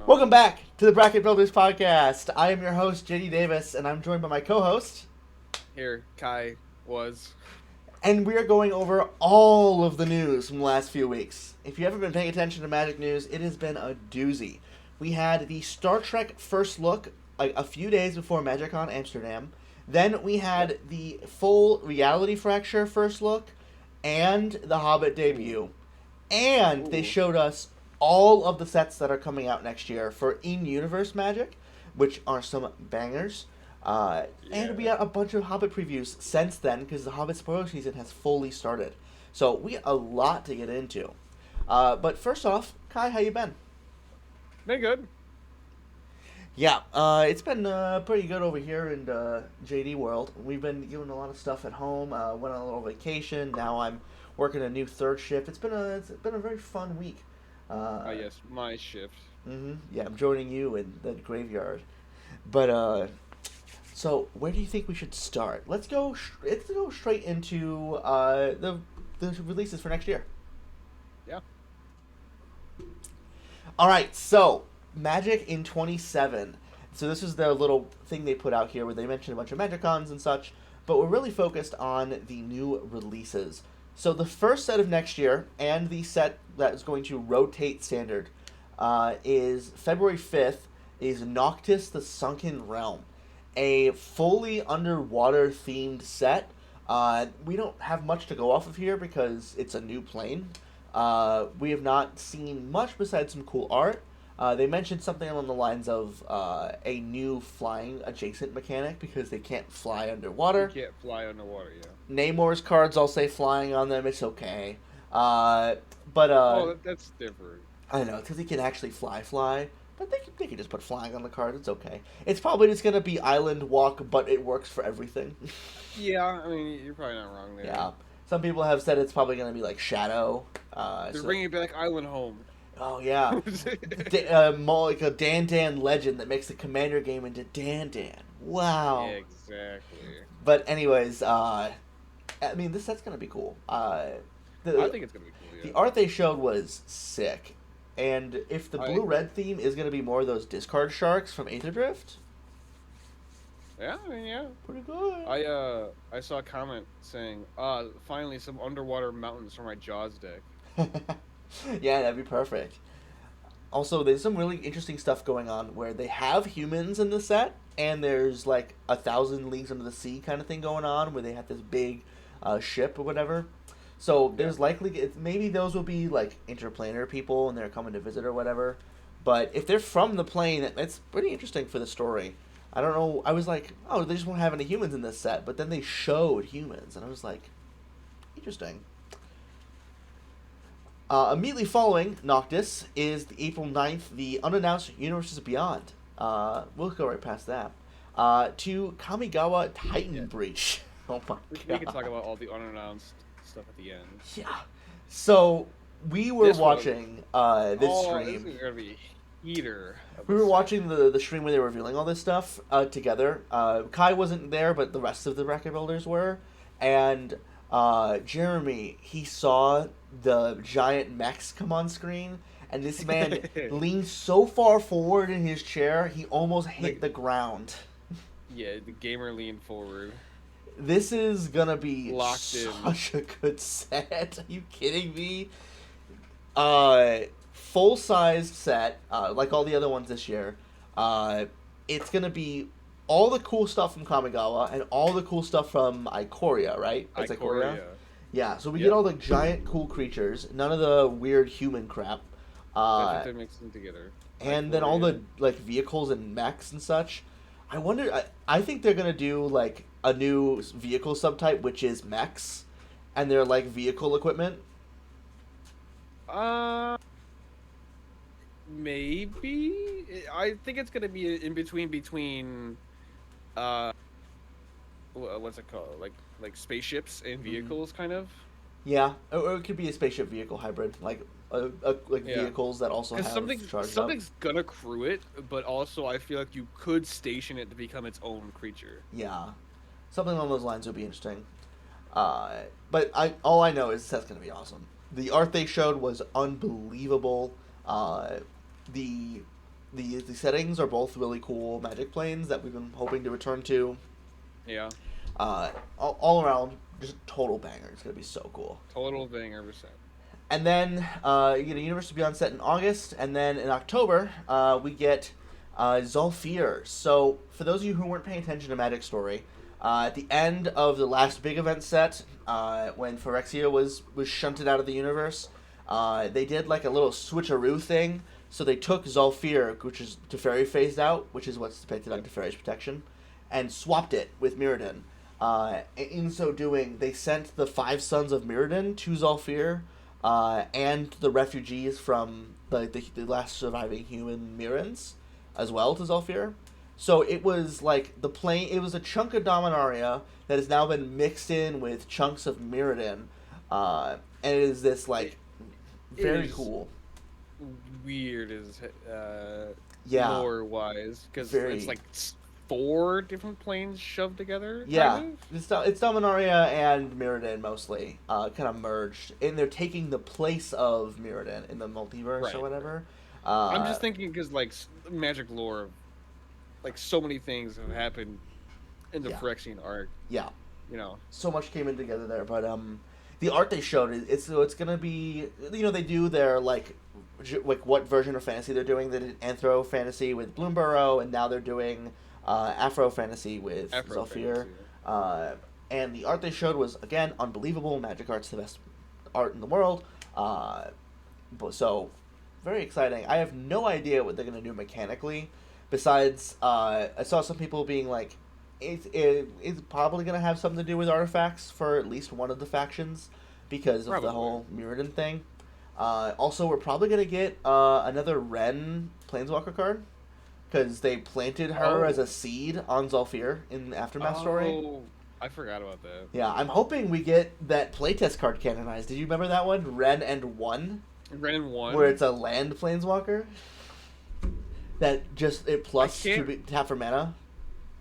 Welcome back to the Bracket Builders Podcast. I am your host, JD Davis, and I'm joined by my co-host, Here, Kai was. and we are going over all of the news from the last few weeks. If you haven't been paying attention to Magic news, it has been a doozy. We had the Star Trek first look a few days before MagicCon Amsterdam. Then we had the full Reality Fracture first look, and the Hobbit debut. And they Ooh. showed us all of the sets that are coming out next year for in-universe Magic, which are some bangers. And we Yeah. got a bunch of Hobbit previews since then because the Hobbit spoiler season has fully started. So we got a lot to get into. But first off, Kai, how you been? Been good. Yeah, it's been pretty good over here in JD World. We've been doing a lot of stuff at home. Went on a little vacation. Now I'm working a new third shift. It's been a very fun week. Uh, Yes, my shift. yeah, I'm joining you in the graveyard. But so where do you think we should start? Let's go straight into the releases for next year. Yeah. All right, so Magic in 27. So this is their little thing they put out here where they mention a bunch of MagicCons and such, but we're really focused on the new releases. So the first set of next year and the set that is going to rotate standard is February 5th is Noctis the Sunken Realm, a fully underwater themed set. We don't have much to go off of here because it's a new plane. We have not seen much besides some cool art. They mentioned something along the lines of a new flying adjacent mechanic because they can't fly You underwater. can't fly underwater, yeah. Namor's cards all say flying on them. It's okay. Uh, but Oh, that's different. I don't know because he can actually fly. But they can just put flying on the card. It's okay. It's probably just gonna be island walk, but it works for everything. Yeah, I mean, you're probably not wrong there. Yeah. Some people have said it's probably gonna be like Shadow. They're So bringing back Island Home. oh yeah, more like a Dan Dan legend that makes the Commander game into Dan Dan. Yeah, Wow. exactly. But anyways, I mean this set's gonna be cool. I The think it's gonna be cool, the yeah. art they showed was sick, and if the I blue agree. red theme is gonna be more of those discard sharks from Aether Drift, Yeah, I mean, yeah. pretty good. I saw a comment saying, finally some underwater mountains for my Jaws deck. Yeah, that'd be perfect. Also, there's some really interesting stuff going on where they have humans in the set, and there's like 1,000 leagues under the sea kind of thing going on where they have this big ship or whatever. So Yeah. there's maybe those will be like interplanar people and they're coming to visit or whatever. But if they're from the plane, it's pretty interesting for the story. I don't know. I was like, oh, they just won't have any humans in this set, but then they showed humans, and I was like, interesting. Immediately following Noctis is the April 9th, the unannounced Universes Beyond. We'll go right past that. To Kamigawa Titan Yeah. Breach. Oh my We can talk god. about all the unannounced stuff at the end. Yeah. So, we were This one, watching this This is stream. gonna be a heater of We a were set. watching the stream where they were revealing all this stuff together. Kai wasn't there, but the rest of the record builders were. And Jeremy, he saw the giant mechs come on screen, and this man leaned so far forward in his chair, he almost hit the, the ground. yeah, the gamer leaned forward, This is gonna be locked in. such a good set. Are you kidding me? Full sized set, like all the other ones this year. It's gonna be all the cool stuff from Kamigawa and all the cool stuff from Ikoria, right? It's Ikoria. Ikoria. Yeah, so we get Yep, all the giant cool creatures, none of the weird human crap. that's what Uh, they're mixing together. and then all Ikoria. the like vehicles and mechs and such. I wonder. I think they're gonna do like a new vehicle subtype, which is mechs, and they're like vehicle equipment. Uh, maybe. I think it's gonna be in between uh, what's it called? Like spaceships and Hmm. vehicles, kind of. Yeah, or it could be a spaceship vehicle hybrid, like Yeah. vehicles that also Because have charged up. something's gonna crew it, but also I feel like you could station it to become its own creature. Yeah, something along those lines would be interesting. But all I know is that's gonna be awesome. The art they showed was unbelievable. The the settings are both really cool Magic planes that we've been hoping to return to. Yeah. All around, just total banger. It's gonna be so cool. Total banger percent. And then you get a Universe Beyond set in August, and then in October we get Zolfir. So for those of you who weren't paying attention to Magic Story, at the end of the last big event set, when Phyrexia was shunted out of the universe, they did like a little switcheroo thing. So they took Zolfir, which is Teferi phased out, which is what's depicted on Teferi's protection, and swapped it with Mirrodin. In so doing, they sent the 5 sons of Mirrodin to Zolfir, and the refugees from the last surviving human Mirrans as well to Zolfir. So it was like it was a chunk of Dominaria that has now been mixed in with chunks of Mirrodin, and it is this like very cool. Weird as Yeah, lore wise, because very. it's like 4 different planes shoved together. Yeah, Kind it's Dominaria and Mirrodin mostly kind of merged, and they're taking the place of Mirrodin in the multiverse or whatever. I'm just thinking because like Magic lore, like so many things have happened in the Phyrexian arc. Yeah, You know, so much came in together there, but the art they showed it's gonna be, they do their like what version of fantasy they're doing. They did Anthro fantasy with Bloomburrow, and now they're doing Afro fantasy with Zolfir. And the art they showed was again unbelievable. Magic Art's the best art in the world. So very exciting. I have no idea what they're gonna do mechanically. Besides, I saw some people being like, it's probably gonna have something to do with artifacts for at least one of the factions because of the whole Mirrodin thing. Also, we're probably gonna get another Ren Planeswalker card because they planted her as a seed on Zolfir in the Aftermath story. Oh, I forgot about that. Yeah, I'm hoping we get that playtest card canonized. Did you remember that one? Ren and 1? Ren and 1? Where it's a land Planeswalker? That just, it plus to tap for mana?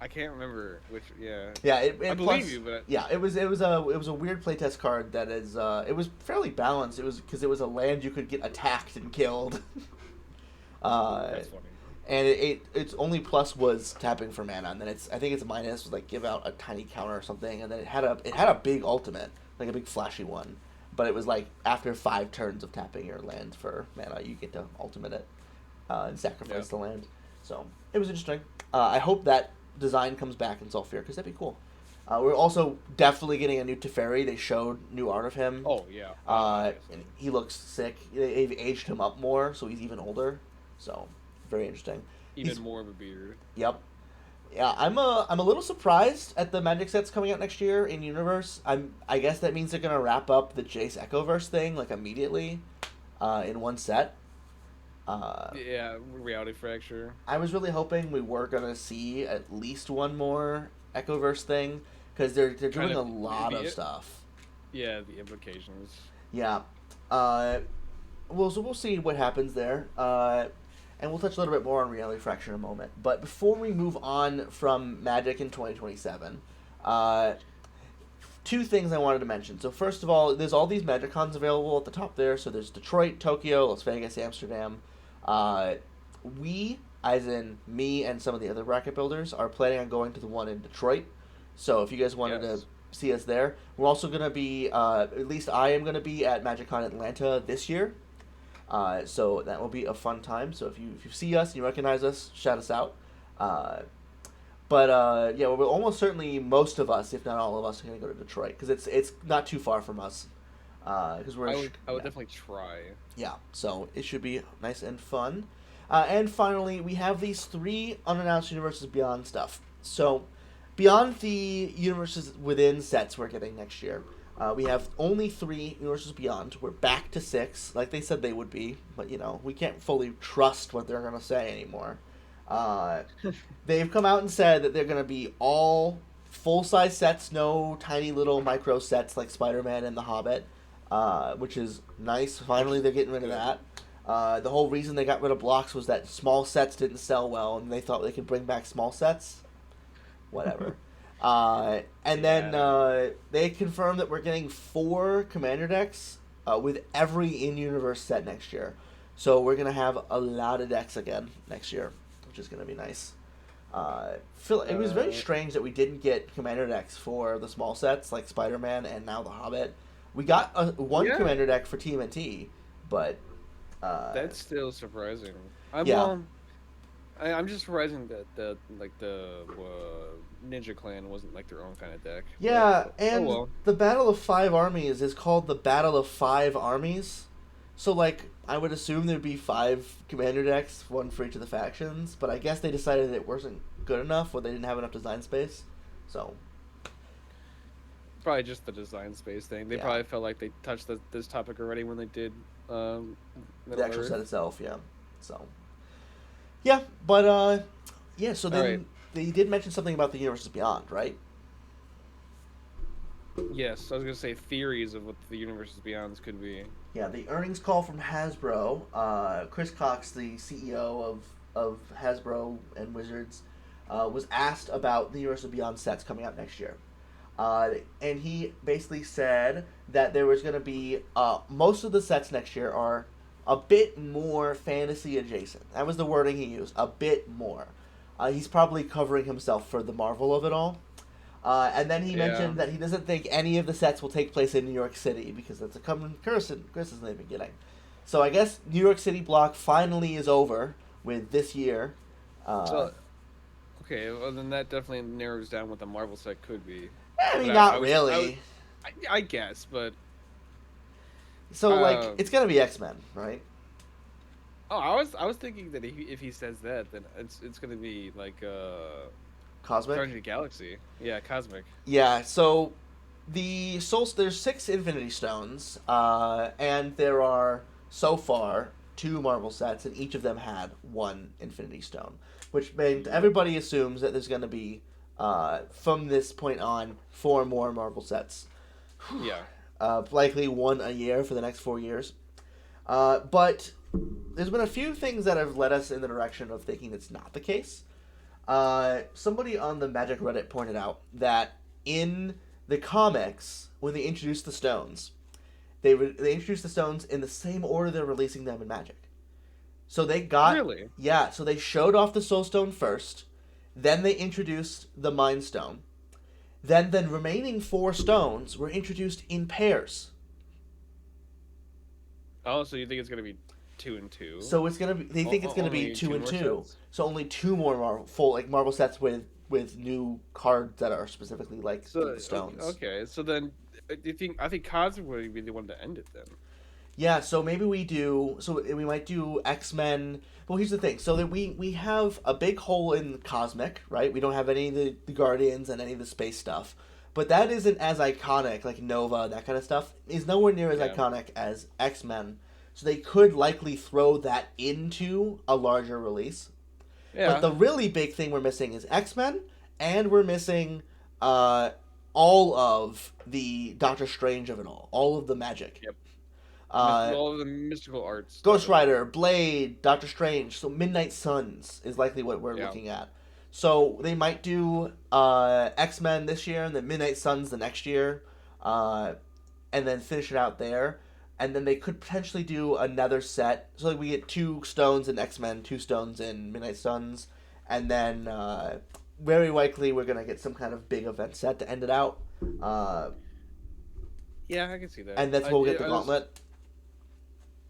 I can't remember which, yeah. Yeah, I plus, believe you, but... Yeah, it was a weird playtest card that is, it was fairly balanced. It was, because it was a land you could get attacked and killed. That's funny. And its only plus was tapping for mana, and then I think its minus was like give out a tiny counter or something, and then it had a big ultimate, like a big flashy one, but it was like after 5 turns of tapping your land for mana, you get to ultimate it and sacrifice the land. So it was interesting. I hope that design comes back in Zolfir because that'd be cool. We're also definitely getting a new Teferi. They showed new art of him. Oh yeah. And he looks sick. They've aged him up more, so he's even older. So. Very interesting. He's more of a beard. Yep. Yeah, I'm a little surprised at the Magic sets coming out next year in Universe. I guess that means they're gonna wrap up the Jace Echoverse thing like immediately, in one set. Yeah, Reality Fracture. I was really hoping we were gonna see at least one more Echoverse thing because they're doing a lot of stuff. Yeah, the implications. Yeah. We'll see what happens there. And we'll touch a little bit more on Reality Fracture in a moment. But before we move on from Magic in 2027, 2 things I wanted to mention. So first of all, there's all these MagicCons available at the top there. So there's Detroit, Tokyo, Las Vegas, Amsterdam. We, as in me and some of the other bracket builders, are planning on going to the one in Detroit. So if you guys wanted to see us there, we're also going to be, at least I am going to be at MagicCon Atlanta this year. So that will be a fun time. So if you see us and you recognize us, shout us out. But yeah, we're almost certainly most of us, if not all of us, are going to go to Detroit because it's not too far from us. Because we're I would definitely try. Yeah, so it should be nice and fun. And finally, we have these 3 unannounced Universes Beyond stuff. So beyond the Universes Within sets we're getting next year. We have only 3 Universes Beyond. We're back to 6, like they said they would be. But, we can't fully trust what they're going to say anymore. They've come out and said that they're going to be all full-size sets, no tiny little micro sets like Spider-Man and The Hobbit, which is nice. Finally, they're getting rid of that. The whole reason they got rid of blocks was that small sets didn't sell well, and they thought they could bring back small sets. Whatever. And then they confirmed that we're getting 4 Commander decks with every in-universe set next year. So we're gonna have a lot of decks again next year, which is gonna be nice. It was very strange that we didn't get commander decks for the small sets like Spider-Man and now the Hobbit. We got one Yeah, commander deck for TMNT, but that's still surprising. yeah, I'm just surprising that the Ninja Clan wasn't like their own kind of deck. yeah, Oh and well. the Battle of Five Armies is called the Battle of Five Armies. So like I would assume there'd be five commander decks, one for each of the factions, but I guess they decided it wasn't good enough or they didn't have enough design space. So Probably just the design space thing. They yeah, probably felt like they touched this topic already when they did the Middle actual set Earth. itself, yeah. So yeah, but yeah. So All right. then they did mention something about the Universes Beyond, right? Yes, I was gonna say theories of what the universes beyonds could be. Yeah, the earnings call from Hasbro. Chris Cox, the CEO of Hasbro and Wizards, was asked about the Universes Beyond sets coming out next year. And he basically said that there was going to be most of the sets next year are a bit more fantasy adjacent. That was the wording he used, a bit more. He's probably covering himself for the Marvel of it all. And then he Yeah. mentioned that he doesn't think any of the sets will take place in New York City because that's a common criticism they've been getting. So I guess New York City block finally is over with this year. Uh, So okay, well then that definitely narrows down what the Marvel set could be. I But mean, I not was I was really. I guess, but So like, um it's gonna be X-Men, right? oh, I was thinking that if he says that, then it's gonna be like Cosmic. Guardians of the Galaxy. Yeah, cosmic. Yeah, so there's six Infinity Stones, and there are so far two Marvel sets, and each of them had one Infinity Stone, which means Yep. everybody assumes that there's going to be from this point on four more Marvel sets, Yeah. likely one a year for the next 4 years. But there's been a few things that have led us in the direction of thinking it's not the case. Somebody on the Magic Reddit pointed out that in the comics, when they introduced the stones, they introduced the stones in the same order they're releasing them in Magic. So they got Really? yeah, so they showed off the Soul Stone first, then they introduced the Mind Stone, then the remaining four stones were introduced in pairs. Oh, so you think it's gonna be 2 and 2? So it's gonna be. They think it's gonna be Only two two and more two. sets? So only two more Marvel sets with new cards that are specifically like So the stones. okay, so then do you think I think Cosmic would be the one to end it then? Yeah. So maybe we do. So we might do X-Men. Well, here's the thing. So that we have a big hole in Cosmic, right? We don't have any of the Guardians and any of the space stuff. But that isn't as iconic, like Nova, that kind of stuff, is nowhere near as Yeah. iconic as X-Men. So they could likely throw that into a larger release. But Yeah. the really big thing we're missing is X-Men, and we're missing uh, all of the Doctor Strange of it all of the magic. Yep. Uh, All of the mystical art stuff Ghost of it. Rider, Blade, Doctor Strange. So Midnight Suns is likely what we're Yeah. looking at. So they might do X-Men this year and then Midnight Suns the next year, uh, and then finish it out there. And then they could potentially do another set. So like we get two stones in X-Men, two stones in Midnight Suns, and then very likely we're gonna get some kind of big event set to end it out. Uh, Yeah, I can see that. and that's where we'll get the gauntlet.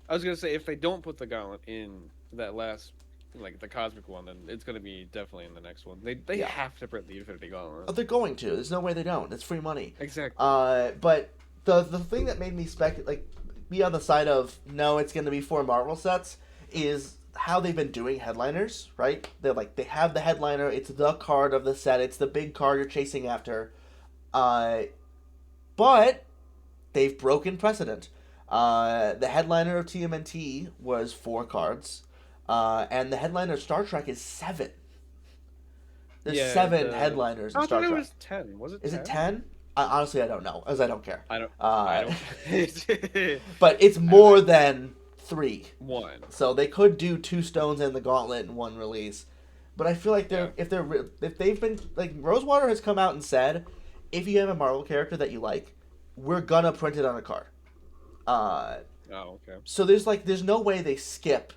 I was gonna say if they don't put the gauntlet in that last, like the cosmic one, then it's gonna be definitely in the next one. They Yeah. have to print the Infinity Gauntlet. Oh, they're going to. There's no way they don't. It's free money. Exactly. But the thing that made me be on the side of no, it's going to be four Marvel sets is how they've been doing headliners. Right? They have the headliner. It's the card of the set. It's the big card you're chasing after. But they've broken precedent. The headliner of TMNT was four cards, and the headliner of Star Trek is seven. There's Yeah, seven the headliners in I Star thought it Trek. was 10. Was it Is 10? it 10? Honestly, I don't know, as I don't care. I don't. I Uh, don't. but it's more than three. One. So they could do two stones and the gauntlet in one release. But I feel like Yeah. if they've been like Rosewater has come out and said, if you have a Marvel character that you like, we're gonna print it on a card. Oh, okay. So there's no way they skip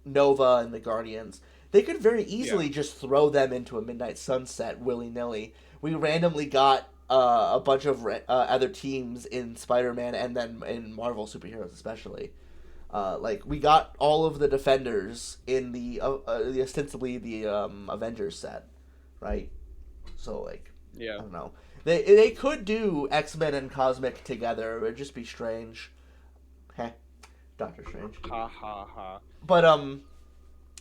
Nova and the Guardians. They could very Yeah. easily just throw them into a Midnight Sunset willy nilly. We randomly got a bunch of other teams in Spider-Man and then in Marvel superheroes especially. Like we got all of the Defenders in the ostensibly the Avengers set, right? So like, Yeah. I don't know. They could do X-Men and Cosmic together. It would just be strange. Heh, Doctor Strange. Ha ha ha. But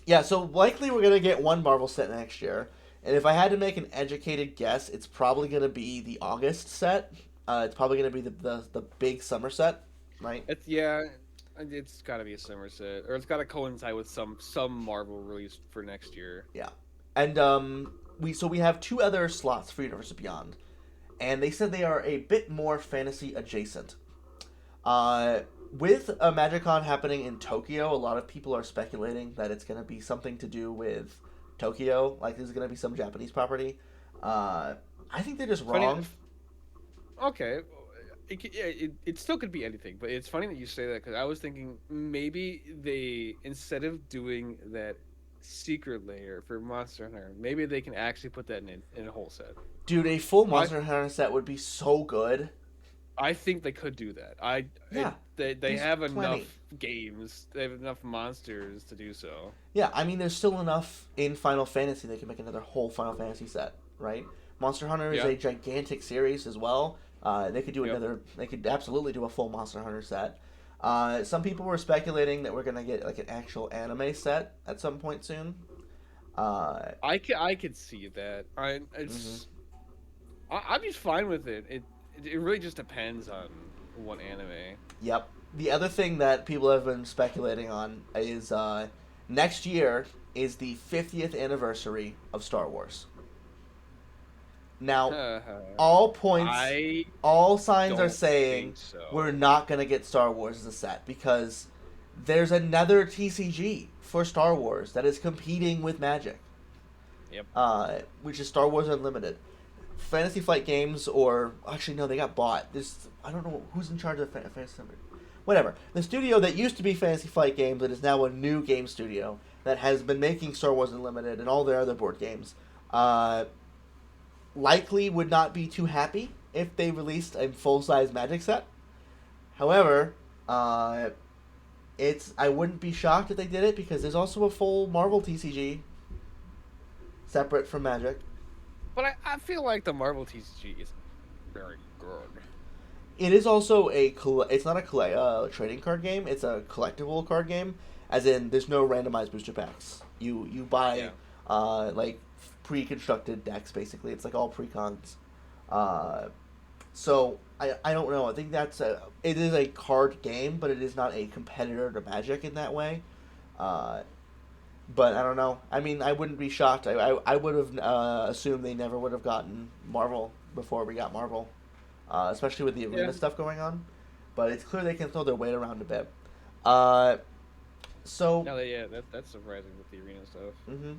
yeah. So likely we're gonna get one Marvel set next year. And if I had to make an educated guess, it's probably gonna be the August set. It's probably gonna be the big summer set, right? It's yeah. It's got to be a Somerset, or it's got to coincide with some Marvel release for next year. Yeah. And we have two other slots for Universe Beyond, and they said they are a bit more fantasy adjacent. Uh, with a MagicCon happening in Tokyo, a lot of people are speculating that it's going to be something to do with Tokyo, like this is going to be some Japanese property. I think they're just Funny. wrong. Okay. It still could be anything, but it's funny that you say that because I was thinking maybe they, instead of doing that secret layer for Monster Hunter, maybe they can actually put that in a whole set. Dude, a full I Monster Hunter set would be so good. I think they could do that. Yeah, They there's have enough plenty. games, they have enough monsters to do so. Yeah, I mean, there's still enough in Final Fantasy they can make another whole Final Fantasy set, right? Monster Hunter is Yeah. a gigantic series as well. They could do Yep. another. They could absolutely do a full Monster Hunter set. Some people were speculating that we're gonna get like an actual anime set at some point soon. Uh, I could see that. I mhm. it's I'm just fine with it. It really just depends on what anime. Yep. The other thing that people have been speculating on is next year is the 50th anniversary of Star Wars. Now, all points, I all signs are don't saying think so. we're not going to get Star Wars as a set because there's another TCG for Star Wars that is competing with Magic, Yep. which is Star Wars Unlimited. Fantasy Flight Games, or actually no, they got bought. This I don't know who's in charge of Fantasy. Whatever. The studio that used to be Fantasy Flight Games, that is now a new game studio that has been making Star Wars Unlimited and all their other board games. Likely would not be too happy if they released a full size Magic set. However, it's I wouldn't be shocked if they did it because there's also a full Marvel TCG separate from Magic. But I feel like the Marvel TCG is very good. It is also it's not a trading card game. It's a collectible card game, as in there's no randomized booster packs. You buy Yeah. like pre-constructed decks basically. It's like all pre-cons. Uh, so I don't know. I think it is a card game, but it is not a competitor to Magic in that way. Uh, but I don't know. I mean, I wouldn't be shocked. I would have assumed they never would have gotten Marvel before we got Marvel, especially with the Yeah. arena stuff going on. But it's clear they can throw their weight around a bit. Uh, so, No, yeah, that's surprising with the arena stuff. hmm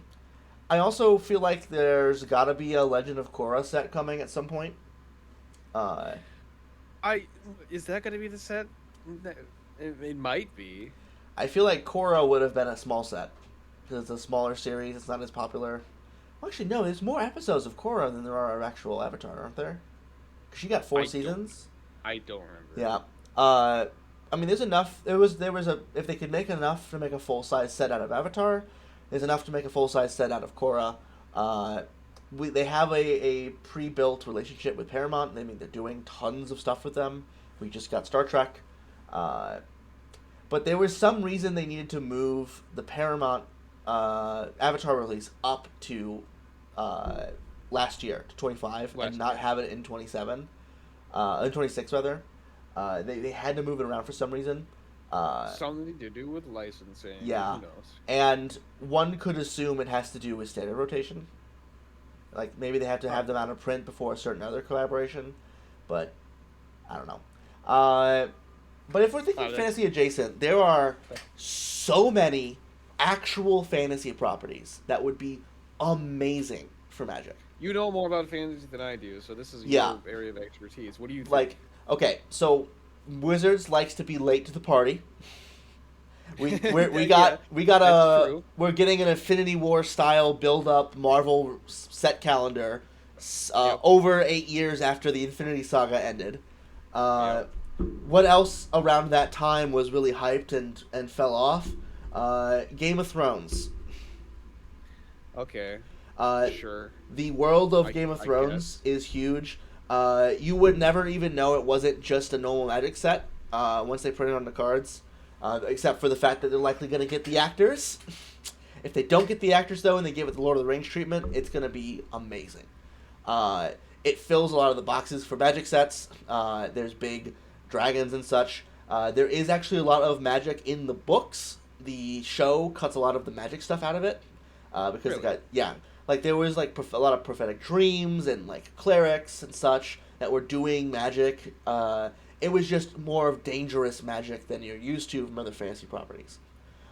I also feel like there's got to be a Legend of Korra set coming at some point. Uh, I Is that going to be the set? It might be. I feel like Korra would have been a small set because it's a smaller series. It's not as popular. Well, actually, no. There's more episodes of Korra than there are of actual Avatar, aren't there? 'Cause she got four I don't. seasons. I don't remember. Yeah. I mean, there's enough. There was a if they could make enough to make a full size set out of Avatar, there's enough to make a full size set out of Korra. Uh, they have a pre built relationship with Paramount. I mean, they're doing tons of stuff with them. We just got Star Trek. Uh, but there was some reason they needed to move the Paramount Avatar release up to uh, last year to 25 and Last not year. have it in 27, in 26 rather. They had to move it around for some reason. Something to do with licensing. Yeah, Who knows? and one could assume it has to do with standard rotation. Like maybe they have to have them out of print before a certain other collaboration, but I don't know. But if we're thinking That's fantasy adjacent, there are so many actual fantasy properties that would be amazing for Magic. You know more about fantasy than I do, so this is Yeah, your area of expertise. What do you like think? okay, so Wizards likes to be late to the party. Yeah, that's true. We're getting an Infinity War style build up Marvel set calendar Yep. over 8 years after the Infinity Saga ended. Yep. Uh, what else around that time was really hyped and fell off? Game of Thrones. Okay. Uh, Sure. the world of Game of I Thrones guess. is huge. You would never even know it wasn't just a normal Magic set once they put it on the cards, except for the fact that they're likely going to get the actors. If they don't get the actors though, and they give it the Lord of the Rings treatment, it's going to be amazing. Uh, it fills a lot of the boxes for Magic sets. There's big dragons and such. There is actually a lot of Magic in the books. The show cuts a lot of the Magic stuff out of it because they Really. got like there was like a lot of prophetic dreams and like clerics and such that were doing magic. It was just more of dangerous magic than you're used to from other fantasy properties.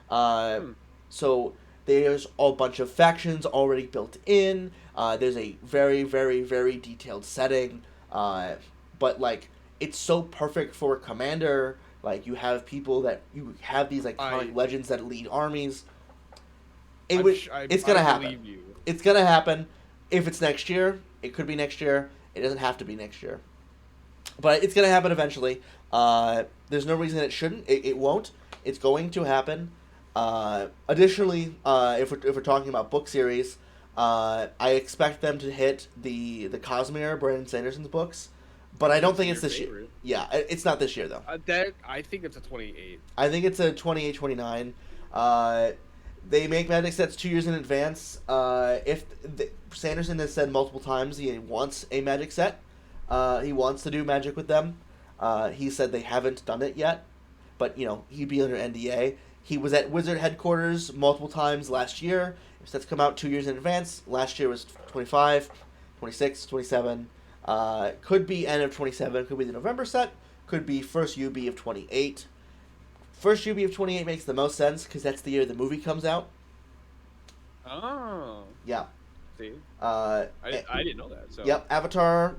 Uh, Hmm. so there's a bunch of factions already built in. There's a very, very, very detailed setting. But like it's so perfect for commander. Like you have these I iconic legends that lead armies. It's I gonna happen. believe you. It's gonna happen. If it's next year, it could be next year. It doesn't have to be next year, but it's gonna happen eventually. There's no reason it shouldn't. It won't. It's going to happen. Additionally, if we're talking about book series, I expect them to hit the Cosmere Brandon Sanderson's books, but I don't That's think your it's this year. favorite. Yeah, it's not this year though. That I think it's a 28. I think it's a 28, 29. Uh, they make Magic sets 2 years in advance. Sanderson has said multiple times he wants a Magic set. He wants to do Magic with them. He said they haven't done it yet, but he'd be under NDA. He was at Wizard headquarters multiple times last year. Sets come out 2 years in advance. Last year was 25, 26, 27. Could be end of 27. Could be the November set. Could be first UB of 28. First UB of 28 makes the most sense because that's the year the movie comes out. Oh, Yeah. see, Uh, I didn't know that. So yep. Avatar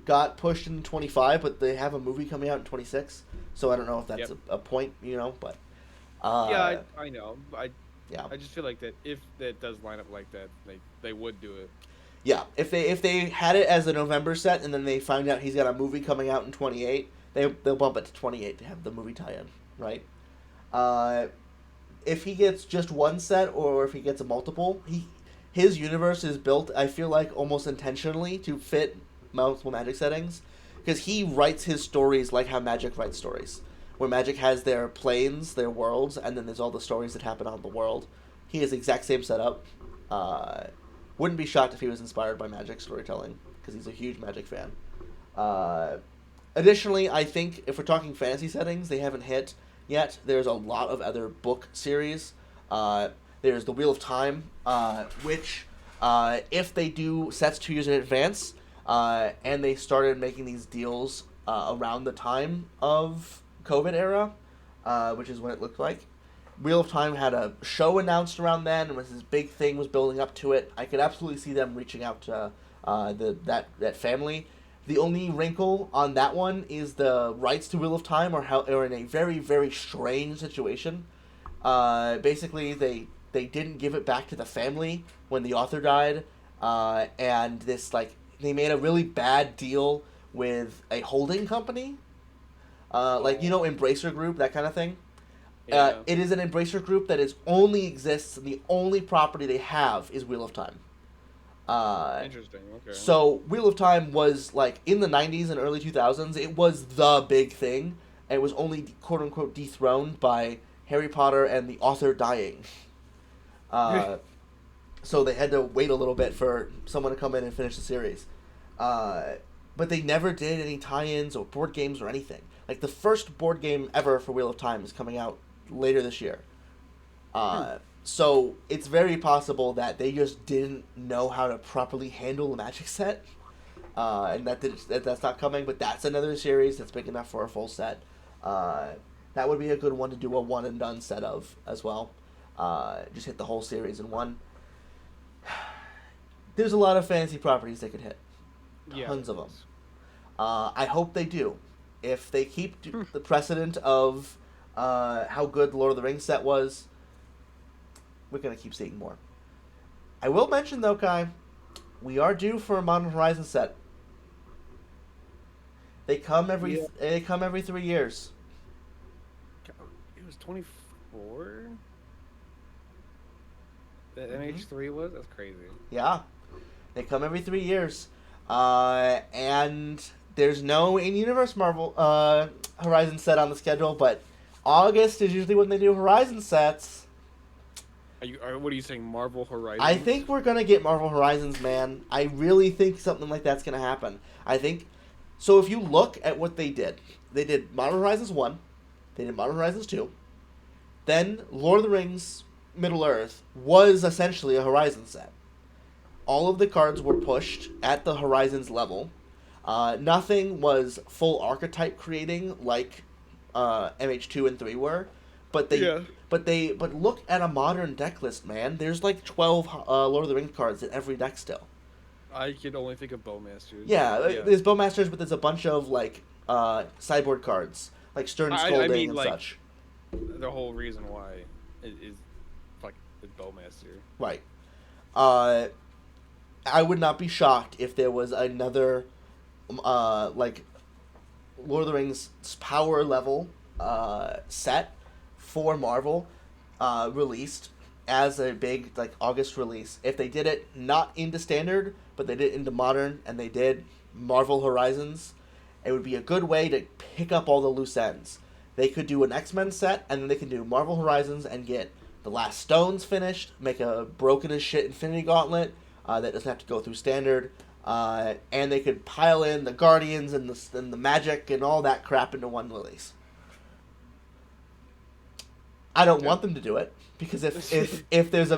got pushed in 25, but they have a movie coming out in 26. So I don't know if that's Yep. a point, but Yeah, uh, I know. yeah. I just feel like that if that does line up like that, like they would do it. Yeah, if they had it as a November set and then they find out he's got a movie coming out in 28, they'll bump it to 28 to have the movie tie-in, right? Uh, if he gets just one set or if he gets a multiple, his universe is built, I feel like, almost intentionally to fit multiple Magic settings because he writes his stories like how Magic writes stories, where Magic has their planes, their worlds, and then there's all the stories that happen on the world. He has the exact same setup. Uh, wouldn't be shocked if he was inspired by Magic storytelling because he's a huge Magic fan. Uh, Additionally, I think if we're talking fantasy settings, they haven't hit yet. There's a lot of other book series. There's the Wheel of Time, which if they do sets 2 years in advance, and they started making these deals around the time of COVID era, which is when it looked like. Wheel of Time had a show announced around then, and was this big thing was building up to it. I could absolutely see them reaching out to that family. The only wrinkle on that one is the rights to Wheel of Time are in a very, very strange situation. Basically, they didn't give it back to the family when the author died, and they made a really bad deal with a holding company, Embracer Group, that kind of thing. Yeah, It is an Embracer Group that only exists, and the only property they have is Wheel of Time. Uh, interesting. Okay. so Wheel of Time was like in the 90s and early 2000s. It was the big thing. And it was only quote unquote dethroned by Harry Potter and the author dying. Uh, so they had to wait a little bit for someone to come in and finish the series. But they never did any tie-ins or board games or anything. Like the first board game ever for Wheel of Time is coming out later this year. So it's very possible that they just didn't know how to properly handle the Magic set, and that's not coming. But that's another series that's big enough for a full set. That would be a good one to do a one and done set of as well. Just hit the whole series in one. There's a lot of fantasy properties they could hit, Yeah. tons of them. I hope they do. If they keep the precedent of how good the Lord of the Rings set was, we're gonna keep seeing more. I will mention though, Kai, we are due for a Modern Horizon set. Yeah. They come every 3 years. It was 24. The Hmm. MH3 was. That's crazy. Yeah, they come every 3 years, and there's no in-universe Marvel Horizon set on the schedule, but August is usually when they do Horizon sets. What are you saying? Marvel I Horizons? think we're gonna get Marvel Horizons, man. I really think something like that's gonna happen. I think so. If you look at what they did Modern Horizons 1, they did Modern Horizons 2, then Lord of the Rings Middle Earth was essentially a Horizon set. All of the cards were pushed at the Horizons level. Nothing was full archetype creating like MH2 and 3 were, but Yeah. but look at a modern deck list, man. There's like 12 Lord of the Rings cards in every deck still. I could only think of Bowmasters. Yeah, Yeah. there's Bowmasters, but there's a bunch of like sideboard cards like Stern I Scolding mean, and like, such. the whole reason why is like the Bowmaster. Right. Uh, I would not be shocked if there was another like Lord of the Rings power level set for Marvel released as a big like August release. If they did it not into standard, but they did it into modern, and they did Marvel Horizons, it would be a good way to pick up all the loose ends. They could do an X-Men set, and then they can do Marvel Horizons and get the Last Stones finished, make a broken as shit Infinity Gauntlet that doesn't have to go through standard, and they could pile in the Guardians and the Magic and all that crap into one release. I don't Yeah. want them to do it because if there's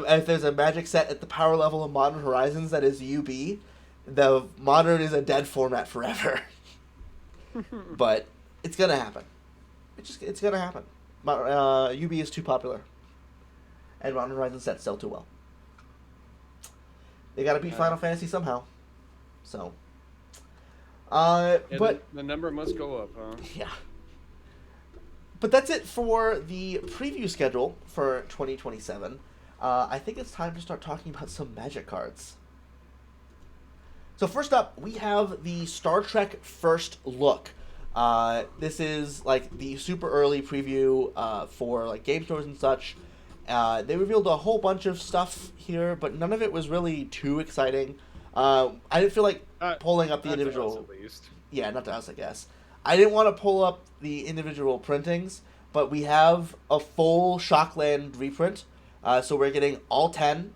a Magic set at the power level of Modern Horizons that is UB, the Modern is a dead format forever. But it's gonna happen. It's gonna happen. UB is too popular, and Modern Horizons sets sell too well. They got to beat uh, Final Fantasy somehow. So, yeah, but the number must go up, huh? yeah, but that's it for the preview schedule for 2027. I think it's time to start talking about some Magic cards. So first up, we have the Star Trek First Look. This is like the super early preview for like game stores and such. They revealed a whole bunch of stuff here, but none of it was really too exciting. I didn't feel like pulling up the Not to us, individual. at least. Yeah, not to us, I guess. I didn't want to pull up the individual printings, but we have a full Shockland reprint. So we're getting all 10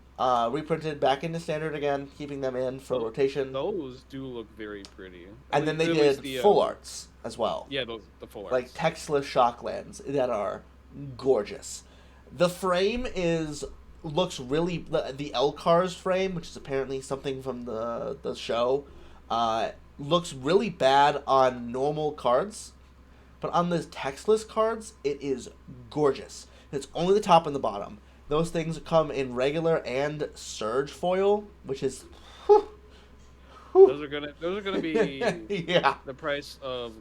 reprinted back into standard again, keeping them in for Tho- rotation. Those do look very pretty. And then they At least did the full arts as well. yeah, those the full Like arts. textless Shocklands that are gorgeous. The frame is looks really the Elcar's frame, which is apparently something from the show, looks really bad on normal cards, but on the textless cards, it is gorgeous. It's only the top and the bottom. Those things come in regular and surge foil, which is, whew, whew. Those are gonna be Yeah. the price of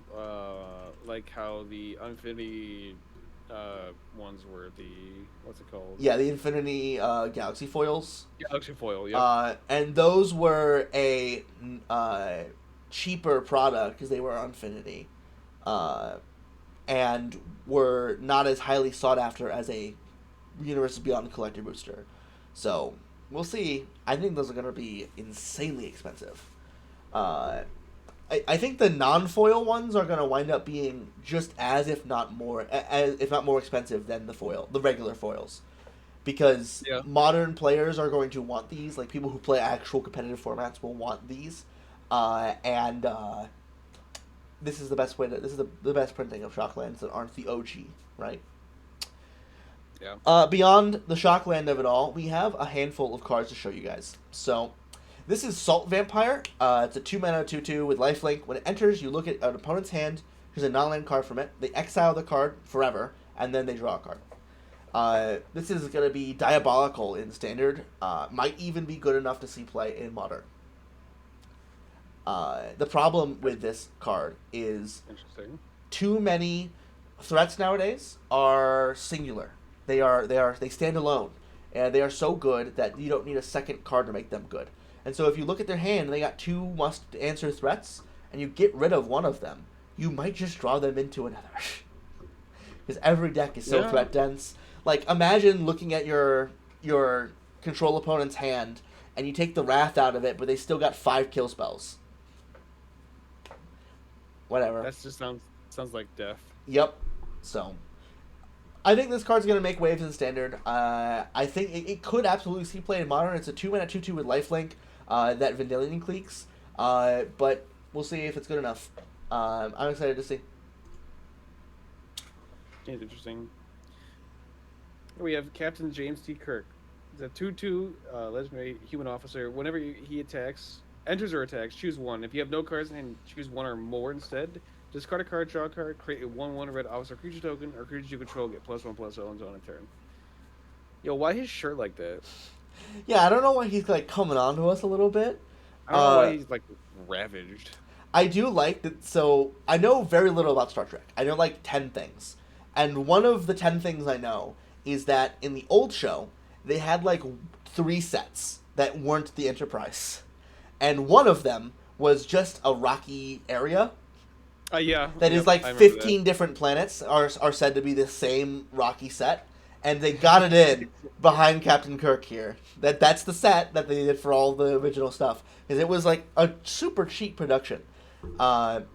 like how the Infinity ones were the what's it called? Yeah, the Infinity Galaxy foils. Galaxy foil. Yep. And those were a cheaper product because they were Infinity, uh, and were not as highly sought after as a Universes Beyond collector booster. So we'll see. I think those are going to be insanely expensive. Uh, I think the non-foil ones are going to wind up being just as, if not more, if not more expensive than the regular foils, because Yeah. modern players are going to want these. Like people who play actual competitive formats will want these, and this is the best way to. This is the best printing of Shocklands that aren't the OG, right? Yeah. Beyond the Shockland of it all, we have a handful of cards to show you guys. So, this is Salt Vampire. It's a 2-mana 2/2 with lifelink. When it enters, you look at an opponent's hand. Here's a non-land card from it. They exile the card forever, and then they draw a card. This is going to be diabolical in Standard. Might even be good enough to see play in Modern. The problem with this card is Interesting. too many threats nowadays are singular. They stand alone, and they are so good that you don't need a second card to make them good. And so if you look at their hand, and they got two must answer threats, and you get rid of one of them, you might just draw them into another. Because every deck is so threat dense. Like, imagine looking at your control opponent's hand, and you take the Wrath out of it, but they still got 5 kill spells. Whatever. That just sounds like death. Yep. So, I think this card's going to make waves in Standard. I think it could absolutely see play in Modern. It's a 2-mana 2/2 with lifelink that Vendilion cliques. But we'll see if it's good enough. I'm excited to see. It's interesting. We have Captain James T. Kirk. It's a 2/2 legendary human officer. Whenever he enters or attacks, choose one. If you have no cards in hand, choose one or more instead. Discard a card, draw a card, create a 1/1 red officer creature token, or creatures you control get +1/+0 on a turn. Yo, why his shirt like that? Yeah, I don't know why he's like coming on to us a little bit. I don't know why he's like ravaged. I do like that. So I know very little about Star Trek. I know like 10 things, and one of the 10 things I know is that in the old show they had like 3 sets that weren't the Enterprise, and one of them was just a rocky area. Yeah. That is like 15 different planets are said to be the same rocky set, and they got it in behind Captain Kirk here. That's the set that they did for all the original stuff, because it was like a super cheap production. But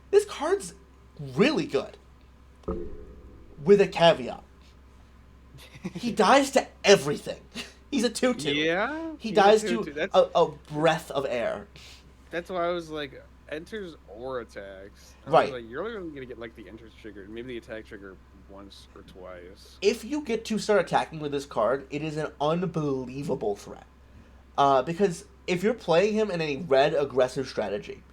this card's really good, with a caveat. He dies to everything. He's a 2/2. Yeah. He dies to a breath of air. That's why I was like, enters or attacks. Right. Like, you're only going to get like the enters triggered, maybe the attack trigger once or twice. If you get to start attacking with this card, it is an unbelievable threat. Because if you're playing him in a red aggressive strategy,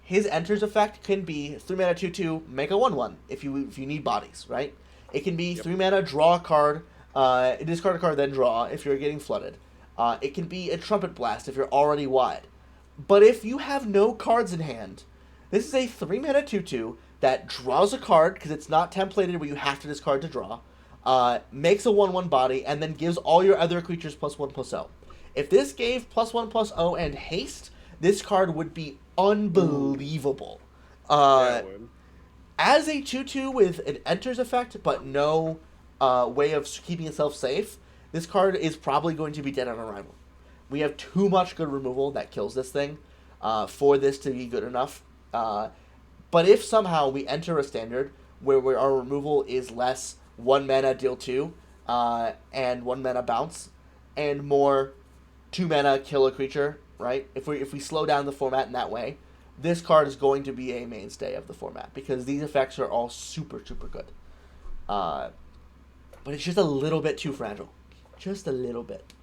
his enters effect can be 3-mana 2/2, make a 1/1 if you need bodies, right? It can be 3-mana, draw a card, discard a card, then draw if you're getting flooded. It can be a Trumpet Blast if you're already wide. But if you have no cards in hand, this is a 3-mana 2/2 that draws a card, because it's not templated where you have to discard to draw, makes a 1/1 body, and then gives all your other creatures +1/+0. If this gave +1/+0 and haste, this card would be unbelievable. As a 2/2 with an enters effect, but no way of keeping itself safe, this card is probably going to be dead on arrival. We have too much good removal that kills this thing for this to be good enough. But if somehow we enter a standard where our removal is less 1 mana deal 2 and 1 mana bounce, and more 2 mana kill a creature, right? If we slow down the format in that way, this card is going to be a mainstay of the format, because these effects are all super, super good. But it's just a little bit too fragile. Just a little bit.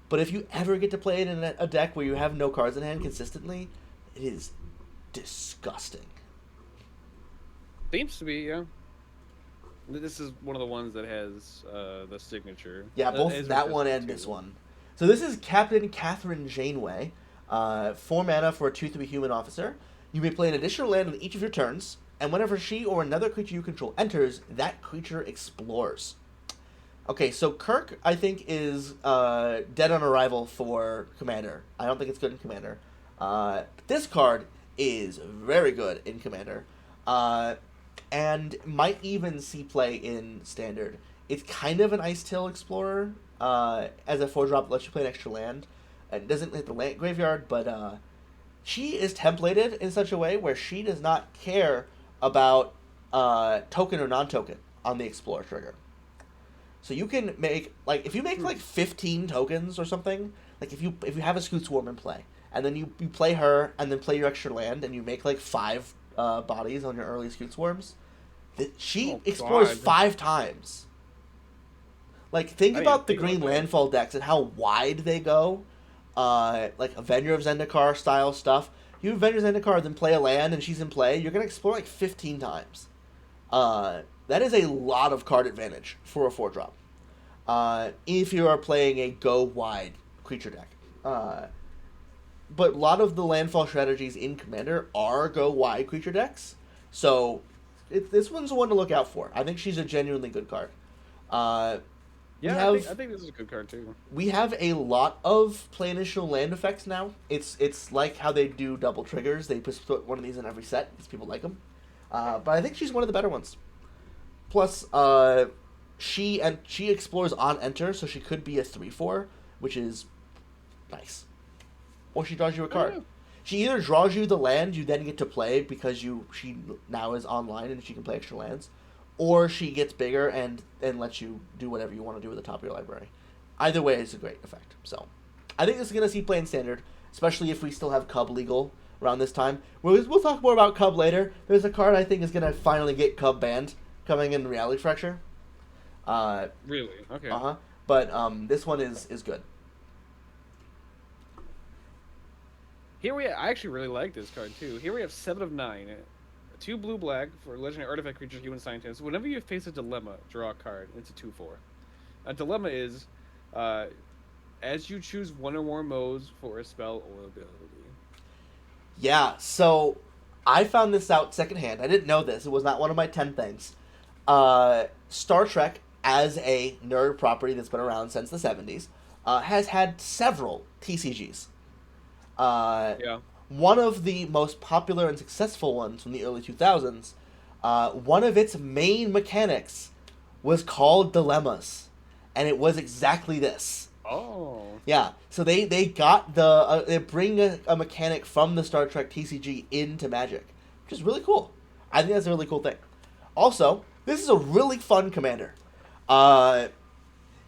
But if you ever get to play it in a deck where you have no cards in hand consistently, it is disgusting. Seems to be, yeah. This is one of the ones that has the signature. Yeah, both that one and this one. So this is Captain Catherine Janeway. 4 mana for a 2/3 human officer. You may play an additional land on each of your turns, and whenever she or another creature you control enters, that creature explores. Okay, so Kirk, I think, is dead on arrival for Commander. I don't think it's good in Commander. This card is very good in Commander, and might even see play in Standard. It's kind of an Ice Tail Explorer, as a 4-drop, lets you play an extra land. It doesn't hit the land graveyard, but she is templated in such a way where she does not care about token or non-token on the Explorer trigger. So you can make, like, if you make like 15 tokens or something, like if you have a Scoot Swarm in play, and then you play her and then play your extra land, and you make like 5 bodies on your early Scoot Swarms, she explores 5 times. Like, think about the green landfall decks and how wide they go. Like Avenger of Zendikar style stuff. You Avenger Zendikar, then play a land and she's in play, you're going to explore like 15 times. That is a lot of card advantage for a 4-drop. If you are playing a go wide creature deck. but a lot of the landfall strategies in Commander are go wide creature decks. So this one's one to look out for. I think she's a genuinely good card. Uh, we Yeah, I have think this is a good card too. we have a lot of play initial land effects now. It's like how they do double triggers. They just put one of these in every set because people like them. But I think she's one of the better ones. Plus, she explores on enter, so she could be a 3/4, which is nice. Or she draws you a Oh, card. yeah. She either draws you the land you then get to play because she now is online and she can play extra lands, or she gets bigger and lets you do whatever you want to do with the top of your library. Either way is a great effect. So, I think this is gonna see play in standard, especially if we still have Cub legal around this time. We'll talk more about Cub later. There's a card I think is gonna finally get Cub banned coming in Reality Fracture. Really? Okay. Uh-huh. But this one is good. Here we I actually really like this card too. Here we have 7 of 9. 2 blue black for legendary artifact creatures, human scientists. Whenever you face a dilemma, draw a card. It's a 2/4. A dilemma is as you choose one or more modes for a spell or ability. Yeah, so I found this out secondhand. I didn't know this. It was not one of my 10 things. Star Trek, as a nerd property that's been around since the 70s, has had several TCGs. Yeah. One of the most popular and successful ones from the early 2000s, one of its main mechanics was called Dilemmas. And it was exactly this. Oh. Yeah, so they got they bring a mechanic from the Star Trek TCG into Magic, which is really cool. I think that's a really cool thing. Also, this is a really fun commander.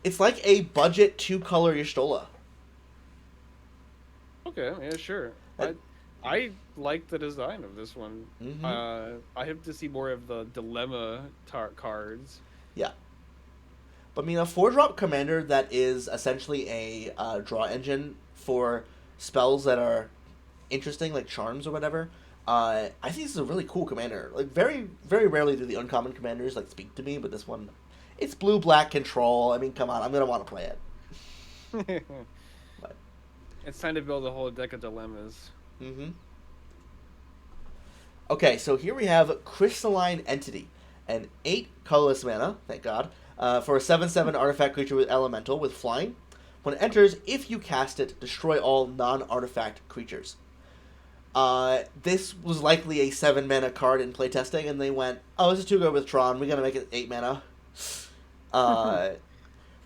It's like a budget 2-color Y'shtola. Okay. Yeah. Sure. Uh, I like the design of this one. Mm-hmm. I hope to see more of the dilemma cards. Yeah. But I mean, a 4-drop commander that is essentially a draw engine for spells that are interesting, like charms or whatever. I think this is a really cool commander. Like very, very rarely do the uncommon commanders like speak to me, but this one, it's blue-black control. I mean, come on, I'm gonna want to play it. But, It's time to build a whole deck of dilemmas. mm-hmm. Okay, so here we have Crystalline Entity, an 8 colorless mana, thank God, for a 7/7 artifact creature with elemental with flying. When it enters, if you cast it, destroy all non-artifact creatures. This was likely a 7 mana card in playtesting, and they went, "Oh, this is too good with Tron. We're gonna make it 8 mana." But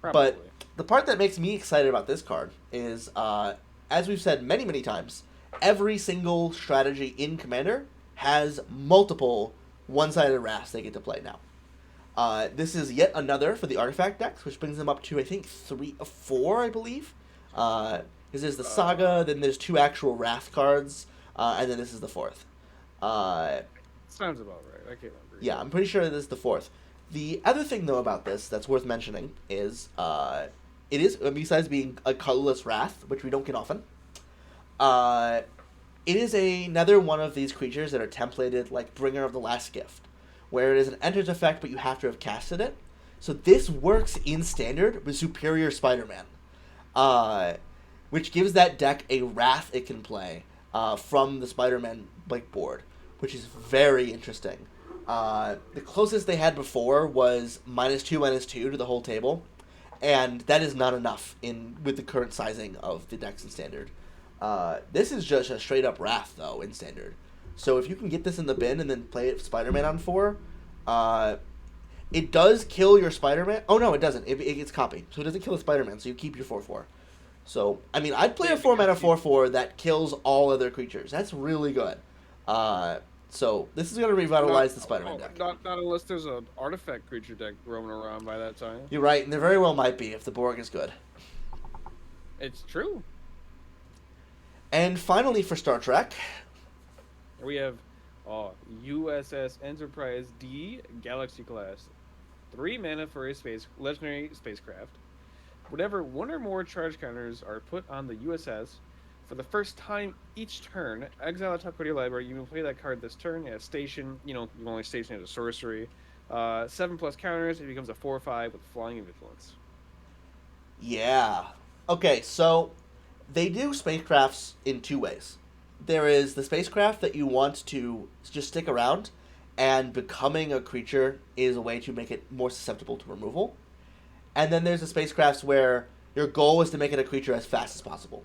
Probably. the part that makes me excited about this card is, as we've said many, many times, every single strategy in Commander has multiple one-sided wraths they get to play now. This is yet another for the artifact decks, which brings them up to, I think, 3 or 4, I believe. Because there's the Saga, then there's 2 actual Wrath cards, and then this is the 4th. Sounds about right. I can't remember. Yeah, I'm pretty sure this is the 4th. The other thing, though, about this that's worth mentioning is it is, besides being a colorless Wrath, which we don't get often, it is another one of these creatures that are templated like Bringer of the Last Gift, where it is an enters effect, but you have to have casted it. So this works in Standard with Superior Spider-Man, which gives that deck a Wrath it can play from the Spider-Man board, which is very interesting. The closest they had before was -2/-2 to the whole table, and that is not enough with the current sizing of the decks in Standard. This is just a straight up Wrath, though, in Standard. So if you can get this in the bin and then play it Spider-Man on 4, it does kill your Spider-Man. Oh, no, it doesn't. It gets copied. So it doesn't kill the Spider-Man, so you keep your 4/4. So, I mean, I'd play a 4-mana 4/4 that kills all other creatures. That's really good. So this is going to revitalize the Spider-Man deck. Not unless there's an artifact creature deck roaming around by that time. You're right, and there very well might be if the Borg is good. It's true. And finally for Star Trek, We have USS Enterprise D Galaxy class. 3 mana for a legendary spacecraft. Whenever one or more charge counters are put on the USS, for the first time each turn, exile a top card of your library. You can play that card this turn at station. You only station it as a sorcery. 7+ counters. It becomes a 4/5 with flying and vigilance. yeah. Okay, so they do spacecrafts in two ways. There is the spacecraft that you want to just stick around, and becoming a creature is a way to make it more susceptible to removal. And then there's the spacecrafts where your goal is to make it a creature as fast as possible.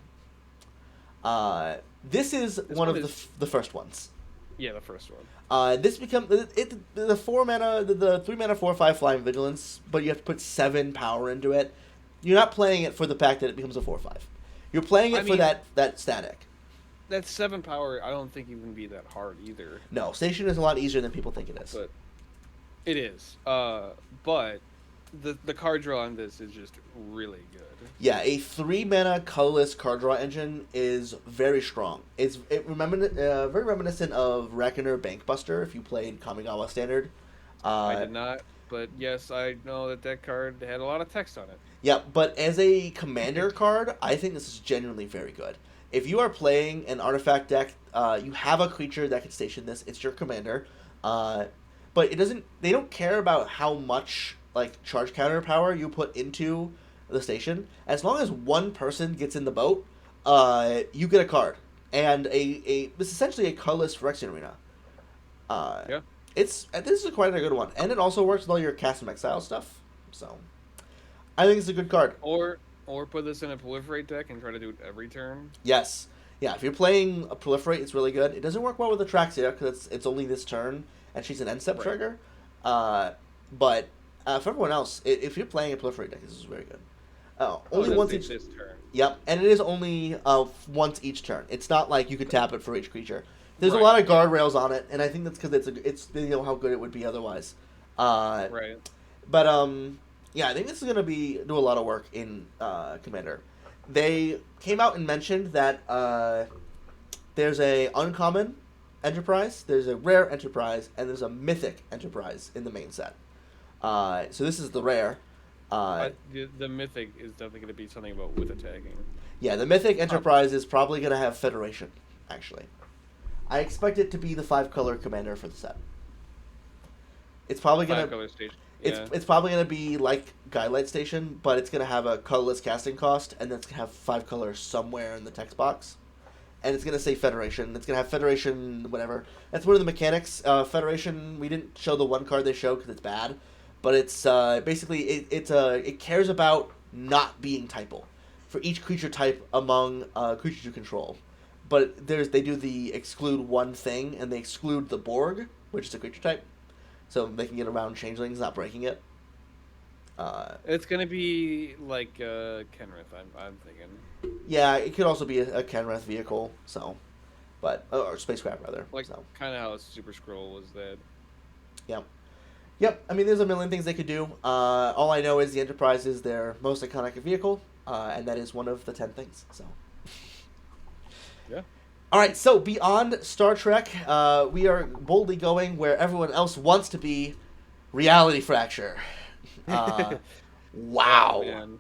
This is This one one of is the first ones. yeah, the first one. This becomes the 4 mana, the 3 mana 4/5 flying vigilance, but you have to put 7 power into it. You're not playing it for the fact that it becomes a 4/5. You're playing it I for mean, that static. that 7 power, I don't think even be that hard either. No, station is a lot easier than people think it is. But it is. But the card draw on this is just really good. Yeah, a 3 mana colorless card draw engine is very strong. Very reminiscent of Reckoner Bankbuster if you played Kamigawa Standard. I did not, but yes, I know that card had a lot of text on it. Yeah, but as a commander card, I think this is genuinely very good. If you are playing an artifact deck, you have a creature that can station this. It's your commander, but it doesn't. They don't care about how much like charge counter power you put into the station. As long as one person gets in the boat, you get a card, and it's essentially a colorless Phyrexian Arena. Yeah. This is quite a good one, and it also works with all your Cast from Exile stuff. So, I think it's a good card. Or put this in a proliferate deck and try to do it every turn. Yes. Yeah, if you're playing a Proliferate, it's really good. It doesn't work well with Atraxia because it's only this turn, and she's an end step Right. trigger. But for everyone else, if you're playing a Proliferate deck, this is very good. Only once each. This turn. Yep, and it is only once each turn. It's not like you could tap it for each creature. There's a Right. lot of guardrails on it, and I think that's because it's you know how good it would be otherwise. Right. But yeah, I think this is gonna do a lot of work in Commander. They came out and mentioned that there's a uncommon Enterprise, there's a rare Enterprise, and there's a mythic Enterprise in the main set. So this is the rare. The mythic is definitely going to be something about with attacking. Yeah, the mythic Enterprise is probably gonna have Federation. Actually, I expect it to be the 5-color commander for the set. It's probably gonna. 5-color station. It's probably gonna be like Guidelight Station, but it's gonna have a colorless casting cost, and it's gonna have 5 colors somewhere in the text box, and it's gonna say Federation. It's gonna have Federation, whatever. That's one of the mechanics. Federation. We didn't show the one card they showed because it's bad, but it's basically it cares about not being typal for each creature type among creatures you control. But they do the exclude one thing, and they exclude the Borg, which is a creature type. So they can get around changelings, not breaking it. It's gonna be like Kenrith. I'm thinking. Yeah, it could also be a Kenrith vehicle. So, or spacecraft rather. Like so. kind of how Super Scroll was that. Yep. I mean, there's a million things they could do. All I know is the Enterprise is their most iconic vehicle, and that is one of the 10 things. So. Yeah. All right, so beyond Star Trek, we are boldly going where everyone else wants to be. Reality Fracture. Wow. Oh, man.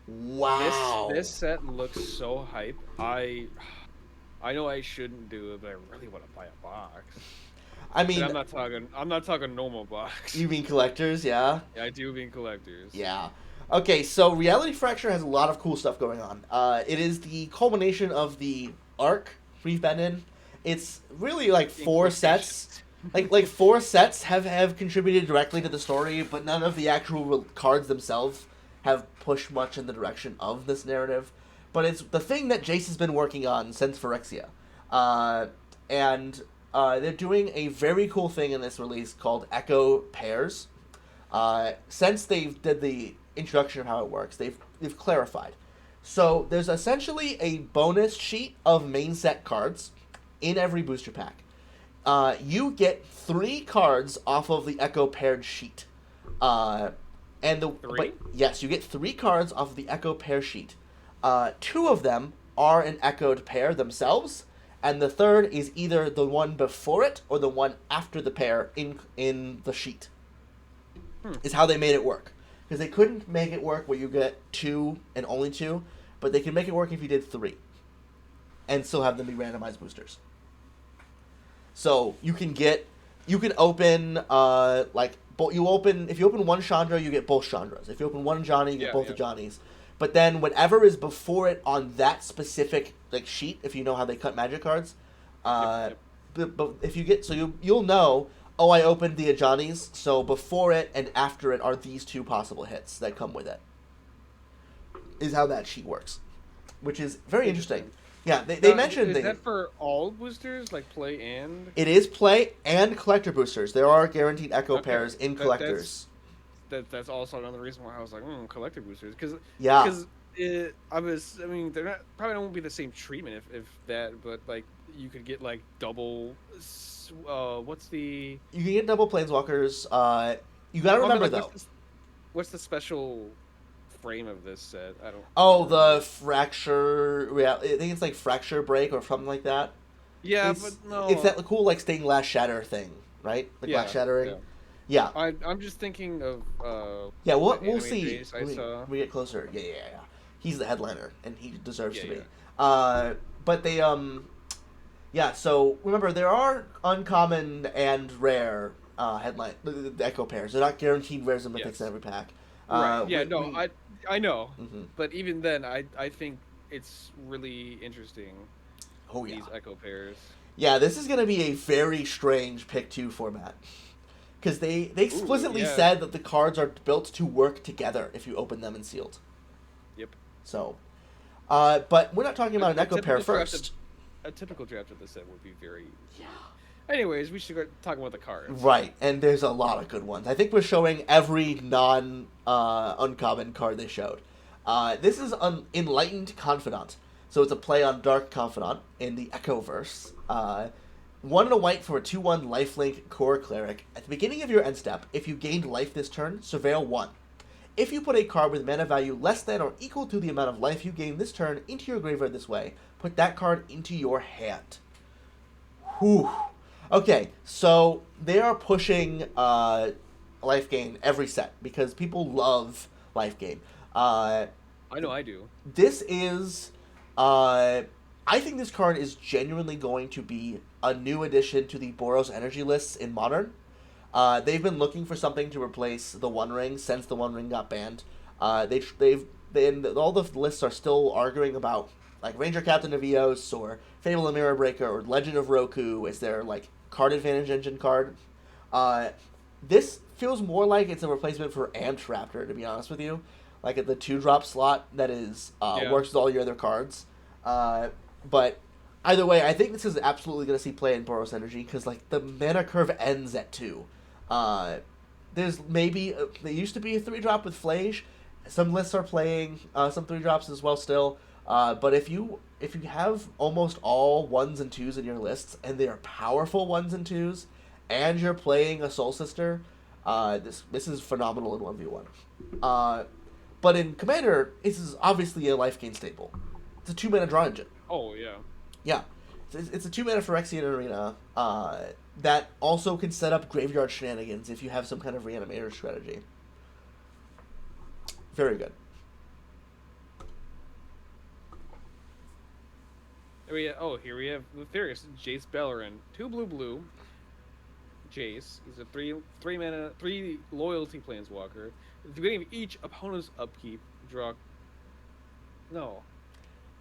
Wow. This set looks so hype. I know I shouldn't do it, but I really want to buy a box. I mean, And I'm not talking normal box. you mean collectors, yeah? Yeah, I do mean collectors. Yeah. Okay, so Reality Fracture has a lot of cool stuff going on. It is the culmination of the arc we've been in. It's really like 4 sets. Like 4 sets have contributed directly to the story, but none of the actual cards themselves have pushed much in the direction of this narrative. But it's the thing that Jace has been working on since Phyrexia. And they're doing a very cool thing in this release called Echo Pairs. Since they did the introduction of how it works, they've clarified. So there's essentially a bonus sheet of main set cards in every booster pack. You get 3 cards off of the Echo Paired sheet. Yes, you get 3 cards off of the Echo Pair sheet. 2 of them are an echoed pair themselves, and the third is either the one before it or the one after the pair in the sheet. Is how they made it work. Because they couldn't make it work where you get 2 and only 2, but they can make it work if you did 3. And still have them be randomized boosters. So you can open if you open one Chandra, you get both Chandras. If you open one Johnny, you get both the Johnnies. But then whatever is before it on that specific like sheet, if you know how they cut magic cards, Yep, uh, yep. but if you get so you'll know. Oh, I opened the Ajani's, so before it and after it are these two possible hits that come with it. Is how that sheet works, which is very interesting. Interesting. Yeah, they Now, mentioned is they that for all boosters, like play and? it is play and collector boosters. There are guaranteed echo Okay, pairs in that that's collectors. that's also another reason why I was like, collector boosters, Yeah, because I mean, they're not probably won't be the same treatment if that, but like you could get like double. What's the? you can get double planeswalkers. You got to I mean, remember like though. what's the special frame of this set? I Oh, don't remember. the fracture. Yeah, I think it's like fracture break or something like that. Yeah, but It's no. that cool like stained glass shatter thing, right? The glass Yeah, shattering. yeah. Yeah, I'm just thinking of yeah. that We'll anime see Jace I saw. when we get closer. Yeah, yeah, yeah. He's the headliner, and he deserves Yeah, to be. yeah. But they yeah. So remember, there are uncommon and rare headline the echo pairs. They're not guaranteed rares and mythics in Yes. every pack. Right. Yeah. No. We I know, hmm but even then, I think it's really interesting Oh yeah, these echo pairs. yeah. This is gonna be a very strange pick two format because they Ooh. explicitly Yeah. said that the cards are built to work together if you open them in sealed. Yep. So, but we're not talking A, about an a echo pair typical draft of first. a typical draft of this set would be very. Anyways, we should go talk about the cards. Right, and there's a lot of good ones. I think we're showing every non uncommon card they showed. This is an Enlightened Confidant. So it's a play on Dark Confidant in the Echoverse. One and a white for a 2/1 lifelink core cleric. At the beginning of your end step, if you gained life this turn, surveil 1. If you put a card with mana value less than or equal to the amount of life you gain this turn into your graveyard this way, put that card into your hand. Whew. Okay, so they are pushing life gain every set because people love life gain. Uh, I know I do. this is, uh, I think this card is genuinely going to be a new addition to the Boros energy lists in Modern. They've been looking for something to replace the One Ring since the One Ring got banned. All the lists are still arguing about like Ranger Captain of Eos or Fable of Mirror Breaker or Legend of Roku as their like card advantage engine card. Uh, this feels more like it's a replacement for Amped Raptor, to be honest with you. Like at the 2-drop slot that is Yeah. works with all your other cards. But either way, I think this is absolutely going to see play in Boros Energy because like the mana curve ends at 2. Uh, there's maybe there used to be a 3-drop with Flage. Some lists are playing some 3-drops as well still. But if you have almost all 1s and 2s in your lists and they are powerful 1s and 2s, and you're playing a Soul Sister, this is phenomenal in 1v1. But in Commander, this is obviously a life gain staple. It's a 2-mana draw engine. Oh yeah. Yeah, it's a 2-mana Phyrexian Arena that also can set up graveyard shenanigans if you have some kind of reanimator strategy. Very good. Here we have Lutherius, Jace Bellerin, 2 blue. Jace. He's a three mana, 3 loyalty planeswalker. At the beginning of each opponent's upkeep, draw. No.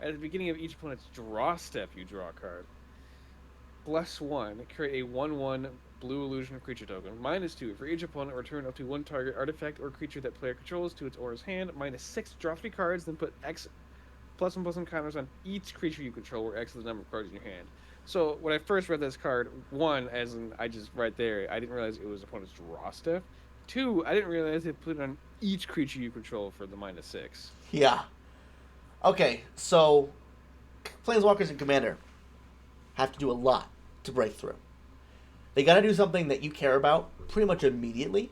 At the beginning of each opponent's draw step, you draw a card. Bless 1. Create a 1/1 blue illusion creature token. -2. For each opponent, return up to 1 target artifact or creature that player controls to its owner's hand. -6. Draw 3 cards, then put X +1/+1 counters on each creature you control, where X is the number of cards in your hand. So when I first read this card, 1, as in I just right there, I didn't realize it was opponent's draw step. 2, I didn't realize they put it on each creature you control for the -6. Yeah. Okay, so Planeswalkers and Commander have to do a lot to break through. They got to do something that you care about pretty much immediately,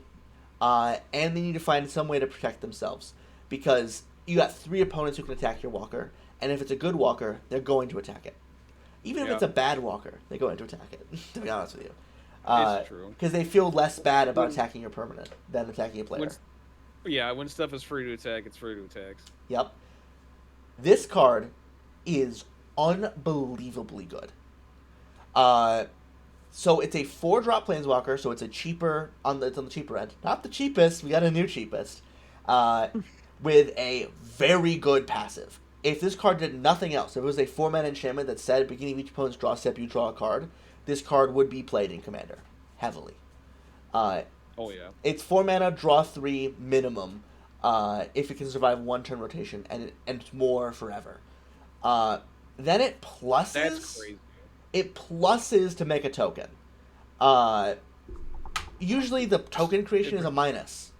and they need to find some way to protect themselves because you got 3 opponents who can attack your walker, and if it's a good walker, they're going to attack it. Even if Yeah, it's a bad walker, they're going to attack it. To be honest with you, it's true. because they feel less bad about When attacking your permanent than attacking a when player. when stuff is free to attack, it's free to attack. Yep. This card is unbelievably good. Uh, so it's a 4-drop planeswalker, so it's a cheaper it's on the cheaper end. Not the cheapest. We got a new cheapest. Uh, with a very good passive. If this card did nothing else, if it was a 4-mana enchantment that said at the beginning of each opponent's draw step you draw a card, this card would be played in Commander heavily. Uh, Oh yeah. it's 4 mana, draw 3 minimum. If it can survive one turn rotation, and it's more forever. Then it pluses. That's crazy. It pluses to make a token. Uh, Usually the token creation is a minus.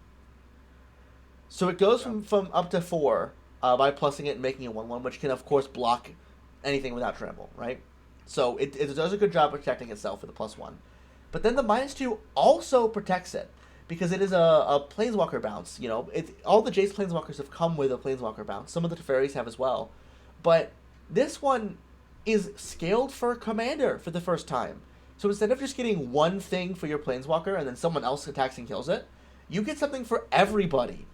So it goes from up to 4 by plussing it and making it 1/1, which can of course block anything without trample, right? So it does a good job protecting itself with a +1. But then the -2 also protects it because it is a Planeswalker bounce. You know, all the Jace Planeswalkers have come with a Planeswalker bounce. Some of the Teferis have as well. But this one is scaled for Commander for the first time. So instead of just getting one thing for your Planeswalker and then someone else attacks and kills it, you get something for everybody.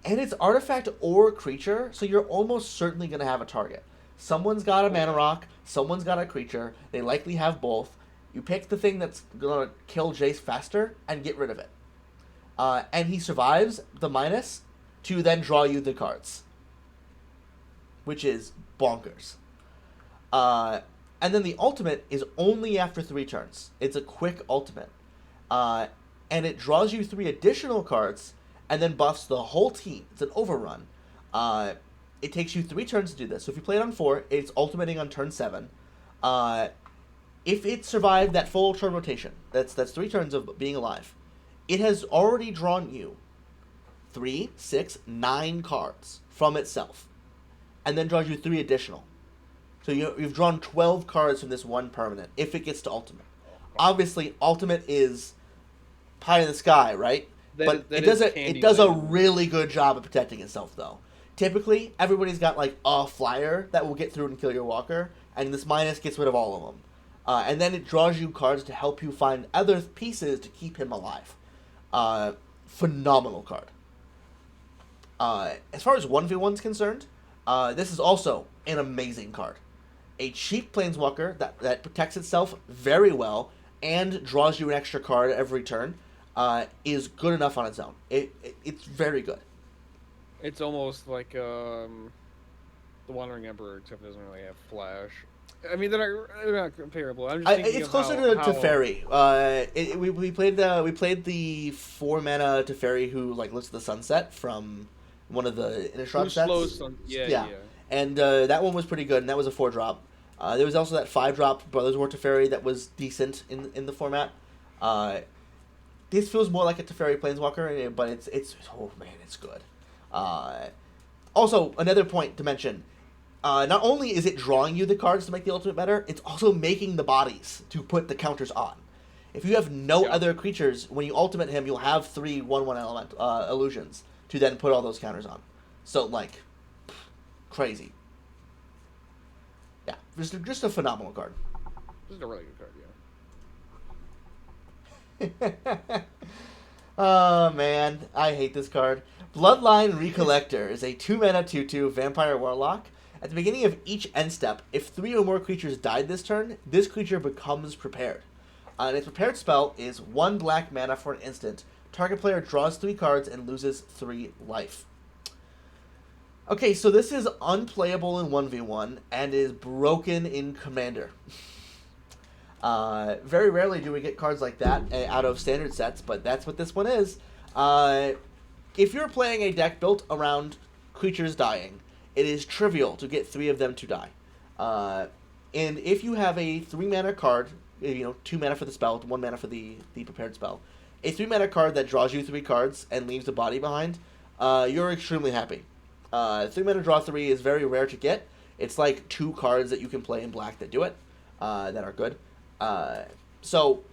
And it's artifact or creature, so you're almost certainly going to have a target. Someone's got a mana rock, someone's got a creature, they likely have both. You pick the thing that's going to kill Jace faster and get rid of it. And he survives the minus to then draw you the cards, which is bonkers. And then the ultimate is only after 3 turns. It's a quick ultimate. And it draws you 3 additional cards and then buffs the whole team. It's an overrun. It takes you 3 turns to do this. So if you play it on 4, it's ultimating on turn 7. If it survived that full turn rotation, that's 3 turns of being alive, it has already drawn you 3, 6, 9 cards from itself. And then draws you 3 additional. So you've drawn 12 cards from this one permanent, if it gets to ultimate. Obviously, ultimate is pie in the sky, right? But it does a really good job of protecting itself, though. Typically, everybody's got like a flyer that will get through and kill your walker, and this minus gets rid of all of them. And then it draws you cards to help you find other pieces to keep him alive. Phenomenal card. As far as 1v1's concerned, this is also an amazing card. A cheap Planeswalker that protects itself very well and draws you an extra card every turn is good enough on its own. It's very good. It's almost like the Wandering Emperor, except it doesn't really have flash. I mean, they're not comparable. I'm just thinking it's closer to Teferi. We played the 4-mana Teferi who like looks at the sunset from one of the Innistrad sets. Yeah. And that one was pretty good, and that was a 4-drop. There was also that 5-drop Brothers War Teferi that was decent in the format. This feels more like a Teferi Planeswalker, but it's oh man, it's good. Also, another point to mention, not only is it drawing you the cards to make the ultimate better, it's also making the bodies to put the counters on. If you have no other creatures, when you ultimate him, you'll have 3 1/1 element illusions to then put all those counters on. So, like, crazy. Yeah, just a phenomenal card. This is a really good card, Oh, man. I hate this card. Bloodline Recollector is a 2-mana 2/2 Vampire Warlock. At the beginning of each end step, if 3 or more creatures died this turn, this creature becomes prepared. And its prepared spell is 1 black mana for an instant. Target player draws 3 cards and loses 3 life. Okay, so this is unplayable in 1v1 and is broken in Commander. Very rarely do we get cards like that out of standard sets, but that's what this one is. If you're playing a deck built around creatures dying, it is trivial to get 3 of them to die. And if you have a 3-mana card, 2 mana for the spell, 1 mana for the prepared spell, a 3-mana card that draws you 3 cards and leaves a body behind, you're extremely happy. 3-mana draw 3 is very rare to get. It's like 2 cards that you can play in black that do it, that are good. So,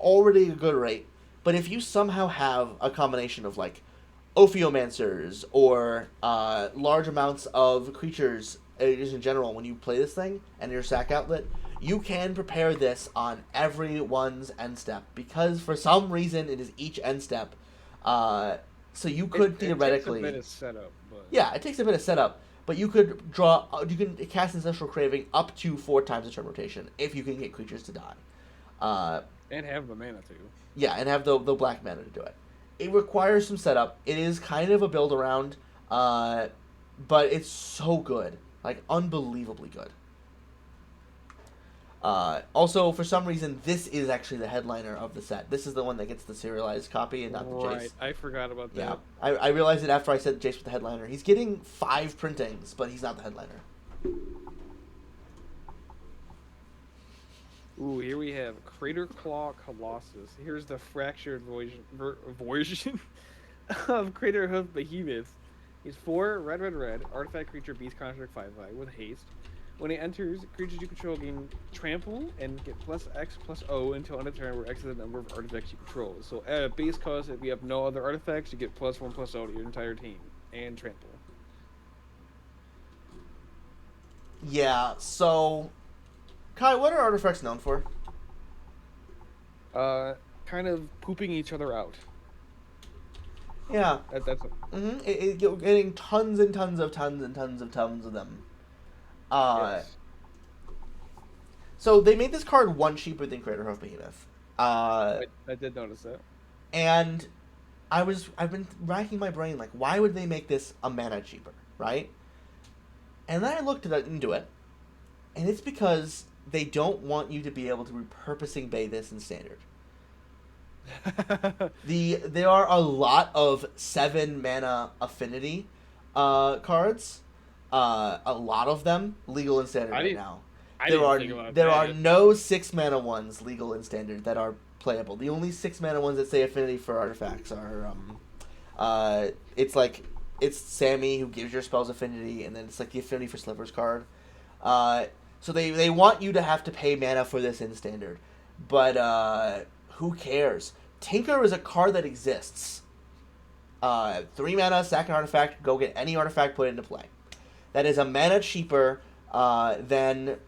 already a good rate. But if you somehow have a combination of, like, Ophiomancers or large amounts of creatures just in general when you play this thing and your sack outlet, you can prepare this on everyone's end step. Because for some reason it is each end step. So you could theoretically... It takes a bit of setup. But... Yeah, it takes a bit of setup. But you can cast Ancestral Craving up to 4 times the turn rotation if you can get creatures to die. And have the mana too. Yeah, and have the black mana to do it. It requires some setup. It is kind of a build around. Uh, but it's so good, like unbelievably good. Also, for some reason, this is actually the headliner of the set. This is the one that gets the serialized copy and not the Jace. Right, I forgot about Yeah, that. I realized it after I said Jace with the headliner. He's getting 5 printings, but he's not the headliner. Ooh, here we have Crater Claw Colossus. Here's the fractured version of Crater Hoof Behemoth. He's 4 red, red, red, artifact creature, beast construct, 5/5 with haste. When it enters, creatures you control gain trample and get plus X plus O until end of turn, where X is the number of artifacts you control. So at base cost, if you have no other artifacts, you get plus 1 plus O to your entire team and trample. Yeah, so Kai, what are artifacts known for? Uh, Kind of pooping each other out. Yeah, That's you're getting tons and tons of tons and tons of tons of them. Uh, yes. so they made this card one cheaper than Crater Hoof Behemoth. I did notice that. And I've been racking my brain like, why would they make this a mana cheaper, right? And then I looked into it, and it's because they don't want you to be able to repurposing bay this in standard. There are a lot of 7 mana affinity cards. A lot of them legal in standard I right didn't. now. I There didn't are think about there are that. no 6 mana ones legal in standard that are playable. The only 6 mana ones that say affinity for artifacts are it's like it's Sammy who gives your spells affinity, and then it's like the affinity for Slivers card. Uh, so they want you to have to pay mana for this in standard, but who cares? Tinker is a card that exists. 3 mana, sack an artifact, go get any artifact put into play. That is a mana cheaper than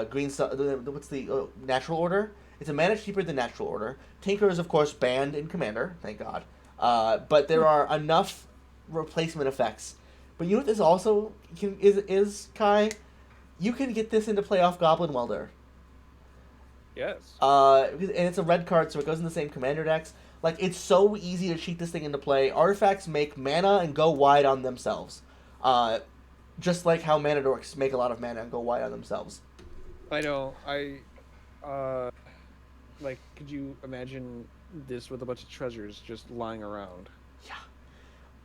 Green. What's the natural order? It's a mana cheaper than natural order. Tinker is of course banned in Commander, thank God. But there are enough replacement effects. But you know what this also is Kai? You can get this into play off Goblin Welder. Yes. And it's a red card, so it goes in the same commander decks. Like, it's so easy to cheat this thing into play. Artifacts make mana and go wide on themselves. Uh, just like how mana dorks make a lot of mana and go wide on themselves. I know. Uh, like, could you imagine this with a bunch of treasures just lying around? Yeah.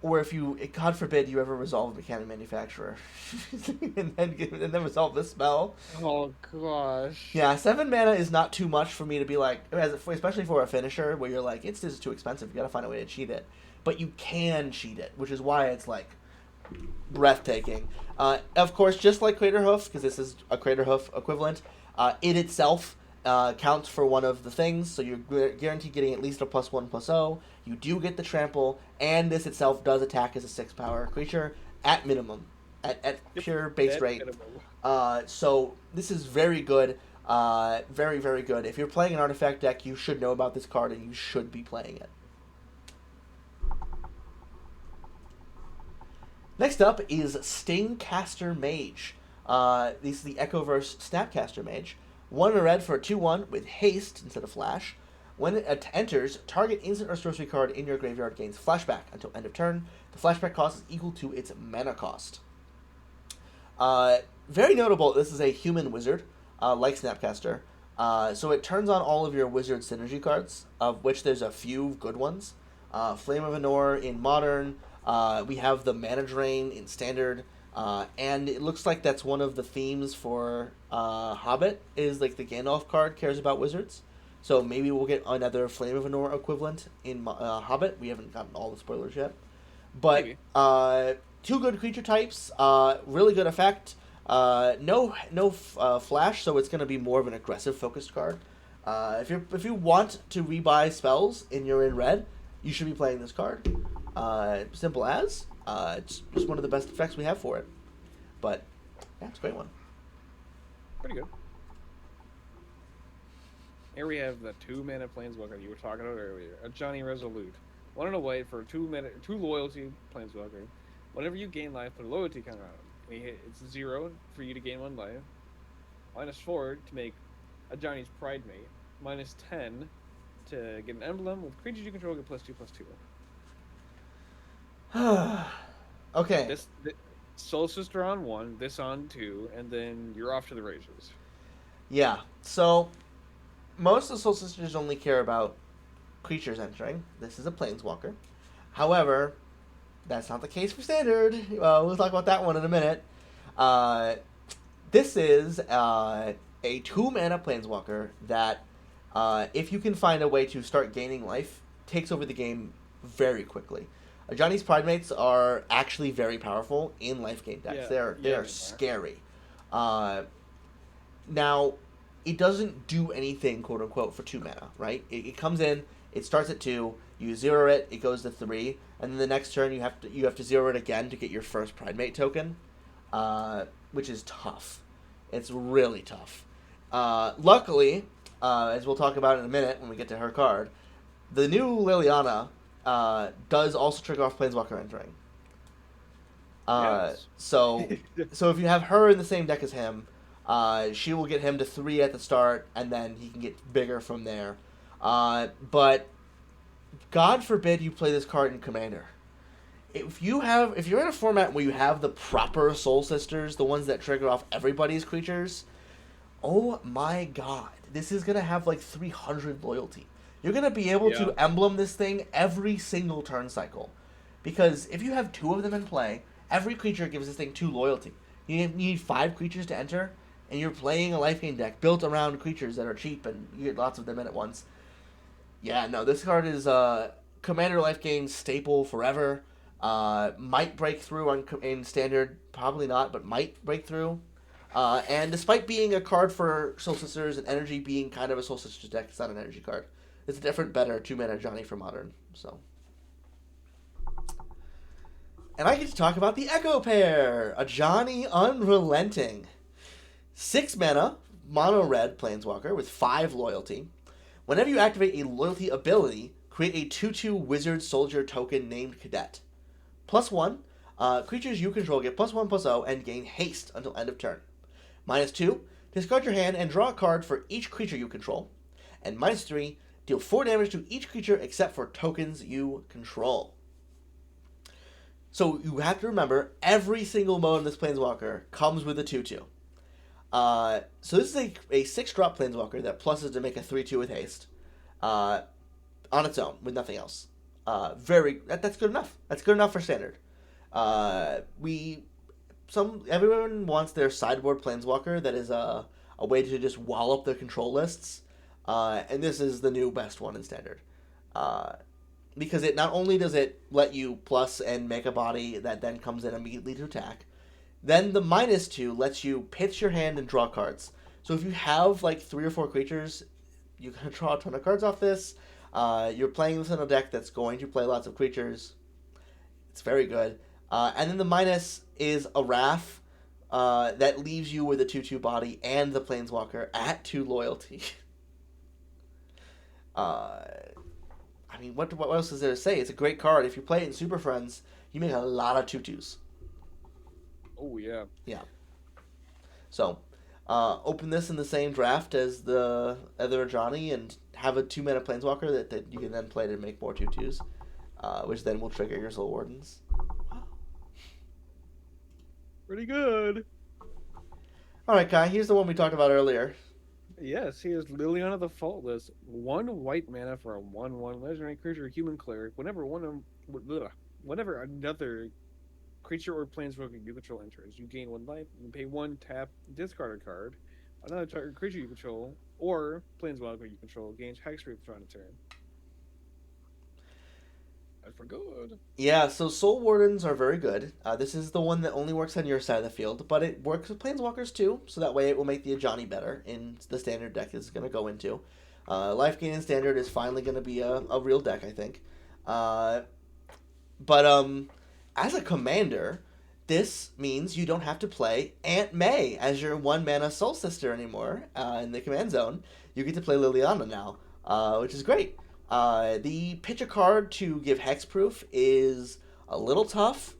Or if you, God forbid, you ever resolve a cannon manufacturer, and then resolve this spell. Oh gosh. Yeah, 7 mana is not too much for me to be like, especially for a finisher where you're like, it's just too expensive. You gotta find a way to cheat it, but you can cheat it, which is why it's like breathtaking. Of course, just like Crater Hoof, because this is a Crater Hoof equivalent, it itself counts for one of the things, so you're guaranteed getting at least a +1 +0. You do get the trample, and this itself does attack as a 6 power creature at minimum, at pure base At rate. minimum. So this is very good, very very good. If you're playing an artifact deck, you should know about this card and you should be playing it. Next up is Stingcaster Mage. This is the Echoverse Snapcaster Mage. 1 in a red for a 2/1 with haste instead of flash. When it enters, target instant or sorcery card in your graveyard gains flashback until end of turn. The flashback cost is equal to its mana cost. Very notable, this is a human wizard, like Snapcaster. So it turns on all of your wizard synergy cards, of which there's a few good ones. Flame of Anor in Modern. We have the Mana Drain in Standard. And it looks like that's one of the themes for Hobbit, is like the Gandalf card cares about wizards. So maybe we'll get another Flame of Anor equivalent in Hobbit. We haven't gotten all the spoilers yet. But Maybe. 2 good creature types, really good effect. No flash, so it's going to be more of an aggressive focused card. If you want to rebuy spells and you're in red, you should be playing this card. Simple as. It's just one of the best effects we have for it. But yeah, it's a great one. Pretty good. Here we have the 2 mana planeswalker you were talking about earlier, a Johnny Resolute. 1 and a white for 2 loyalty planeswalker. Whenever you gain life, put a loyalty counter on him. It's 0 for you to gain 1 life. -4 to make a Johnny's Pride Mate. -10 to get an emblem with creatures you control get +2/+2. Okay. Soul Sister on one, this on two, and then you're off to the races. Yeah. So most of the Soul Sisters only care about creatures entering. This is a planeswalker. However, that's not the case for standard. We'll talk about that one in a minute. Uh, this is a 2 mana planeswalker that, if you can find a way to start gaining life, takes over the game very quickly. Johnny's Pridemates are actually very powerful in life gain decks. Yeah, They yeah, are they are. scary. Uh, Now, it doesn't do anything, quote unquote, for 2 mana, right? It comes in, it starts at 2, you zero it, it goes to 3, and then the next turn you have to zero it again to get your first Pridemate token, which is tough. It's really tough. Luckily, as we'll talk about in a minute when we get to her card, the new Liliana does also trigger off Planeswalker entering. Uh, Yes. so so if you have her in the same deck as him, she will get him to 3 at the start, and then he can get bigger from there. But God forbid you play this card in Commander. If you're in a format where you have the proper Soul Sisters, the ones that trigger off everybody's creatures, oh my God, this is gonna have like 300 loyalty. You're gonna be able Yeah. to emblem this thing every single turn cycle, because if you have 2 of them in play, every creature gives this thing 2 loyalty. You need 5 creatures to enter, and you're playing a life gain deck built around creatures that are cheap and you get lots of them in at once. Yeah, no, this card is Commander life gain staple forever. Might break through in standard, probably not, but might break through. And despite being a card for Soul Sisters and Energy being kind of a Soul Sisters deck, it's not an Energy card. It's a different, better 2 mana Johnny for Modern. So, and I get to talk about the Echo Pair, a Johnny Unrelenting, 6 mana mono red planeswalker with 5 loyalty. Whenever you activate a loyalty ability, create a 2/2 wizard soldier token named Cadet. +1, creatures you control get +1/+0 and gain haste until end of turn. -2, discard your hand and draw a card for each creature you control. And -3, deal 4 damage to each creature except for tokens you control. So you have to remember, every single mode in this Planeswalker comes with a 2/2. So this is a 6-drop Planeswalker that pluses to make a 3/2 with haste. Uh, on its own, with nothing else. That's good enough. That's good enough for standard. We everyone wants their sideboard planeswalker that is a way to just wallop their control lists, and this is the new best one in standard. Uh, because it not only does it let you plus and make a body that then comes in immediately to attack, then the -2 lets you pitch your hand and draw cards. So if you have like 3 or 4 creatures, you can draw a ton of cards off this. You're playing this in a deck that's going to play lots of creatures. It's very good. And then the minus is a Wrath that leaves you with a 2/2 body and the Planeswalker at 2 loyalty. uh, I mean, what else is there to say? It's a great card. If you play it in Super Friends, you make a lot of 2/2s. Oh yeah. Yeah. So, open this in the same draft as the other Johnny and have a 2 mana Planeswalker that you can then play to make more 2/2s, which then will trigger your Soul Wardens. Wow. Pretty good. Alright, Kai, here's the one we talked about earlier. Yes, he is Liliana the Faultless. 1 white mana for a 1/1 legendary creature, human cleric. Whenever another creature or planeswalker you control enters, you gain 1 life. You pay 1, tap, discard a card. Another target creature you control or planeswalker you control gains hexproof throughout a turn. That's for good. Yeah, so Soul Wardens are very good. This is the one that only works on your side of the field, but it works with Planeswalkers too, so that way it will make the Ajani better in the standard deck is going to go into. Life Gain in standard is finally going to be a real deck, I think. But as a commander, this means you don't have to play Aunt May as your 1 mana Soul Sister anymore in the command zone. You get to play Liliana now, which is great. The pitch a card to give hexproof is a little tough.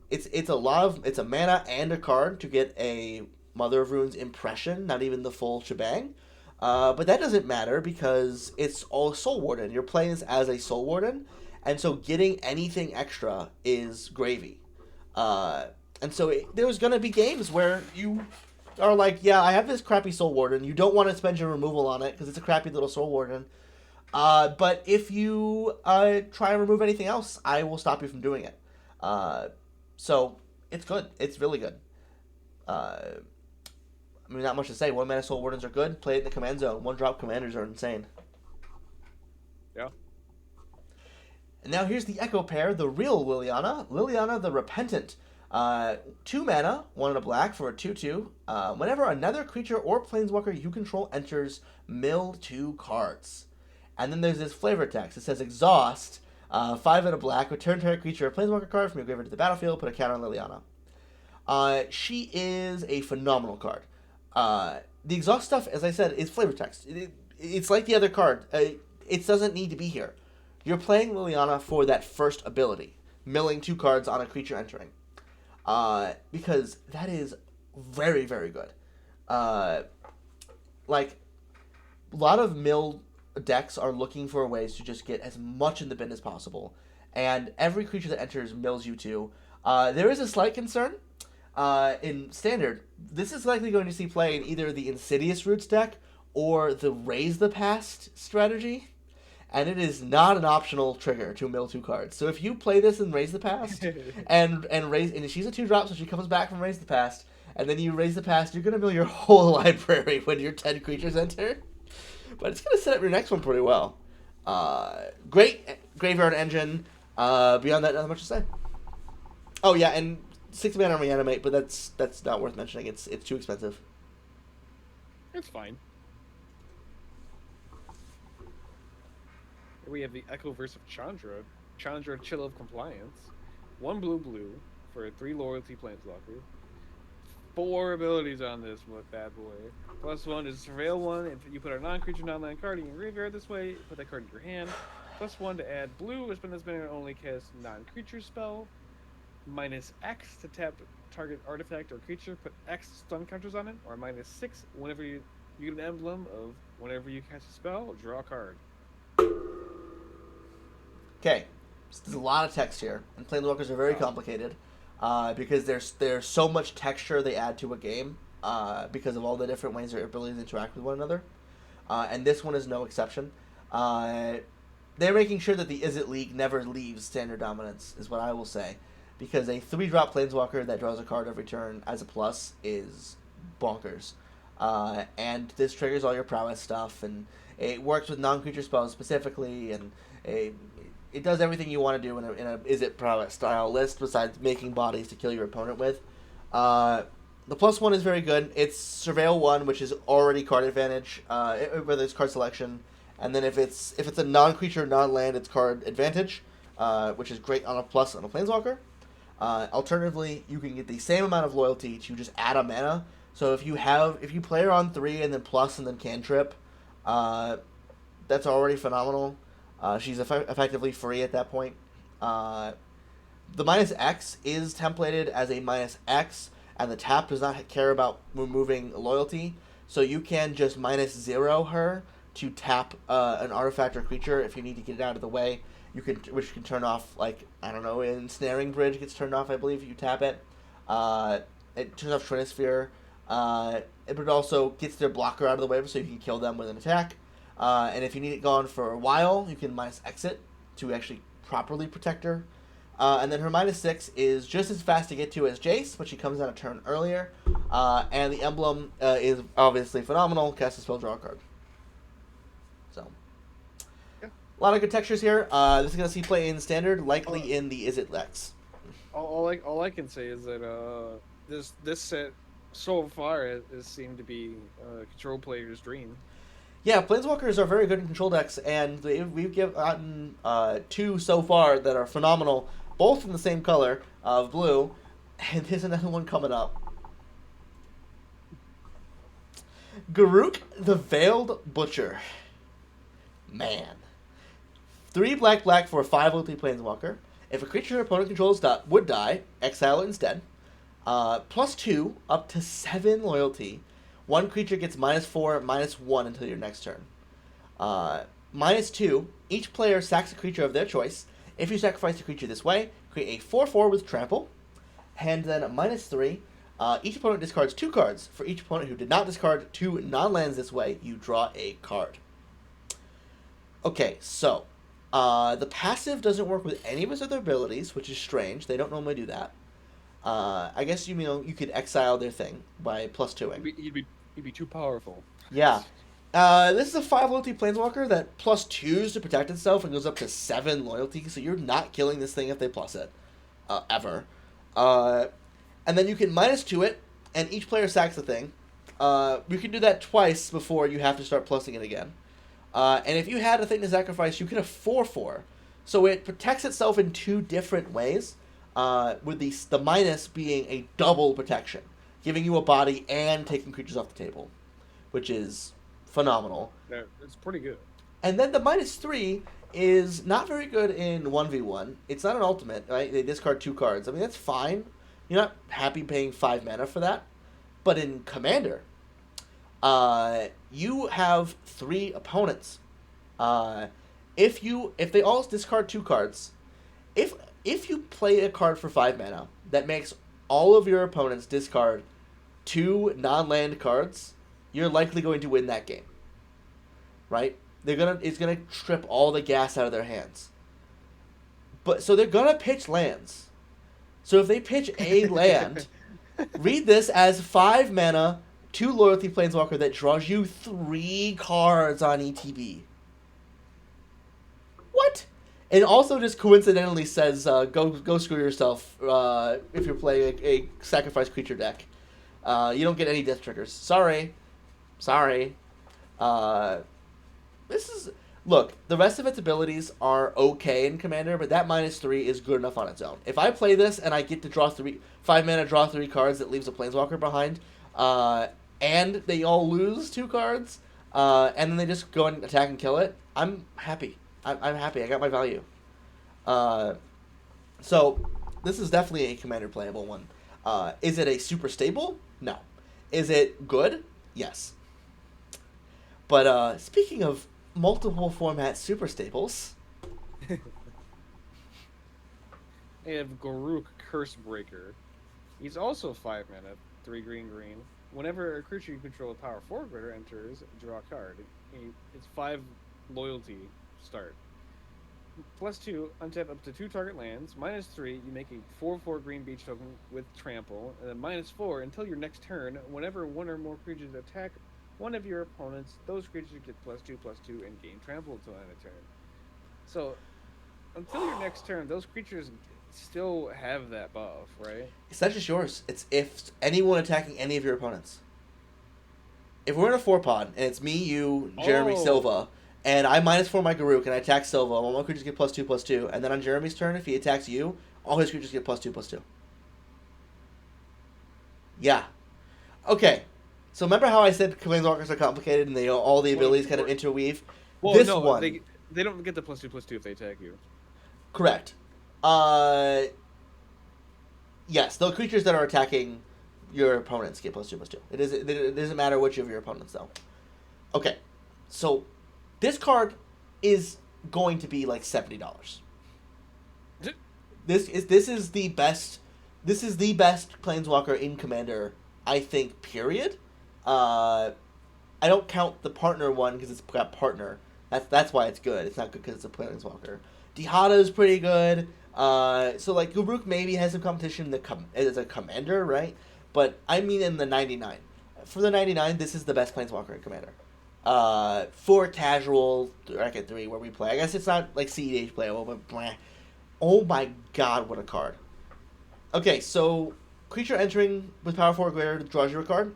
It's a mana and a card to get a Mother of Runes impression, not even the full shebang. But that doesn't matter because it's all Soul Warden. You're playing this as a Soul Warden, and so getting anything extra is gravy. Uh, and so there's going to be games where you are like, yeah, I have this crappy Soul Warden. You don't want to spend your removal on it because it's a crappy little Soul Warden. But if you try and remove anything else, I will stop you from doing it. So it's good. It's really good. I mean, not much to say. 1 mana Soul Wardens are good. Play it in the command zone. 1-drop commanders are insane. Yeah. And now here's the Echo pair, the real Liliana. Liliana the Repentant. 2 mana, 1 and a black for a 2/2. Whenever another creature or planeswalker you control enters, mill 2 cards. And then there's this flavor text. It says exhaust, 5 and a black, return target creature or planeswalker card from your graveyard to the battlefield, put a counter on Liliana. She is a phenomenal card. The exhaust stuff, as I said, is flavor text. It's like the other card. It doesn't need to be here. You're playing Liliana for that first ability, milling 2 cards on a creature entering. Because that is very, very good. Like, a lot of mill decks are looking for ways to just get as much in the bin as possible. And every creature that enters mills you 2. There is a slight concern. In Standard, this is likely going to see play in either the Insidious Roots deck or the Raise the Past strategy. And it is not an optional trigger to mill 2 cards. So if you play this and Raise the Past, and she's a 2-drop, so she comes back from Raise the Past, and then you Raise the Past, you're going to mill your whole library when your 10 creatures enter. But it's going to set up your next one pretty well. Great graveyard engine. Beyond that, nothing much to say. Oh yeah, and 6 mana on Reanimate, but that's not worth mentioning. It's too expensive. It's fine. Here we have the Echoverse of Chandra. Chandra, Chill of Compliance. 1 blue for a 3 loyalty planeswalker. 4 abilities on this bad boy. +1 is Surveil 1. If you put a non-creature, non-land card in your graveyard this way, put that card in your hand. +1 to add blue. Spend this mana only cast non-creature spell. -X to tap target artifact or creature, put X stun counters on it, or -6 whenever you get an emblem of whenever you cast a spell, draw a card. Okay, there's a lot of text here, and planeswalkers are very complicated because there's so much texture they add to a game because of all the different ways their abilities interact with one another, and this one is no exception. They're making sure that the Izzet League never leaves Standard Dominance, is what I will say. Because a 3-drop planeswalker that draws a card every turn as a plus is bonkers. And this triggers all your prowess stuff, and it works with non-creature spells specifically, and it does everything you want to do in a Izzet prowess style list besides making bodies to kill your opponent with. The +1 is very good. It's Surveil 1, which is already card advantage, whether it's card selection, and then if it's a non-creature, non-land, it's card advantage, which is great on a plus on a planeswalker. Alternatively, you can get the same amount of loyalty to just add a mana. So if you play her on 3 and then plus and then cantrip, that's already phenomenal. She's effectively free at that point. The -X is templated as a -X, and the tap does not care about removing loyalty. So you can just -0 her to tap an artifact or creature if you need to get it out of the way. Which can turn off, like, I don't know, Ensnaring Bridge gets turned off, I believe, if you tap it. It turns off Trinisphere. It also gets their blocker out of the way so you can kill them with an attack. And if you need it gone for a while, you can -exit to actually properly protect her. And then her -6 is just as fast to get to as Jace, but she comes out a turn earlier. And the emblem is obviously phenomenal. Cast a spell, draw a card. So... a lot of good textures here. This is going to see play in Standard, likely in the Izzet Lex. All I can say is that this set so far has seemed to be a control player's dream. Yeah, Planeswalkers are very good in control decks, and we've gotten 2 so far that are phenomenal, both in the same color of blue, and there's another one coming up. Garruk the Veiled Butcher. Man. 3 black for a 5 loyalty planeswalker. If a creature your opponent controls would die, exile it instead. +2, up to 7 loyalty. 1 creature gets -4, -1 until your next turn. -2, each player sacks a creature of their choice. If you sacrifice a creature this way, create a 4/4 with trample, and then a -3. Each opponent discards 2 cards. For each opponent who did not discard 2 non-lands this way, you draw a card. Okay, so the passive doesn't work with any of his other abilities, which is strange. They don't normally do that. I guess you could exile their thing by +2ing. He'd be too powerful. Yeah. This is a 5 loyalty planeswalker that +2s to protect itself and goes up to 7 loyalty, so you're not killing this thing if they plus it. Ever. And then you can -2 it, and each player sacks the thing. You can do that twice before you have to start plussing it again. And if you had a thing to sacrifice, you can have 4/4. So it protects itself in 2 different ways, with the minus being a double protection, giving you a body and taking creatures off the table, which is phenomenal. Yeah, it's pretty good. And then the -3 is not very good in 1v1. It's not an ultimate, right? They discard 2 cards. I mean, that's fine. You're not happy paying 5 mana for that. But in Commander, you have 3 opponents. If they all discard 2 cards, if you play a card for 5 mana that makes all of your opponents discard 2 non-land cards, you're likely going to win that game. Right? It's gonna strip all the gas out of their hands. But so they're gonna pitch lands. So if they pitch a land, read this as 5 mana, 2 loyalty planeswalker that draws you 3 cards on ETB. What? It also just coincidentally says go screw yourself if you're playing a sacrifice creature deck. You don't get any death triggers. Sorry. Look, the rest of its abilities are okay in Commander, but that -3 is good enough on its own. If I play this and I get to draw 5 mana, draw 3 cards that leaves a planeswalker behind, and they all lose 2 cards, and then they just go and attack and kill it, I'm happy. I'm happy. I got my value. So this is definitely a Commander playable one. Is it a super stable? No. Is it good? Yes. But speaking of multiple format super staples, I have Garruk Cursebreaker. He's also 5 mana, 3 green. Whenever a creature you control with power 4 or greater enters, draw a card. It's 5 loyalty start. +2, untap up to 2 target lands. -3, you make a 4/4 green beach token with trample. And then -4, until your next turn, whenever 1 or more creatures attack one of your opponents, those creatures get +2/+2 and gain trample until end of turn. So, until your next turn, those creatures still have that buff, right? it's not just yours. It's if anyone attacking any of your opponents. If we're in a 4-pod, and it's me, you, Jeremy, Silva, and I -4 my Garruk, and I attack Silva, all my creatures get +2/+2, and then on Jeremy's turn, if he attacks you, all his creatures get +2/+2. Yeah. Okay. So remember how I said planeswalkers are complicated and all the abilities kind of interweave? Well, this no, one, they don't get the +2/+2 if they attack you. correct. Yes, the creatures that are attacking your opponents get +2/+2. It doesn't matter which of your opponents though. Okay, so this card is going to be like $70. This is the best. This is the best planeswalker in Commander, I think. Period. I don't count the partner one because it's got partner. That's why it's good. It's not good because it's a planeswalker. Dihada is pretty good. So like Garruk maybe has some competition as a Commander, right? But I mean in the 99. For the 99, this is the best planeswalker in Commander. For casual bracket 3 where we play. I guess it's not like CEDH playable, but bleh. Oh my god, what a card. Okay, so creature entering with power 4 or greater draws you a card.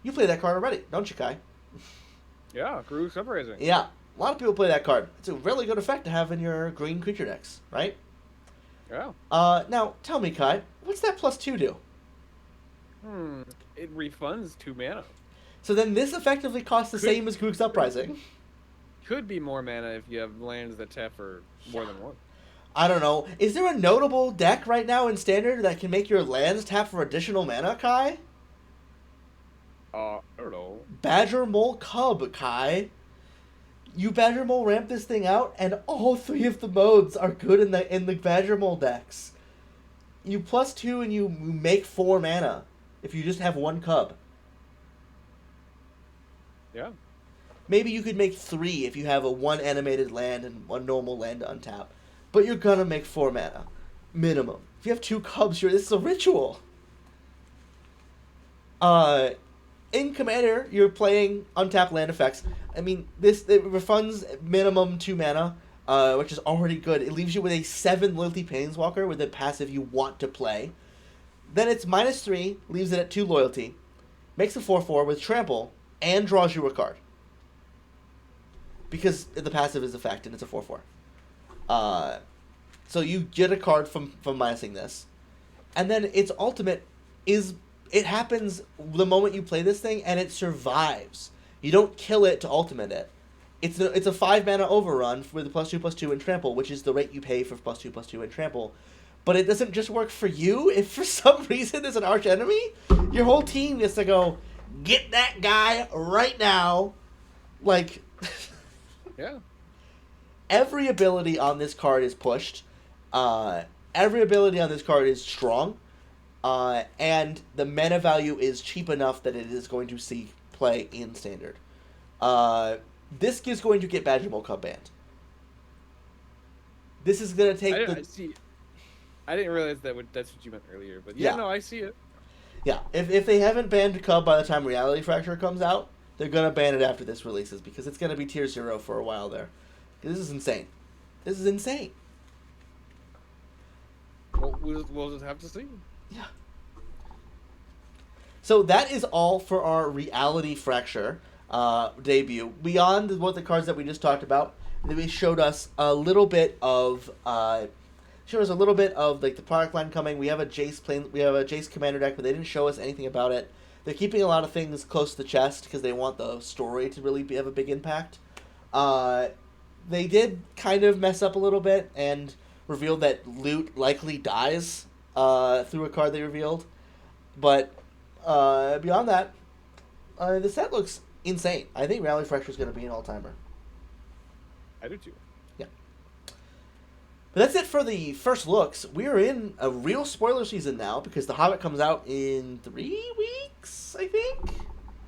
You play that card already, don't you, Kai? Yeah, Garruk's Uprising. Yeah, a lot of people play that card. It's a really good effect to have in your green creature decks, right? Yeah. Now, tell me, Kai, what's that +2 do? It refunds 2 mana. So then this effectively costs the same as Garruk's Uprising. Could be more mana if you have lands that tap for more than 1. I don't know. Is there a notable deck right now in Standard that can make your lands tap for additional mana, Kai? I don't know. Badger Mole Cub, Kai. You Badger Mole ramp this thing out, and all three of the modes are good in the Badger Mole decks. You +2 and you make 4 mana if you just have one cub. Yeah. Maybe you could make 3 if you have a 1 animated land and 1 normal land to untap. But you're gonna make 4 mana. Minimum. If you have 2 cubs, this is a ritual. In Commander, you're playing untapped land effects. I mean, it refunds minimum 2 mana, which is already good. It leaves you with a 7 Loyalty Planeswalker with a passive you want to play. Then it's -3, leaves it at 2 Loyalty, makes a 4/4 with Trample, and draws you a card. Because the passive is effect and it's a 4/4. So you get a card from minusing this. And then its ultimate is... It happens the moment you play this thing, and it survives. You don't kill it to ultimate it. It's a 5 mana overrun with a +2/+2 and trample, which is the rate you pay for +2/+2 and trample. But it doesn't just work for you. If for some reason there's an arch enemy, your whole team gets to go, get that guy right now. Like, yeah. Every ability on this card is pushed. Every ability on this card is strong. And the mana value is cheap enough that it is going to see play in Standard. This is going to get Badger Mole Cub banned. This is going to take I didn't realize that's what you meant earlier, but yeah, no, I see it. Yeah, if they haven't banned Cub by the time Reality Fracture comes out, they're going to ban it after this releases, because it's going to be tier 0 for a while there. This is insane. This is insane. Well, we'll just have to see. Yeah. So that is all for our Reality Fracture debut. Beyond what the cards that we just talked about, they showed us a little bit of like the product line coming. We have a Jace Commander deck, but they didn't show us anything about it. They're keeping a lot of things close to the chest because they want the story to really have a big impact. They did kind of mess up a little bit and revealed that loot likely dies through a card they revealed. But beyond that, the set looks insane. I think Rally Fracture is going to be an all-timer. I do too. Yeah. But that's it for the first looks. We are in a real spoiler season now because The Hobbit comes out in 3 weeks, I think.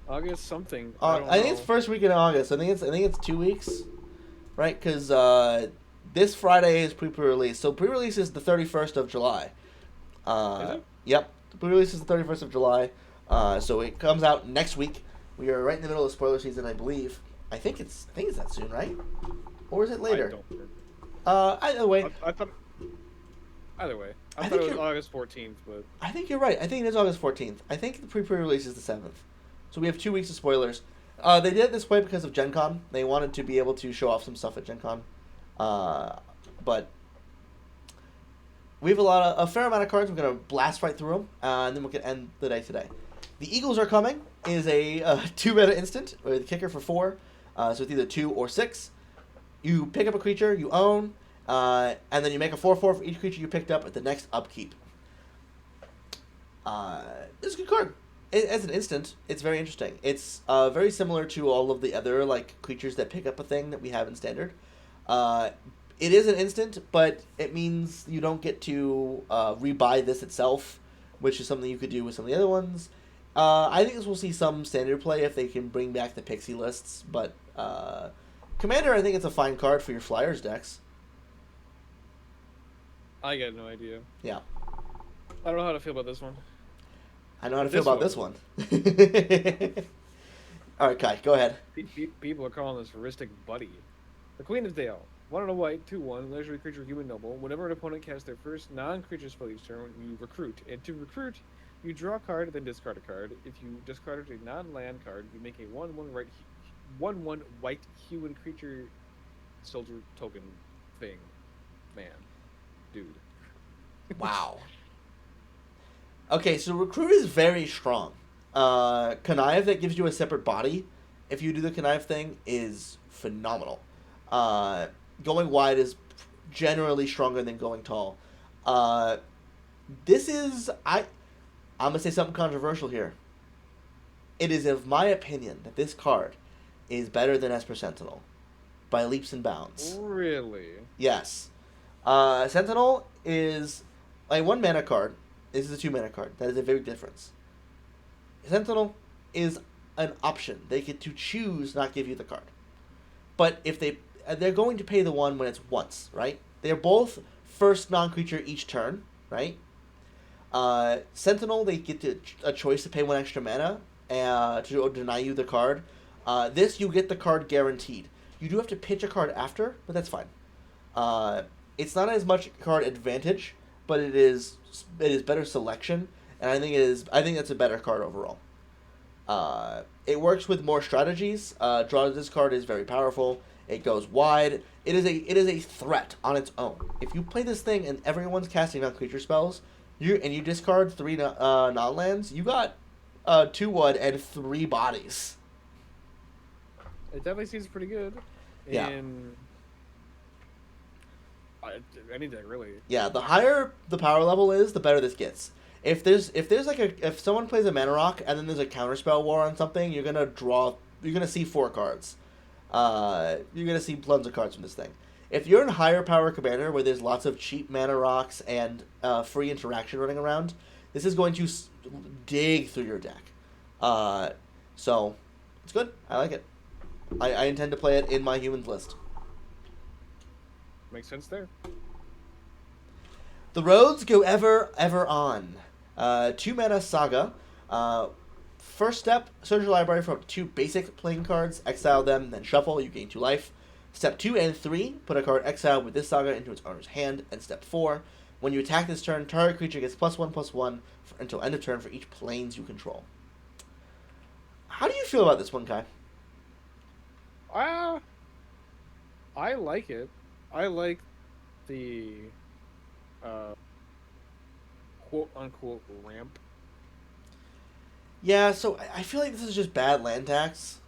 August something. I think it's first week in August. I think it's 2 weeks, right? Because this Friday is pre-release. So pre-release is the 31st of July. Is it? Yep. The pre-release is the 31st of July. So it comes out next week. We are right in the middle of spoiler season, I believe. I think it's that soon, right? Or is it later? Either way. Either way. I thought it was August 14th, but... I think you're right. I think it is August 14th. I think the pre-release is the 7th. So we have 2 weeks of spoilers. They did it this way because of Gen Con. They wanted to be able to show off some stuff at Gen Con. But we have a fair amount of cards. We're going to blast right through them, and then we can end the day today. The Eagles Are Coming is a 2-mana instant with a kicker for 4. So it's either 2 or 6. You pick up a creature you own, and then you make a 4/4 for each creature you picked up at the next upkeep. It's a good card. As an instant, it's very interesting. It's very similar to all of the other creatures that pick up a thing that we have in Standard. It is an instant, but it means you don't get to rebuy this itself, which is something you could do with some of the other ones. I think this will see some Standard play if they can bring back the Pixie lists, but Commander, I think it's a fine card for your Flyers decks. I got no idea. Yeah. I don't know how to feel about this one. I know how to feel about this one. All right, Kai, go ahead. People are calling this heuristic buddy. The Queen of Dale. 1 and a white, 2/1, legendary creature, human noble. Whenever an opponent casts their first non-creature spell each turn, you recruit. And to recruit, you draw a card, then discard a card. If you discarded a non-land card, you make a 1/1 white human creature soldier token thing. Man. Dude. Wow. Okay, so recruit is very strong. Connive that gives you a separate body, if you do the connive thing, is phenomenal. Going wide is generally stronger than going tall. This is... I'm going to say something controversial here. It is of my opinion that this card is better than Esper Sentinel. by leaps and bounds. Really? Yes. Sentinel is a 1 mana card. This is a 2 mana card. That is a big difference. Sentinel is an option. They get to choose not give you the card. But if they're going to pay the one when it's once, right? They're both first non-creature each turn, right? Sentinel, they get a choice to pay 1 extra mana to deny you the card. This, you get the card guaranteed. You do have to pitch a card after, but that's fine. It's not as much card advantage, but it is better selection, and I think that's a better card overall. It works with more strategies. Draw this card is very powerful. It goes wide. It is a threat on its own. If you play this thing and everyone's casting non-creature spells, you discard 3 non-lands, you got 2 wood and 3 bodies. It definitely seems pretty good. Yeah. In any deck, really. Yeah, the higher the power level is, the better this gets. If someone plays a mana rock and then there's a counterspell war on something, you're gonna see 4 cards. You're gonna see tons of cards from this thing. If you're in higher power commander where there's lots of cheap mana rocks and free interaction running around, this is going to dig through your deck. So it's good. I like it. I intend to play it in my humans list. Makes sense there. The roads go ever on. 2 mana saga. First step, search your library for up to 2 basic playing cards, exile them, then shuffle, you gain 2 life. Step 2 and 3, put a card exiled with this saga into its owner's hand. And step 4, when you attack this turn, target creature gets +1/+1 until end of turn for each planes you control. How do you feel about this one, Kai? I like it. I like the quote unquote ramp. Yeah, so I feel like this is just bad land tax.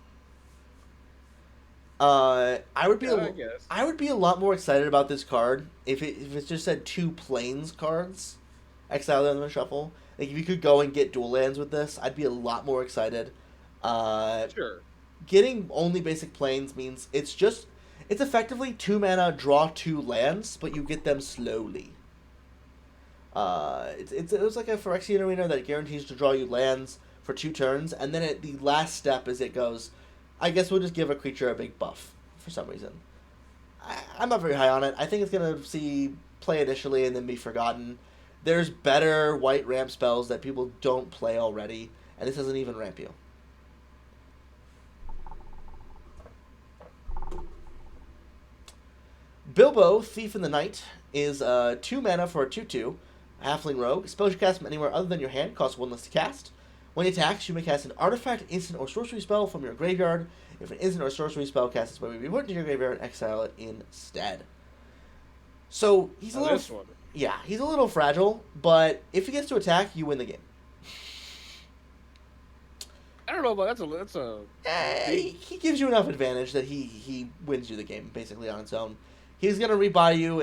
I would be I guess. I would be a lot more excited about this card if it just said 2 planes cards, exile them and shuffle. Like if you could go and get dual lands with this, I'd be a lot more excited. Sure. Getting only basic planes means it's effectively 2 mana, draw 2 lands, but you get them slowly. It was like a Phyrexian Arena that guarantees to draw you lands for 2 turns, and then the last step is it goes, I guess we'll just give a creature a big buff for some reason. I'm not very high on it. I think it's going to see play initially and then be forgotten. There's better white ramp spells that people don't play already, and this doesn't even ramp you. Bilbo, Thief in the Night, is 2 mana for a 2/2, halfling rogue. Spells you cast from anywhere other than your hand cost 1 less to cast. When he attacks, you may cast an artifact, instant, or sorcery spell from your graveyard. If an instant or sorcery spell cast this way, will be put into your graveyard and exile it instead. So he's a little fragile, but if he gets to attack, you win the game. I don't know, but that's a. He gives you enough advantage that he wins you the game basically on its own. He's gonna rebuy you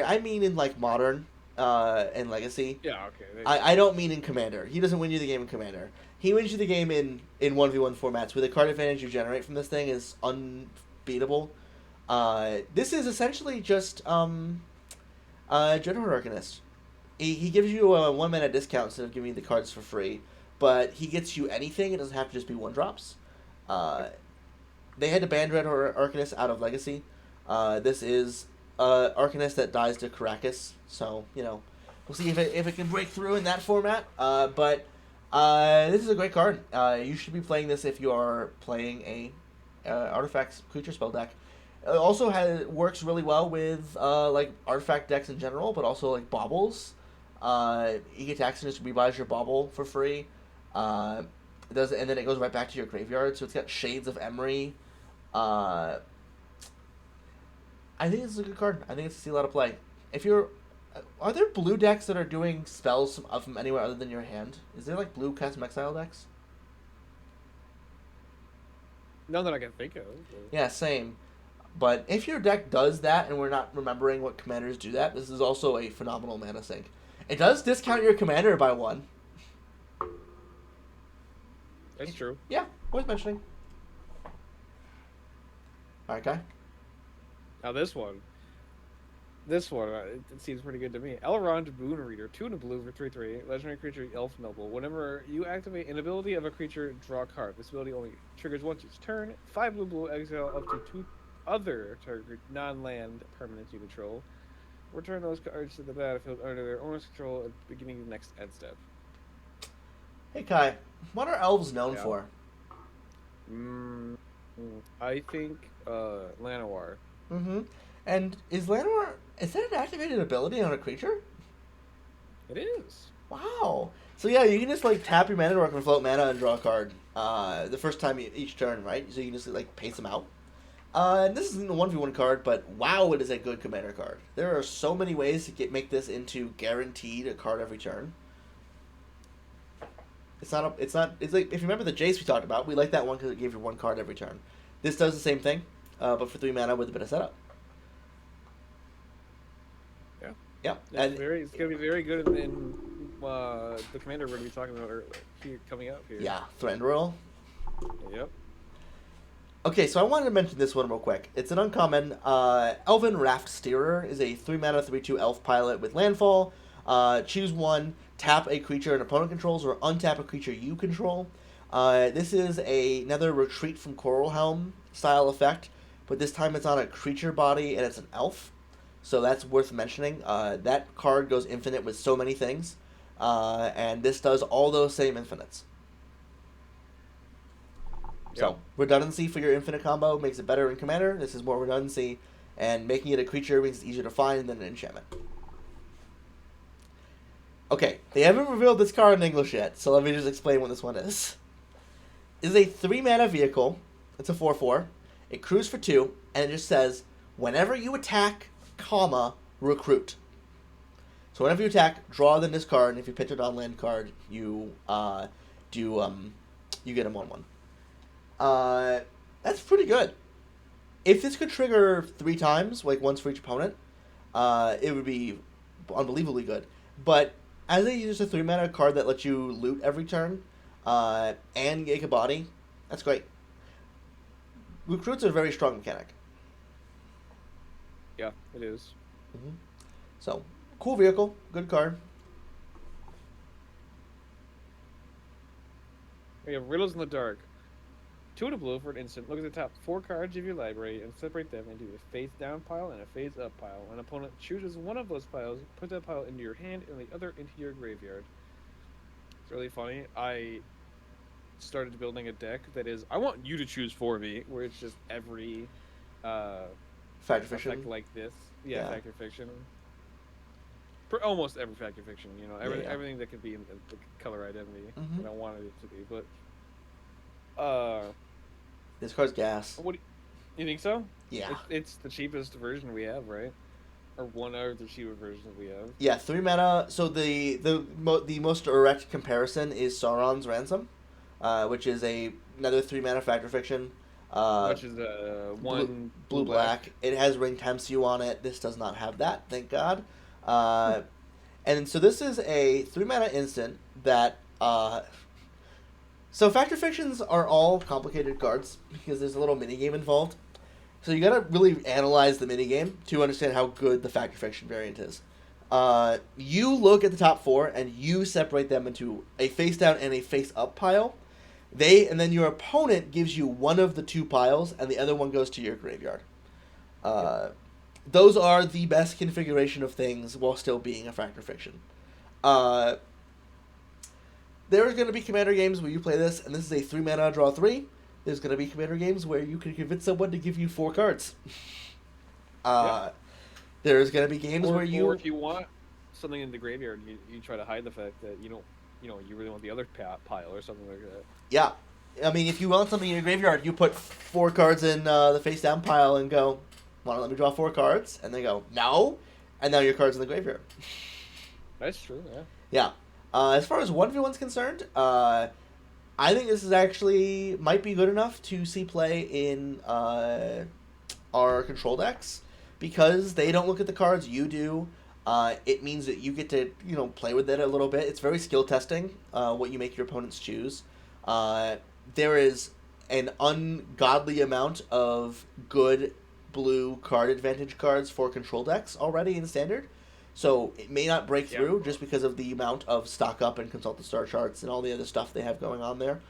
I mean in like modern, and legacy. Yeah, okay. I don't mean in Commander. He doesn't win you the game in Commander. He wins you the game in 1v1 formats where the card advantage you generate from this thing is unbeatable. This is essentially just Dreadhorde Arcanist. He gives you a 1 mana discount instead of giving you the cards for free, but he gets you anything. It doesn't have to just be 1-drops. They had to ban Dreadhorde Arcanist out of Legacy. This is Arcanist that dies to Caracas, so we'll see if it can break through in that format. But this is a great card. You should be playing this if you are playing a artifacts creature spell deck. It also works really well with like artifact decks in general, but also like baubles. You get tax and just rebuys your bauble for free. It does, and then it goes right back to your graveyard. So it's got Shades of Emery. I think this is a good card. I think it's a lot of play. Are there blue decks that are doing spells from anywhere other than your hand? Is there like blue custom exile decks? None that I can think of. Yeah, same. But if your deck does that, and we're not remembering what commanders do that, this is also a phenomenal mana sink. It does discount your commander by 1. That's true. Yeah, worth mentioning. Alright, Kai? Now this one, it seems pretty good to me. Elrond Boon Reader, 2 and a blue for 3/3, legendary creature, Elf Noble. Whenever you activate an ability of a creature, draw a card. This ability only triggers once each turn. 5 blue blue, exile up to 2 other target non-land permanents you control. Return those cards to the battlefield under their owner's control at the beginning of the next end step. Hey Kai, what are elves known Yeah. for? Mm, I think Llanowar. Mm-hmm. And is Llanowar, is that an activated ability on a creature? It is. Wow. So yeah, you can just like tap your mana and float mana and draw a card. The first time each turn, right? So you can just like pace them out. And this isn't a 1v1 card, but wow, it is a good commander card. There are so many ways to make this into guaranteed a card every turn. It's not. It's like if you remember the Jace we talked about, we like that one because it gave you one card every turn. This does the same thing, but for 3 mana with a bit of setup. Yeah. Yeah, and it's gonna be very good in the commander we're gonna be talking about here coming up here. Yeah, Thranduil. Yep. Okay, so I wanted to mention this one real quick. It's an uncommon. Elven Raft Steerer is a 3 mana 3/2 elf pilot with landfall. Choose one, tap a creature an opponent controls, or untap a creature you control. This is another Retreat from Coral Helm style effect, but this time it's on a creature body and it's an elf. So that's worth mentioning. That card goes infinite with so many things, and this does all those same infinites. So, redundancy for your infinite combo makes it better in Commander. This is more redundancy, and making it a creature makes it easier to find than an enchantment. Okay, they haven't revealed this card in English yet, so let me just explain what this one is. It is a 3 mana vehicle. It's a 4/4. It crews for 2, and it just says, whenever you attack, comma, recruit. So whenever you attack, draw then this card, and if you pitch it on land card, you you get a 1/1. That's pretty good. If this could trigger 3 times, like once for each opponent, it would be unbelievably good. But as just a 3 mana card that lets you loot every turn, and make a body, that's great. Recruits are a very strong mechanic. Yeah, it is. Mm-hmm. So, cool vehicle, good card. We have Riddles in the Dark. 2 and a blue for an instant. Look at the top 4 cards of your library and separate them into a face down pile and a face up pile. An opponent chooses one of those piles, put that pile into your hand and the other into your graveyard. It's really funny. I started building a deck that is, I want you to choose for me, where it's just every Factor Fiction. effect like this. Yeah, Factor Fiction. Almost every Factor Fiction, you know, everything that could be in the color identity that I wanted it to be, but this card's gas. What you think so? Yeah. It's the cheapest version we have, right? Or one of the cheaper versions we have. Yeah, 3 mana. So the most direct comparison is Sauron's Ransom, which is another 3 mana Factor Fiction. Which is one blue black. It has Ring Tempts You on it. This does not have that, thank God. And so this is a 3 mana instant that. So Factor Fictions are all complicated cards because there's a little minigame involved. So you gotta really analyze the minigame to understand how good the Factor Fiction variant is. You look at the top 4 and you separate them into a face down and a face up pile. And then your opponent gives you one of the 2 piles and the other one goes to your graveyard. Those are the best configuration of things while still being a Factor Fiction. There's going to be Commander games where you play this, and this is a 3 mana draw 3. There's going to be Commander games where you can convince someone to give you 4 cards. There's going to be games where you... Or if you want something in the graveyard, you try to hide the fact that you don't, you really want the other pile or something like that. Yeah. I mean, if you want something in your graveyard, you put 4 cards in the face down pile and go, want to let me draw 4 cards? And they go, no. And now your card's in the graveyard. That's true, yeah. Yeah. As far as 1v1's concerned, I think this is actually might be good enough to see play in our control decks because they don't look at the cards, you do. It means that you get to play with it a little bit. It's very skill testing what you make your opponents choose. There is an ungodly amount of good blue card advantage cards for control decks already in Standard. So it may not break through just because of the amount of stock up and consult the star charts and all the other stuff they have going on there.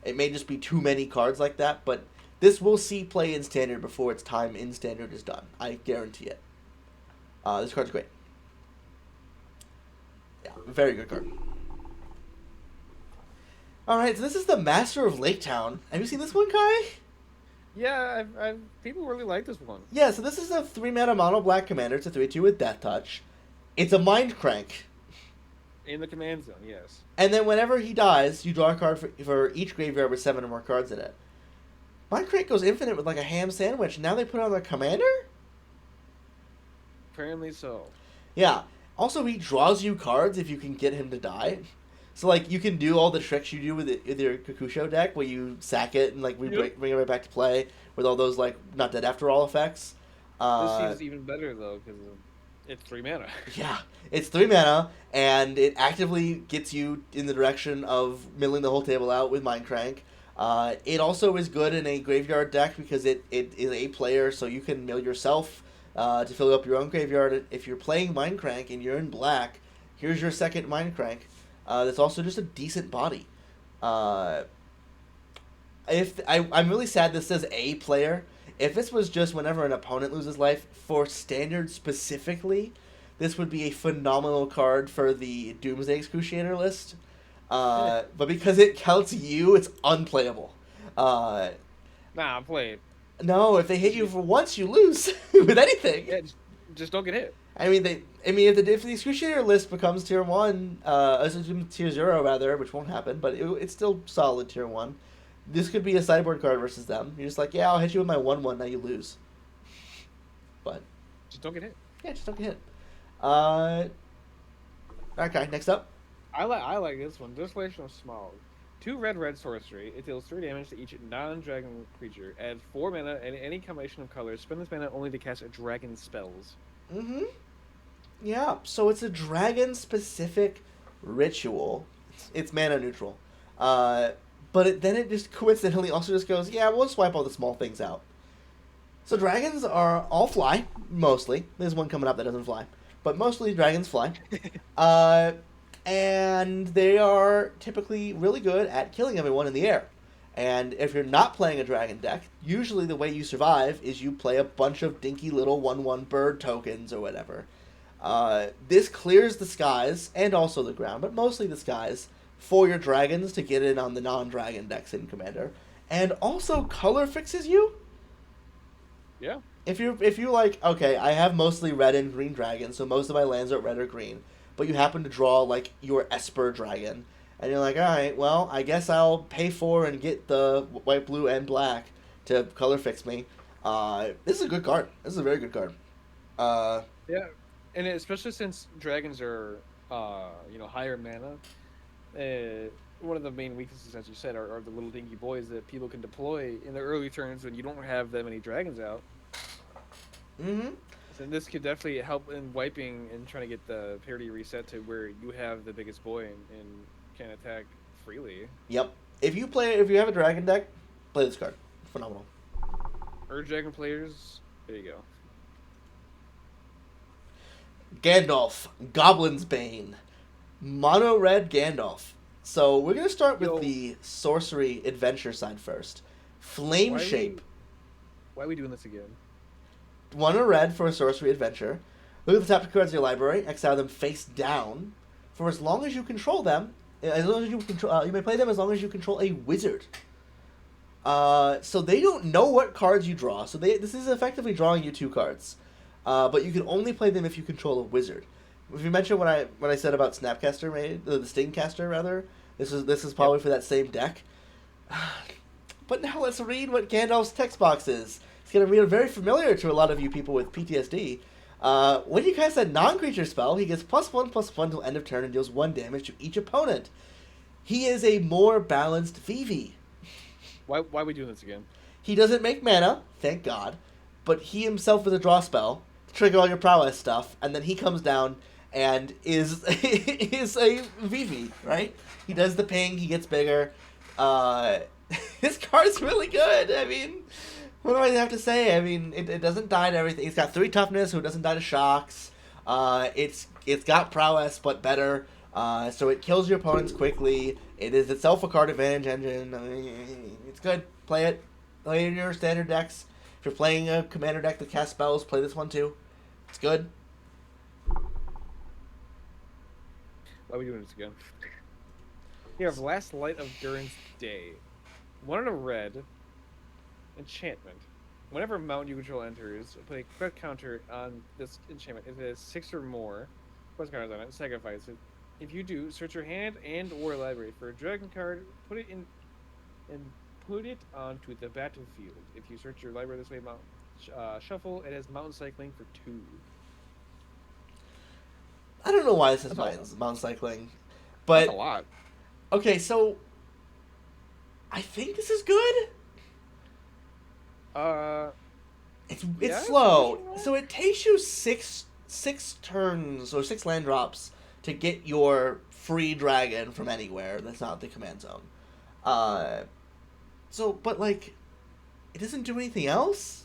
It may just be too many cards like that, but this will see play in Standard before its time in Standard is done. I guarantee it. This card's great. Yeah, very good card. Alright, so this is the Master of Lake Town. Have you seen this one, Kai? Yeah, people really like this one. Yeah, so this is a 3-mana mono black commander. It's a 3/2 with Death Touch. It's a Mind Crank. In the command zone, yes. And then whenever he dies, you draw a card for each graveyard with 7 or more cards in it. Mind Crank goes infinite with like a ham sandwich. Now they put it on the commander? Apparently so. Yeah. Also, he draws you cards if you can get him to die. So, like, you can do all the tricks you do with your Kakusho deck, where you sack it and, like, bring it right back to play with all those, like, not dead after all effects. This seems even better, though, because it's 3 mana. Yeah, it's 3 mana, and it actively gets you in the direction of milling the whole table out with Mind Crank. It also is good in a graveyard deck because it is a player, so you can mill yourself to fill up your own graveyard. If you're playing Mind Crank and you're in black, here's your second Mind Crank. That's also just a decent body. I'm really sad this says a player. If this was just whenever an opponent loses life, for Standard specifically, this would be a phenomenal card for the Doomsday Excruciator list. But because it counts you, it's unplayable. Nah, play it. No, if they hit you for once, you lose with anything. Yeah, just don't get hit. If the Excruciator list becomes tier 1, tier 0 rather, which won't happen, but it's still solid tier 1. This could be a sideboard card versus them. You're just like, yeah, I'll hit you with my 1/1, now you lose. But just don't get hit. Yeah, just don't get hit. Okay, next up. I like this one. Distillation of Smog. 2 red sorcery. It deals 3 damage to each non-dragon creature. Add 4 mana and any combination of colors. Spend this mana only to cast a dragon spells. Mm-hmm. Yeah, so it's a dragon-specific ritual. It's mana neutral. But then it just coincidentally also just goes, yeah, we'll just wipe all the small things out. So dragons are all fly, mostly. There's one coming up that doesn't fly. But mostly dragons fly. And they are typically really good at killing everyone in the air. And if you're not playing a dragon deck, usually the way you survive is you play a bunch of dinky little 1/1 bird tokens or whatever. This clears the skies, and also the ground, but mostly the skies, for your dragons to get in on the non-dragon decks in Commander. And also color fixes you? Yeah. If you like, okay, I have mostly red and green dragons, so most of my lands are red or green, but you happen to draw, like, your Esper dragon, and you're like, alright, well, I guess I'll pay for and get the white, blue, and black to color fix me. This is a good card. This is a very good card. Yeah, and especially since dragons are, higher mana, one of the main weaknesses, as you said, are the little dinky boys that people can deploy in the early turns when you don't have that many dragons out. Mm-hmm. So this could definitely help in wiping and trying to get the parity reset to where you have the biggest boy and can attack freely. Yep. If you have a dragon deck, play this card. Phenomenal. Dragon players, there you go. Gandalf, Goblin's Bane, mono red Gandalf. So we're gonna start with the sorcery adventure side first. Flame Shape. Why are we doing this again? 1 red for a sorcery adventure. Look at the top 2 cards of your library. Exile them face down. For as long as you control them, you may play them as long as you control a wizard. So they don't know what cards you draw. So this is effectively drawing you 2 cards. But you can only play them if you control a wizard. If you mentioned what I said about Snapcaster the Stingcaster rather, this is probably for that same deck. But now let's read what Gandalf's text box is. It's going to be very familiar to a lot of you people with PTSD. When you cast a non-creature spell, he gets +1/+1 till end of turn and deals 1 damage to each opponent. He is a more balanced Vivi. Why are we doing this again? He doesn't make mana, thank God, but he himself is a draw spell to trigger all your prowess stuff, and then he comes down and is a Vivi, right? He does the ping, he gets bigger. This card's really good. I mean, What do I have to say? I mean, it doesn't die to everything. It's got 3 toughness, so it doesn't die to shocks. It's got prowess, but better. So it kills your opponents quickly. It is itself a card advantage engine. I mean, it's good. Play it. Play it in your standard decks. If you're playing a commander deck that casts spells, play this one too. It's good. Why are we doing this again? You have Last Light of Durin's Day. 1 in a red. Enchantment. Whenever a mountain you control enters, put a quick counter on this enchantment. If it has 6 or more plus counters on it, sacrifice it. If you do, search your hand and or library for a dragon card, put it in, and put it onto the battlefield. If you search your library this way, shuffle. It has mountain cycling for 2. I don't know why this is mountain cycling, but that's a lot. Okay, so I think this is good. It's yeah, slow, so it takes you six turns or 6 land drops to get your free dragon from anywhere that's not the command zone. But like, it doesn't do anything else.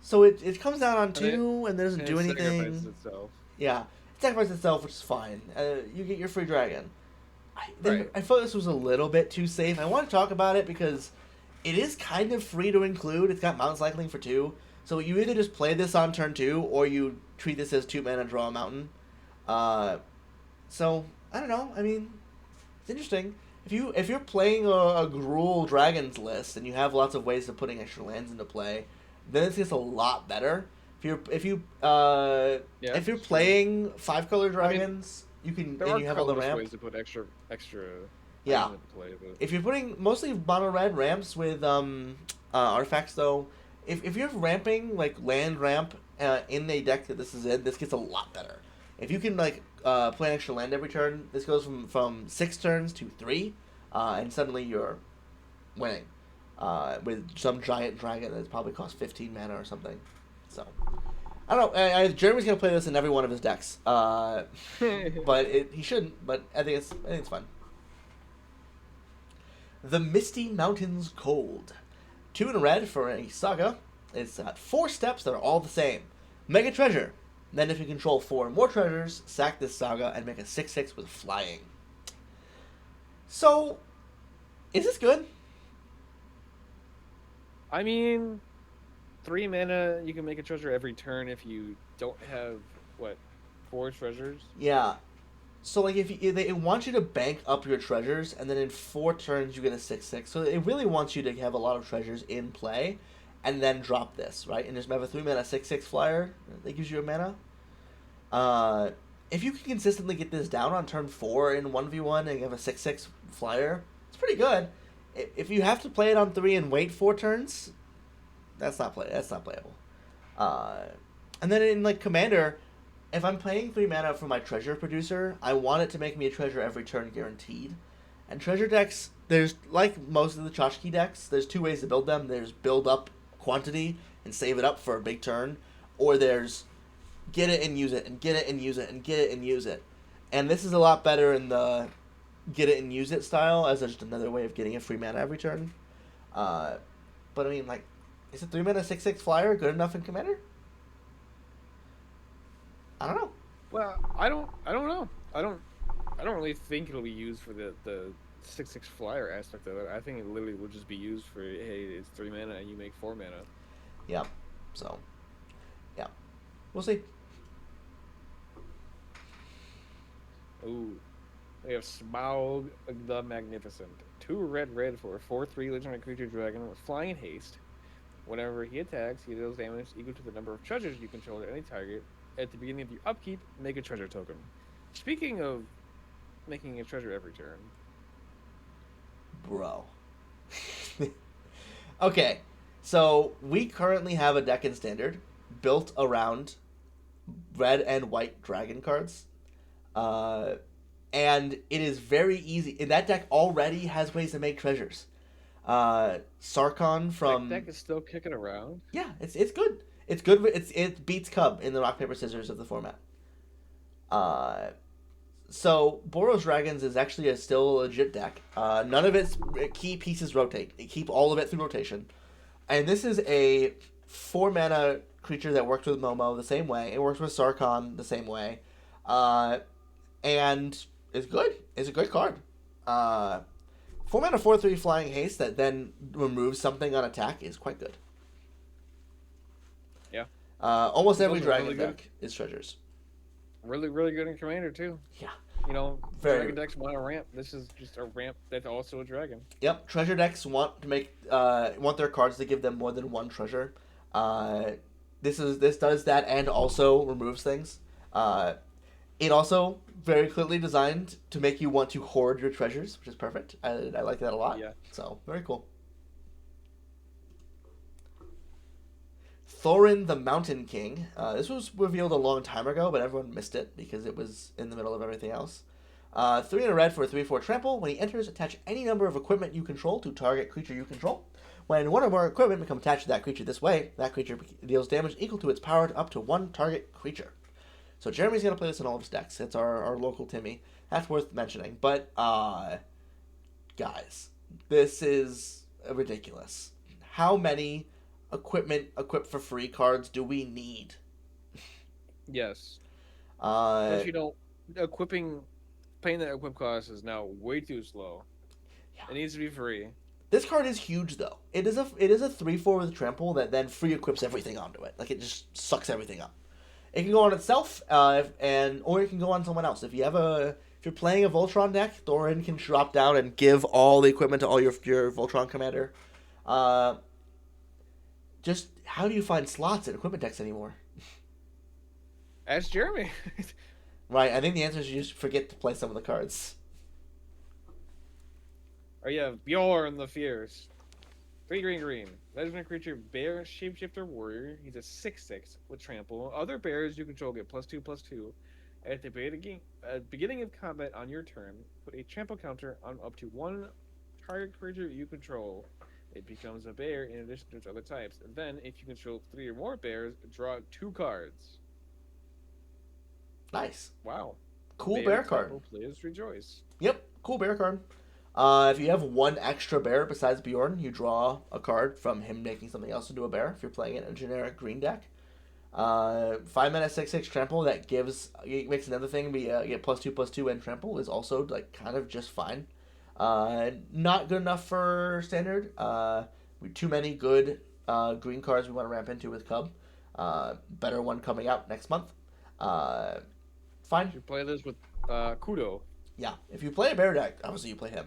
So it comes down on 2 and doesn't do anything. Sacrifices itself. Yeah, it sacrifices itself, which is fine. You get your free dragon. Right. I thought this was a little bit too safe. I want to talk about it because it is kind of free to include. It's got mountain cycling for 2. So you either just play this on turn 2 or you treat this as 2 mana, draw a mountain. So I don't know. I mean, it's interesting. If you're playing a Gruul Dragons list and you have lots of ways of putting extra lands into play, then this gets a lot better. If you're playing 5-color dragons, you can and you have all the ramp. Ways to put extra. Yeah. Play, but... If you're putting mostly mono red ramps with artifacts, though, if you're ramping like land ramp in a deck that this is in, this gets a lot better. If you can like play an extra land every turn, this goes from 6 turns to 3, and suddenly you're winning with some giant dragon that probably costs 15 mana or something. So I don't know. Jeremy's gonna play this in every one of his decks, but he shouldn't. But I think it's fun. The Misty Mountains Cold. 2 in red for a saga. It's got 4 steps that are all the same. Make a treasure. Then if you control 4 or more treasures, sack this saga and make a 6/6 with flying. So, is this good? I mean, 3 mana, you can make a treasure every turn if you don't have, 4 treasures? Yeah. So, like, if they want you to bank up your treasures, and then in 4 turns you get a 6/6. So it really wants you to have a lot of treasures in play, and then drop this, right? And just have a 3 mana 6/6 flyer that gives you a mana. If you can consistently get this down on turn 4 in 1v1 and you have a 6/6 flyer, it's pretty good. If you have to play it on 3 and wait 4 turns, that's not playable. And then in like Commander, if I'm paying 3 mana for my treasure producer, I want it to make me a treasure every turn guaranteed. And treasure decks, there's like most of the tchotchke decks, there's 2 ways to build them. There's build up quantity and save it up for a big turn, or there's get it and use it, and get it and use it, and get it and use it. And this is a lot better in the get it and use it style, as just another way of getting a free mana every turn. But I mean, like, is a 3 mana 6/6 flyer good enough in Commander? I don't know. Well, I don't know. I don't really think it'll be used for the 6/6 flyer aspect of it. I think it literally will just be used for, hey, it's 3 mana and you make 4 mana. Yeah. So, yeah. We'll see. Ooh. We have Smaug the Magnificent. 2 red for a 4/3 legendary creature dragon with flying and haste. Whenever he attacks, he deals damage equal to the number of treasures you control at any target. At the beginning of your upkeep, make a treasure token. Speaking of making a treasure every turn. Bro. Okay, so we currently have a deck in Standard built around red and white dragon cards. And it is very easy. And that deck already has ways to make treasures. Sarkon from... That deck is still kicking around? Yeah, it's good. It's good. It beats Cub in the rock, paper, scissors of the format. So Boros Dragons is actually still a legit deck. None of its key pieces rotate. They keep all of it through rotation. And this is a 4 mana creature that works with Momo the same way. It works with Sarkhan the same way. Uh, and it's good. It's a great card. 4 mana 4/3 flying haste that then removes something on attack is quite good. Yeah. Almost It's every also dragon really good. deck is treasures. Really, really good in Commander too. Yeah. Very Dragon good. decks want a ramp. This is just a ramp that's also a dragon. Yep, treasure decks want their cards to give them more than one treasure. Uh, this does that and also removes things. It also very clearly designed to make you want to hoard your treasures, which is perfect. I like that a lot. Yeah. So very cool. Thorin the Mountain King. This was revealed a long time ago, but everyone missed it because it was in the middle of everything else. 3 in a red for a 3/4 trample. When he enters, attach any number of equipment you control to target creature you control. When one or more equipment become attached to that creature this way, that creature deals damage equal to its power up to one target creature. So Jeremy's going to play this in all of his decks. It's our local Timmy. That's worth mentioning. But, guys, this is ridiculous. How many equipment equipped for free cards do we need? Yes. Uh, But paying that equip cost is now way too slow. Yeah. It needs to be free. This card is huge, though. It is a 3/4 with trample that then free equips everything onto it. Like, it just sucks everything up. It can go on itself, or it can go on someone else. If you're playing a Voltron deck, Thorin can drop down and give all the equipment to all your Voltron commander. Just how do you find slots in equipment decks anymore? Ask Jeremy. Right, I think the answer is you just forget to play some of the cards. Or you have Bjorn the Fierce. 3 green green. Legendary creature, bear, shapeshifter, warrior. He's a 6/6 with trample. Other bears you control get +2/+2. At the beginning of combat on your turn, put a trample counter on up to one target creature you control. It becomes a bear in addition to its other types. And then, if you control 3 or more bears, draw 2 cards. Nice. Wow. Cool bear card. Players rejoice. Yep, cool bear card. If you have one extra bear besides Bjorn, you draw a card from him making something else into a bear if you're playing it in a generic green deck. 5 mana 6/6 trample that makes another thing be get +2/+2 and trample is also like kind of just fine. Not good enough for standard. Too many good green cards we want to ramp into with Cub. Better one coming out next month. Fine. You play this with Kudo. Yeah, if you play a bear deck, obviously you play him.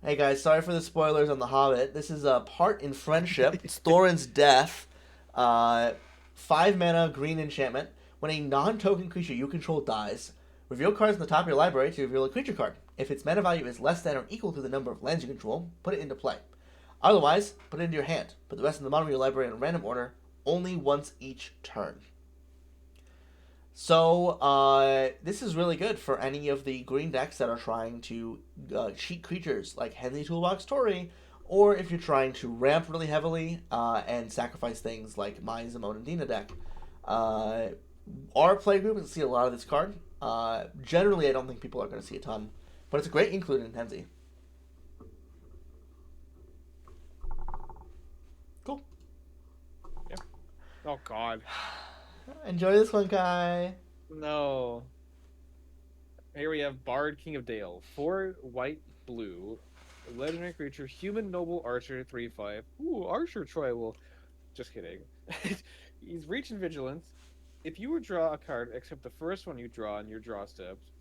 Hey guys, sorry for the spoilers on The Hobbit. This is a part in Friendship. It's Thorin's Death. 5 mana green enchantment. When a non-token creature you control dies, reveal cards on the top of your library to reveal a creature card. If its mana value is less than or equal to the number of lands you control, put it into play. Otherwise, put it into your hand. Put the rest in the bottom of your library in a random order, only once each turn. So, this is really good for any of the green decks that are trying to cheat creatures like Henley Toolbox Tori, or if you're trying to ramp really heavily and sacrifice things like my Zimone and Dina deck. Our playgroup will see a lot of this card. Generally, I don't think people are going to see a ton, but it's a great include in Henzi. Cool. Yeah. Oh, God. Enjoy this one, Kai. No. Here we have Bard, King of Dale. 4 white, blue. Legendary creature, human noble archer, 3/5. Ooh, Archer Tribal. Just kidding. He's reach and vigilance. If you would draw a card except the first one you draw in your draw steps,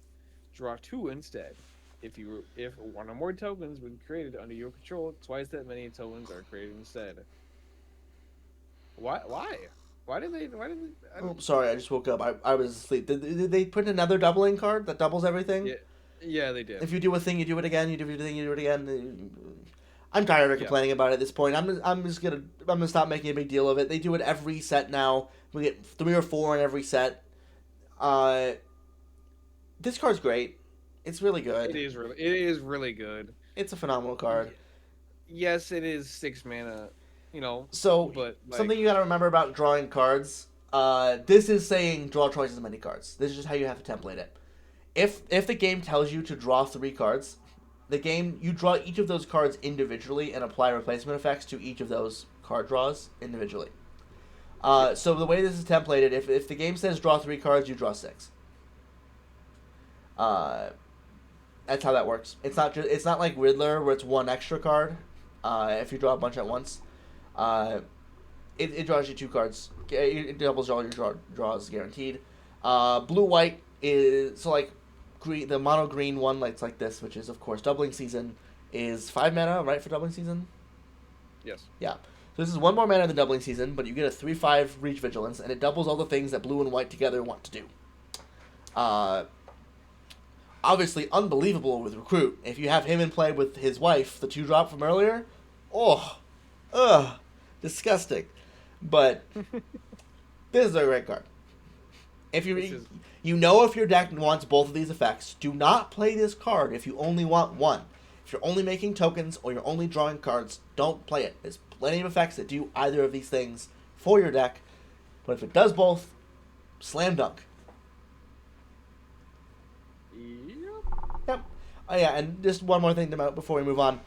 draw 2 instead. If one or more tokens were created under your control, twice that many tokens are created instead. Why? Why did they? Oh, sorry, I just woke up. I was asleep. Did they put another doubling card that doubles everything? Yeah, they did. If you do a thing, you do it again. You do a thing, you do it again. I'm tired of complaining about it at this point. I'm just gonna stop making a big deal of it. They do it every set now. We get 3 or 4 in every set. This card's great. It's really good. It is really good. It's a phenomenal card. Yes, it is 6 mana. So, but something you gotta remember about drawing cards, this is saying draw twice as many cards. This is just how you have to template it. If the game tells you to draw 3 cards, the game, you draw each of those cards individually and apply replacement effects to each of those card draws individually. Yep. So the way this is templated, if the game says draw 3 cards, you draw 6. Uh, that's how that works. It's not like Riddler where it's one extra card. If you draw a bunch at once, uh, it draws you 2 cards. It doubles all your draws guaranteed. Blue white is so like green. The mono green one, like this, which is of course doubling season, is 5 mana, right, for doubling season. Yes. Yeah. So this is 1 more mana than doubling season, but you get a 3/5 reach vigilance, and it doubles all the things that blue and white together want to do. Obviously unbelievable with recruit. If you have him in play with his wife, the 2-drop from earlier, disgusting. But this is a great card. If you if your deck wants both of these effects, do not play this card if you only want one. If you're only making tokens or you're only drawing cards, don't play it. There's plenty of effects that do either of these things for your deck, but if it does both, slam dunk. Yep. Oh yeah, and just one more thing to note before we move on.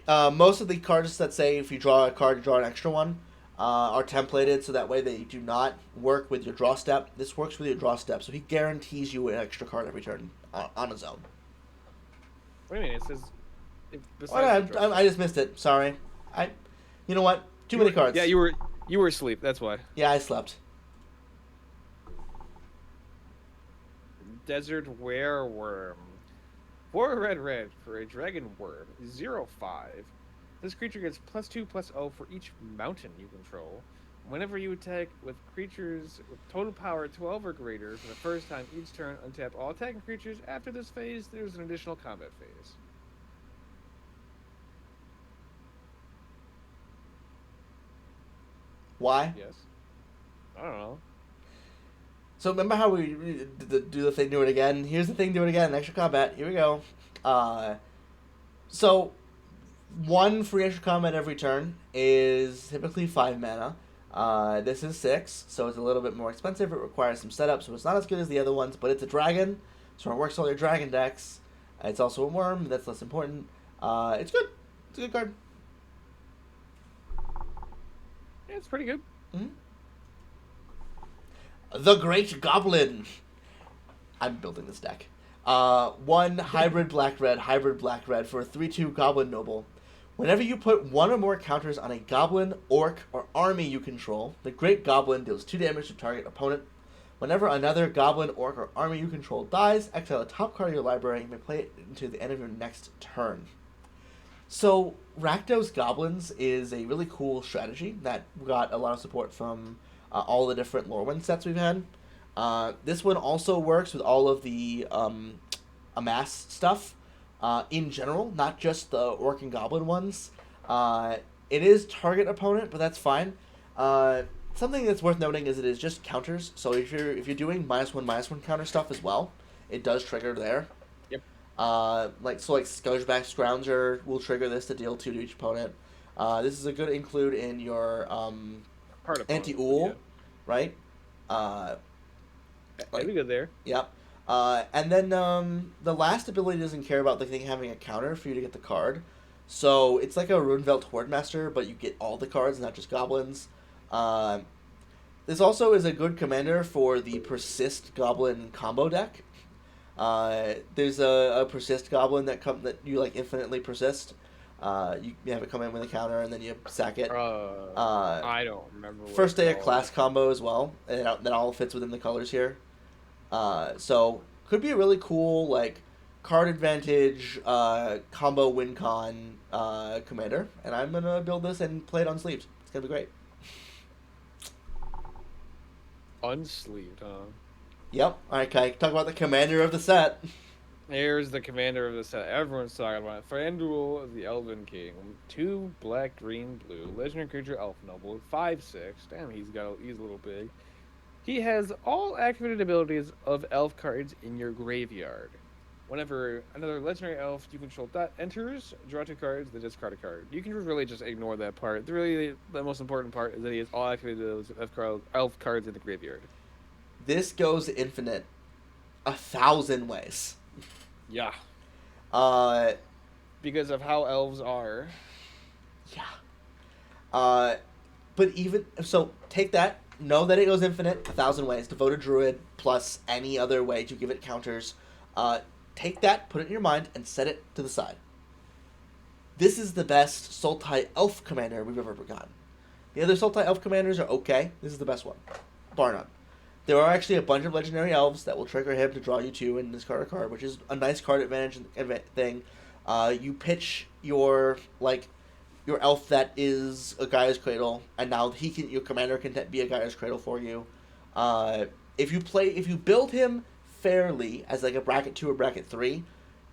Most of the cards that say if you draw a card, you draw an extra one, are templated so that way they do not work with your draw step. This works with your draw step, so he guarantees you an extra card every turn on his own. What do you mean? It says. I just missed it. Sorry. You know what? Too many cards. Yeah, you were asleep. That's why. Yeah, I slept. Desert Wereworm. 4 red for a dragon worm. 0/5. This creature gets +2/+0 for each mountain you control. Whenever you attack with creatures with total power 12 or greater for the first time each turn, untap all attacking creatures. After this phase, there's an additional combat phase. Why? Yes. I don't know. So remember how we do the thing, do it again? Here's the thing, do it again. Extra combat. Here we go. So 1 free extra combat every turn is typically 5 mana. This is 6, so it's a little bit more expensive. It requires some setup, so it's not as good as the other ones, but it's a dragon, so it works all your dragon decks. It's also a worm, that's less important. It's good. It's a good card. Yeah, it's pretty good. Mm-hmm. The Great Goblin. I'm building this deck. 1 hybrid black red for a 3/2 Goblin Noble. Whenever you put 1 or more counters on a goblin, orc, or army you control, the Great Goblin deals 2 damage to target opponent. Whenever another goblin, orc, or army you control dies, exile a top card of your library and you may play it until the end of your next turn. So, Rakdos Goblins is a really cool strategy that got a lot of support from all the different Lorwyn sets we've had. This one also works with all of the Amass stuff in general, not just the Orc and Goblin ones. It is target opponent, but that's fine. Something that's worth noting is it is just counters, so if you're doing -1/-1 counter stuff as well, it does trigger there. Yep. Like Scourgeback Scrounger will trigger this to deal 2 to each opponent. This is a good include in your anti-Ool, yeah. Right? That'd be good there. Yep. And then the last ability doesn't care about the thing having a counter for you to get the card. So it's like a Runevelt Hordemaster, but you get all the cards, not just goblins. This also is a good commander for the Persist Goblin combo deck. There's a Persist Goblin that you like infinitely persist. You have it come in with a counter and then you sack it. I don't remember. First day of class combo as well, and that all fits within the colors here. So could be a really cool like card advantage combo win con commander, and I'm gonna build this and play it on sleeves. It's gonna be great. Unsleeved, huh? Yep. All right, Kai. Talk about the commander of the set. Here's the commander of the set. Everyone's talking about it. Thranduil, the Elven King. 2 black, green, blue. Legendary creature, Elf Noble. 5/6. Damn, he's a little big. He has all activated abilities of elf cards in your graveyard. Whenever another legendary elf you control enters, draw 2 cards, then discard a card. You can really just ignore that part. The most important part is that he has all activated abilities of elf cards in the graveyard. This goes infinite 1,000 ways. Yeah. because of how elves are. Yeah. Uh, but even so, take that. Know that it goes infinite, 1,000 ways. Devote a druid plus any other way to give it counters. Take that, put it in your mind, and set it to the side. This is the best Sultai Elf commander we've ever gotten. The other Sultai Elf commanders are okay. This is the best one, bar none. There are actually a bunch of legendary elves that will trigger him to draw you two and discard a card, which is a nice card advantage thing. You pitch your elf that is a Gaia's Cradle, and now your commander can be a Gaia's Cradle for you. If you build him fairly as like a bracket 2 or bracket 3,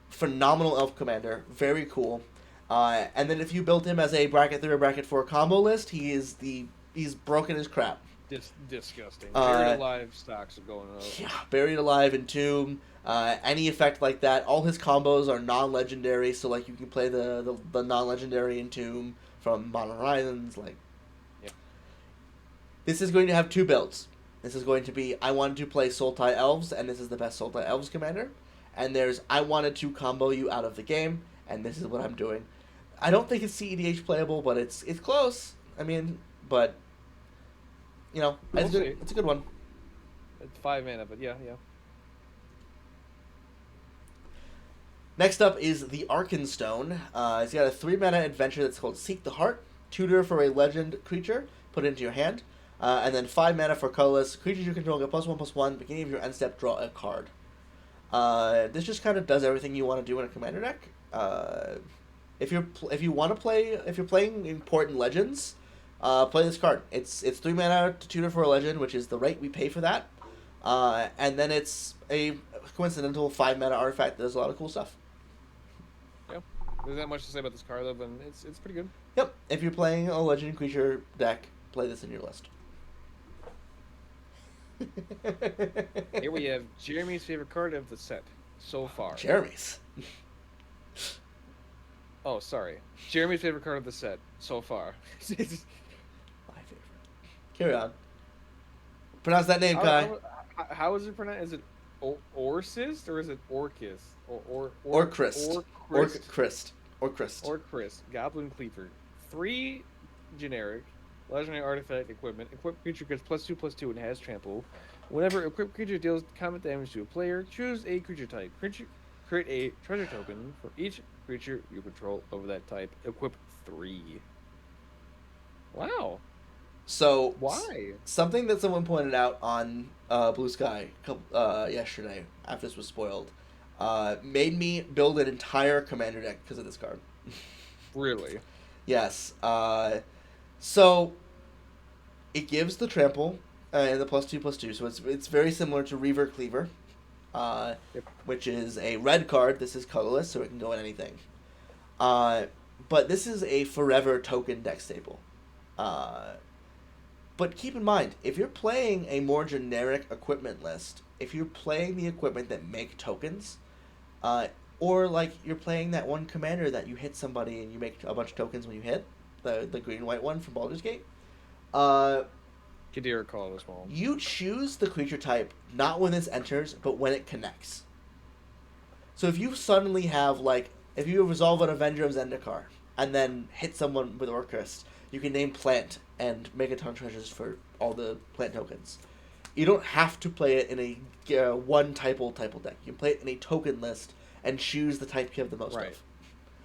phenomenal elf commander, very cool. And then if you build him as a bracket 3 or bracket 4 combo list, he's broken as crap. Disgusting. Uh, Buried alive stocks are going up. Yeah, Buried Alive, Entomb, any effect like that. All his combos are non-legendary, so like you can play the non-legendary Entomb from Modern Horizons. Like, Yeah. this is going to have two builds. This is going to be I wanted to play Sultai Elves, and this is the best Sultai Elves commander. And there's I wanted to combo you out of the game, and this is what I'm doing. I don't think it's CEDH playable, but it's close. I mean, but We'll see. it's a good one. It's 5 mana, but yeah. Next up is the Arkenstone. It's got a 3 mana adventure that's called Seek the Heart. Tutor for a legend creature, put it into your hand. And then 5 mana for colorless. Creatures you control get +1/+1. Beginning of your end step, draw a card. This just kind of does everything you want to do in a commander deck. If you're playing important legends, play this card. It's 3 mana to tutor for a legend, which is the rate we pay for that. And then it's a coincidental 5 mana artifact that does a lot of cool stuff. Yeah. There's not much to say about this card though, but it's pretty good. Yep. If you're playing a legend creature deck, play this in your list. Here we have Jeremy's favorite card of the set so far. Jeremy's. Oh, sorry. Jeremy's favorite card of the set so far. My favorite. Carry on. Pronounce that name, Kai. How is it pronounced? Is it Orcist or is it Orcus? Or Christ. Or Christ. Goblin Cleaver. 3 generic. Legendary artifact equipment. Equipped creature gets +2/+2 and has trample. Whenever equipped creature deals combat damage to a player, choose a creature type. Create a treasure token for each creature you control over that type. Equip 3. Wow. So why? Something that someone pointed out on Blue Sky yesterday after this was spoiled made me build an entire commander deck because of this card. Really? Yes. So it gives the trample and the +2/+2, so it's very similar to Reaver Cleaver, which is a red card. This is colorless, so it can go in anything. But this is a forever token deck staple. But keep in mind, if you're playing a more generic equipment list, if you're playing the equipment that make tokens, or like you're playing that one commander that you hit somebody and you make a bunch of tokens when you hit, the green-white one from Baldur's Gate, Kadir call this one. You choose the creature type not when this enters, but when it connects. So if you suddenly have, if you resolve an Avenger of Zendikar and then hit someone with Orcust, you can name plant and make a ton of treasures for all the plant tokens. You don't have to play it in a one type deck. You can play it in a token list and choose the type you have the most of.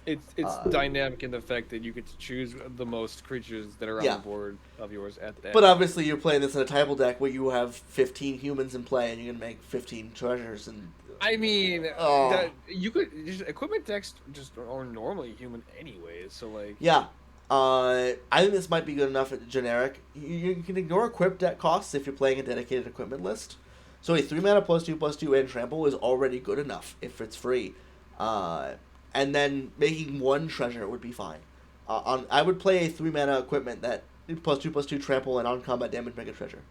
It's dynamic in the fact that you get to choose the most creatures that are on the board of yours at that. But obviously, you're playing this in a type deck where you have 15 humans in play, and you're gonna make 15 treasures. And I mean, you could equipment decks just are normally human anyways. So yeah, I think this might be good enough at generic. You can ignore equip deck costs if you're playing a dedicated equipment list. So a 3 mana +2/+2 and trample is already good enough if it's free. And then making one treasure would be fine. I would play a 3 mana equipment that +2/+2 trample and on combat damage make a treasure.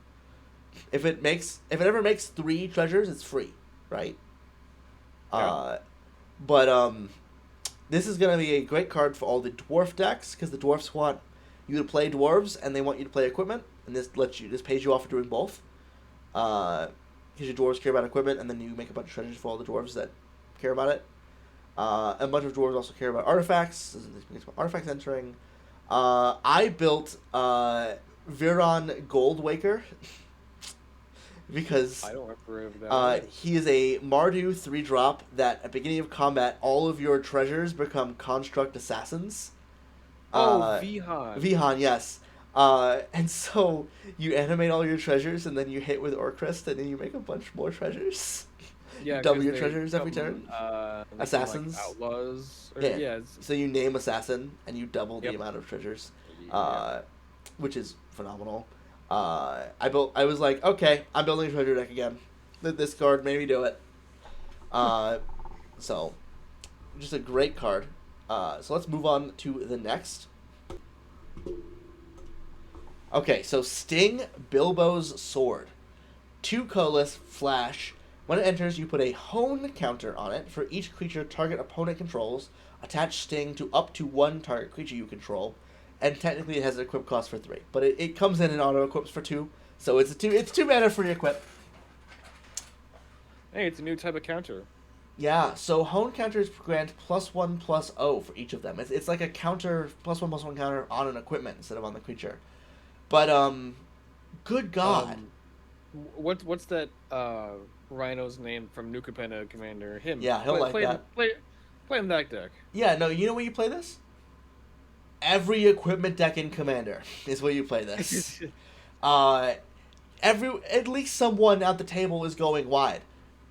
If it ever makes 3 treasures, it's free, right? Yeah. But this is gonna be a great card for all the dwarf decks because the dwarfs want you to play dwarves and they want you to play equipment, and this pays you off for doing both. Because your dwarves care about equipment, and then you make a bunch of treasures for all the dwarves that care about it. A bunch of dwarves also care about artifacts. This is about artifacts entering. I built Viron Goldwaker because I don't remember that. he is a Mardu 3-drop that at the beginning of combat, all of your treasures become construct assassins. Vihan. Vihan, yes. And so you animate all your treasures and then you hit with Orcrist and then you make a bunch more treasures. Yeah, Double your treasures every turn. Assassins. Like outlaws. Yeah. So you name assassin and you double the amount of treasures, which is phenomenal. I was like, okay, I'm building a treasure deck again. This card made me do it. So, just a great card. So let's move on to the next. Okay, so Sting Bilbo's Sword. 2 colorless flash. When it enters, you put a hone counter on it. For each creature target opponent controls, attach Sting to up to 1 target creature you control. And technically it has an equip cost for 3. But it comes in and auto-equips for 2. So it's 2 mana free equip. Hey, it's a new type of counter. Yeah, so hone counters grant +1/+0 for each of them. It's like a counter, +1/+1 counter on an equipment instead of on the creature. But, good God. What's that Rhino's name from New Capenna Commander? Him. Yeah, he'll like that. Play him that deck. Yeah, no, you know where you play this? Every equipment deck in Commander is where you play this. At least someone at the table is going wide.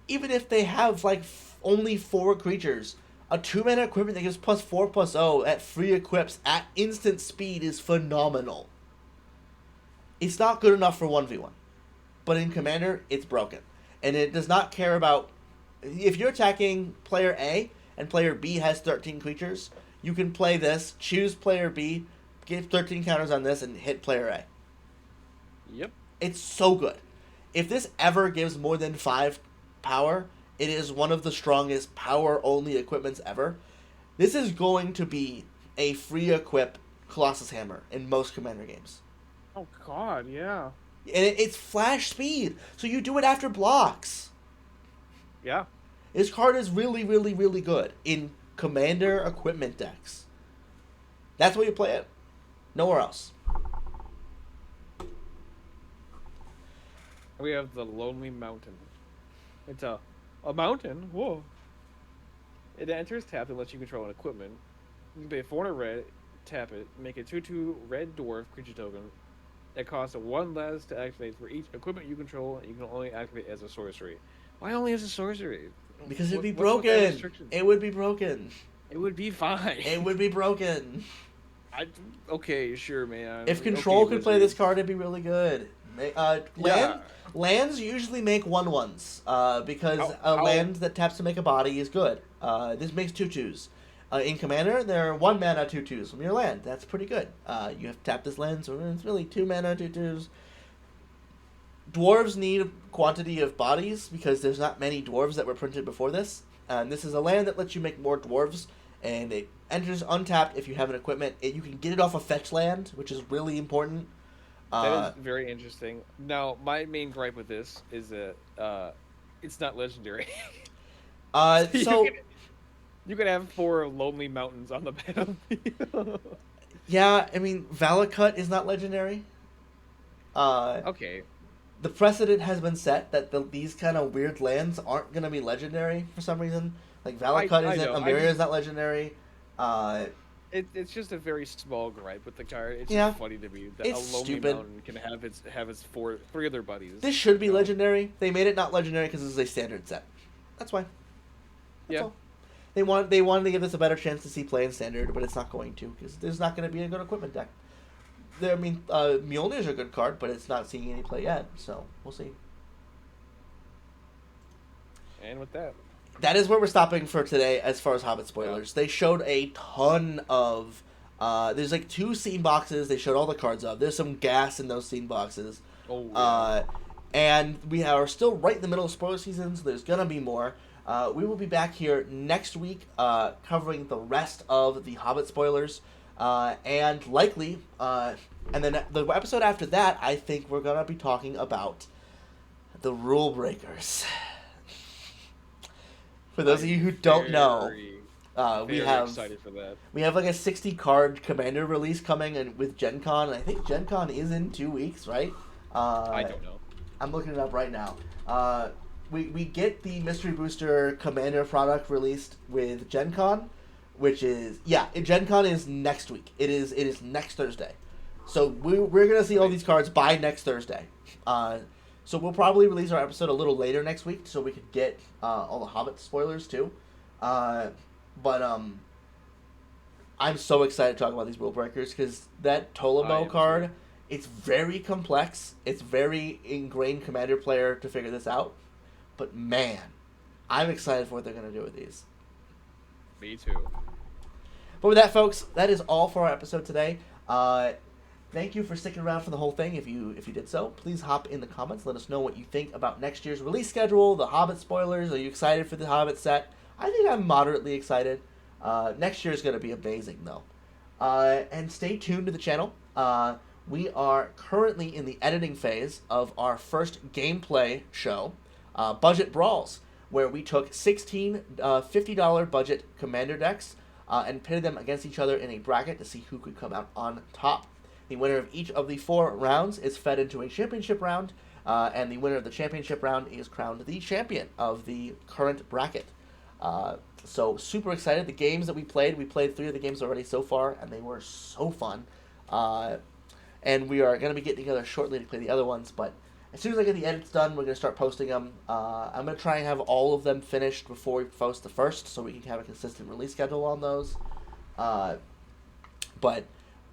Even if they have, like, only 4 creatures, a 2-mana equipment that gives +4/+0 at free equips at instant speed is phenomenal. It's not good enough for 1v1. But in Commander, it's broken. And it does not care about... If you're attacking player A and player B has 13 creatures, you can play this, choose player B, give 13 counters on this, and hit player A. Yep. It's so good. If this ever gives more than 5 power, it is one of the strongest power-only equipments ever. This is going to be a free equip Colossus Hammer in most Commander games. Oh, God, yeah. And it's flash speed, so you do it after blocks. Yeah. This card is really, really, really good in Commander equipment decks. That's where you play it. Nowhere else. We have the Lonely Mountain. It's a mountain. Whoa. It enters tapped unless you control an equipment. You can pay 400 red, tap it, make a 2/2 red dwarf creature token. It costs 1 less to activate for each equipment you control, and you can only activate as a sorcery. Why only as a sorcery? Because it'd be broken. It would be broken. It would be fine. It would be broken. Okay, sure, man. If Control could play this card, it'd be really good. Lands usually make 1/1s because land that taps to make a body is good. This makes 2/2s. In Commander, there are 1 mana 2/2s from your land. That's pretty good. You have to tap this land, so it's really 2 mana 2/2s. Dwarves need a quantity of bodies because there's not many dwarves that were printed before this. And this is a land that lets you make more dwarves, and it enters untapped if you have an equipment. You can get it off a fetch land, which is really important. That is very interesting. Now, my main gripe with this is that it's not legendary. So you could have 4 lonely mountains on the battlefield. Yeah, I mean, Valakut is not legendary. Okay. The precedent has been set that these kind of weird lands aren't going to be legendary for some reason. Like, Valakut isn't, Amiria is not legendary. It's just a very small gripe with the card. It's Yeah. just funny to me that It's a lonely stupid. mountain can have its 3 other buddies. This should be legendary. They made it not legendary because this is a standard set. That's why. That's all. They wanted to give this a better chance to see play in standard, but it's not going to because there's not going to be a good equipment deck. Mjolnir's a good card, but it's not seeing any play yet, so we'll see. And with that, that is where we're stopping for today as far as Hobbit spoilers. Yeah. They showed a ton of... there's like 2 scene boxes they showed all the cards of. There's some gas in those scene boxes. Oh, yeah. And we are still right in the middle of spoiler season, so there's going to be more. We will be back here next week covering the rest of the Hobbit spoilers. And likely... and then the episode after that, I think we're going to be talking about the rule breakers. For those of you who don't know, We Very have excited for that. like a 60 card commander release coming, and with Gen Con. I think Gen Con is in 2 weeks, right? I Uh, don't know. I'm looking it up right now. We get the mystery booster commander product released with Gen Con, which is Gen Con is next week. It is next Thursday, so we're gonna see all these cards by next Thursday. So we'll probably release our episode a little later next week, so we could get all the Hobbit spoilers too. But I'm so excited to talk about these rule breakers because that I Tolabo am card, too. it's very complex. It's very ingrained commander player to figure this out. But man, I'm excited for what they're gonna do with these. Me too. But with that, folks, that is all for our episode today. Thank you for sticking around for the whole thing. If you did so, please hop in the comments. Let us know what you think about next year's release schedule, the Hobbit spoilers. Are you excited for the Hobbit set? I think I'm moderately excited. Next year is going to be amazing, though. And stay tuned to the channel. We are currently in the editing phase of our first gameplay show, Budget Brawls, where we took 16 $50 budget commander decks and pitted them against each other in a bracket to see who could come out on top. The winner of each of the 4 rounds is fed into a championship round, and the winner of the championship round is crowned the champion of the current bracket. So super excited. The games that we played 3 of the games already so far, and they were so fun. And we are going to be getting together shortly to play the other ones, but as soon as I get the edits done, we're going to start posting them. I'm going to try and have all of them finished before we post the first, so we can have a consistent release schedule on those. But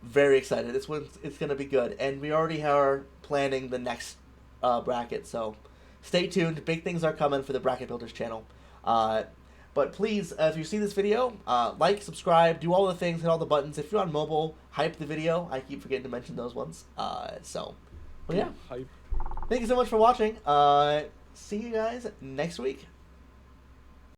very excited. This one's it's going to be good, and we already are planning the next bracket, so stay tuned. Big things are coming for the Bracket Builders channel. But please, if you see this video, like, subscribe, do all the things, hit all the buttons. If you're on mobile, hype the video. I keep forgetting to mention those ones. Well, yeah. Hype. Thank you so much for watching. See you guys next week.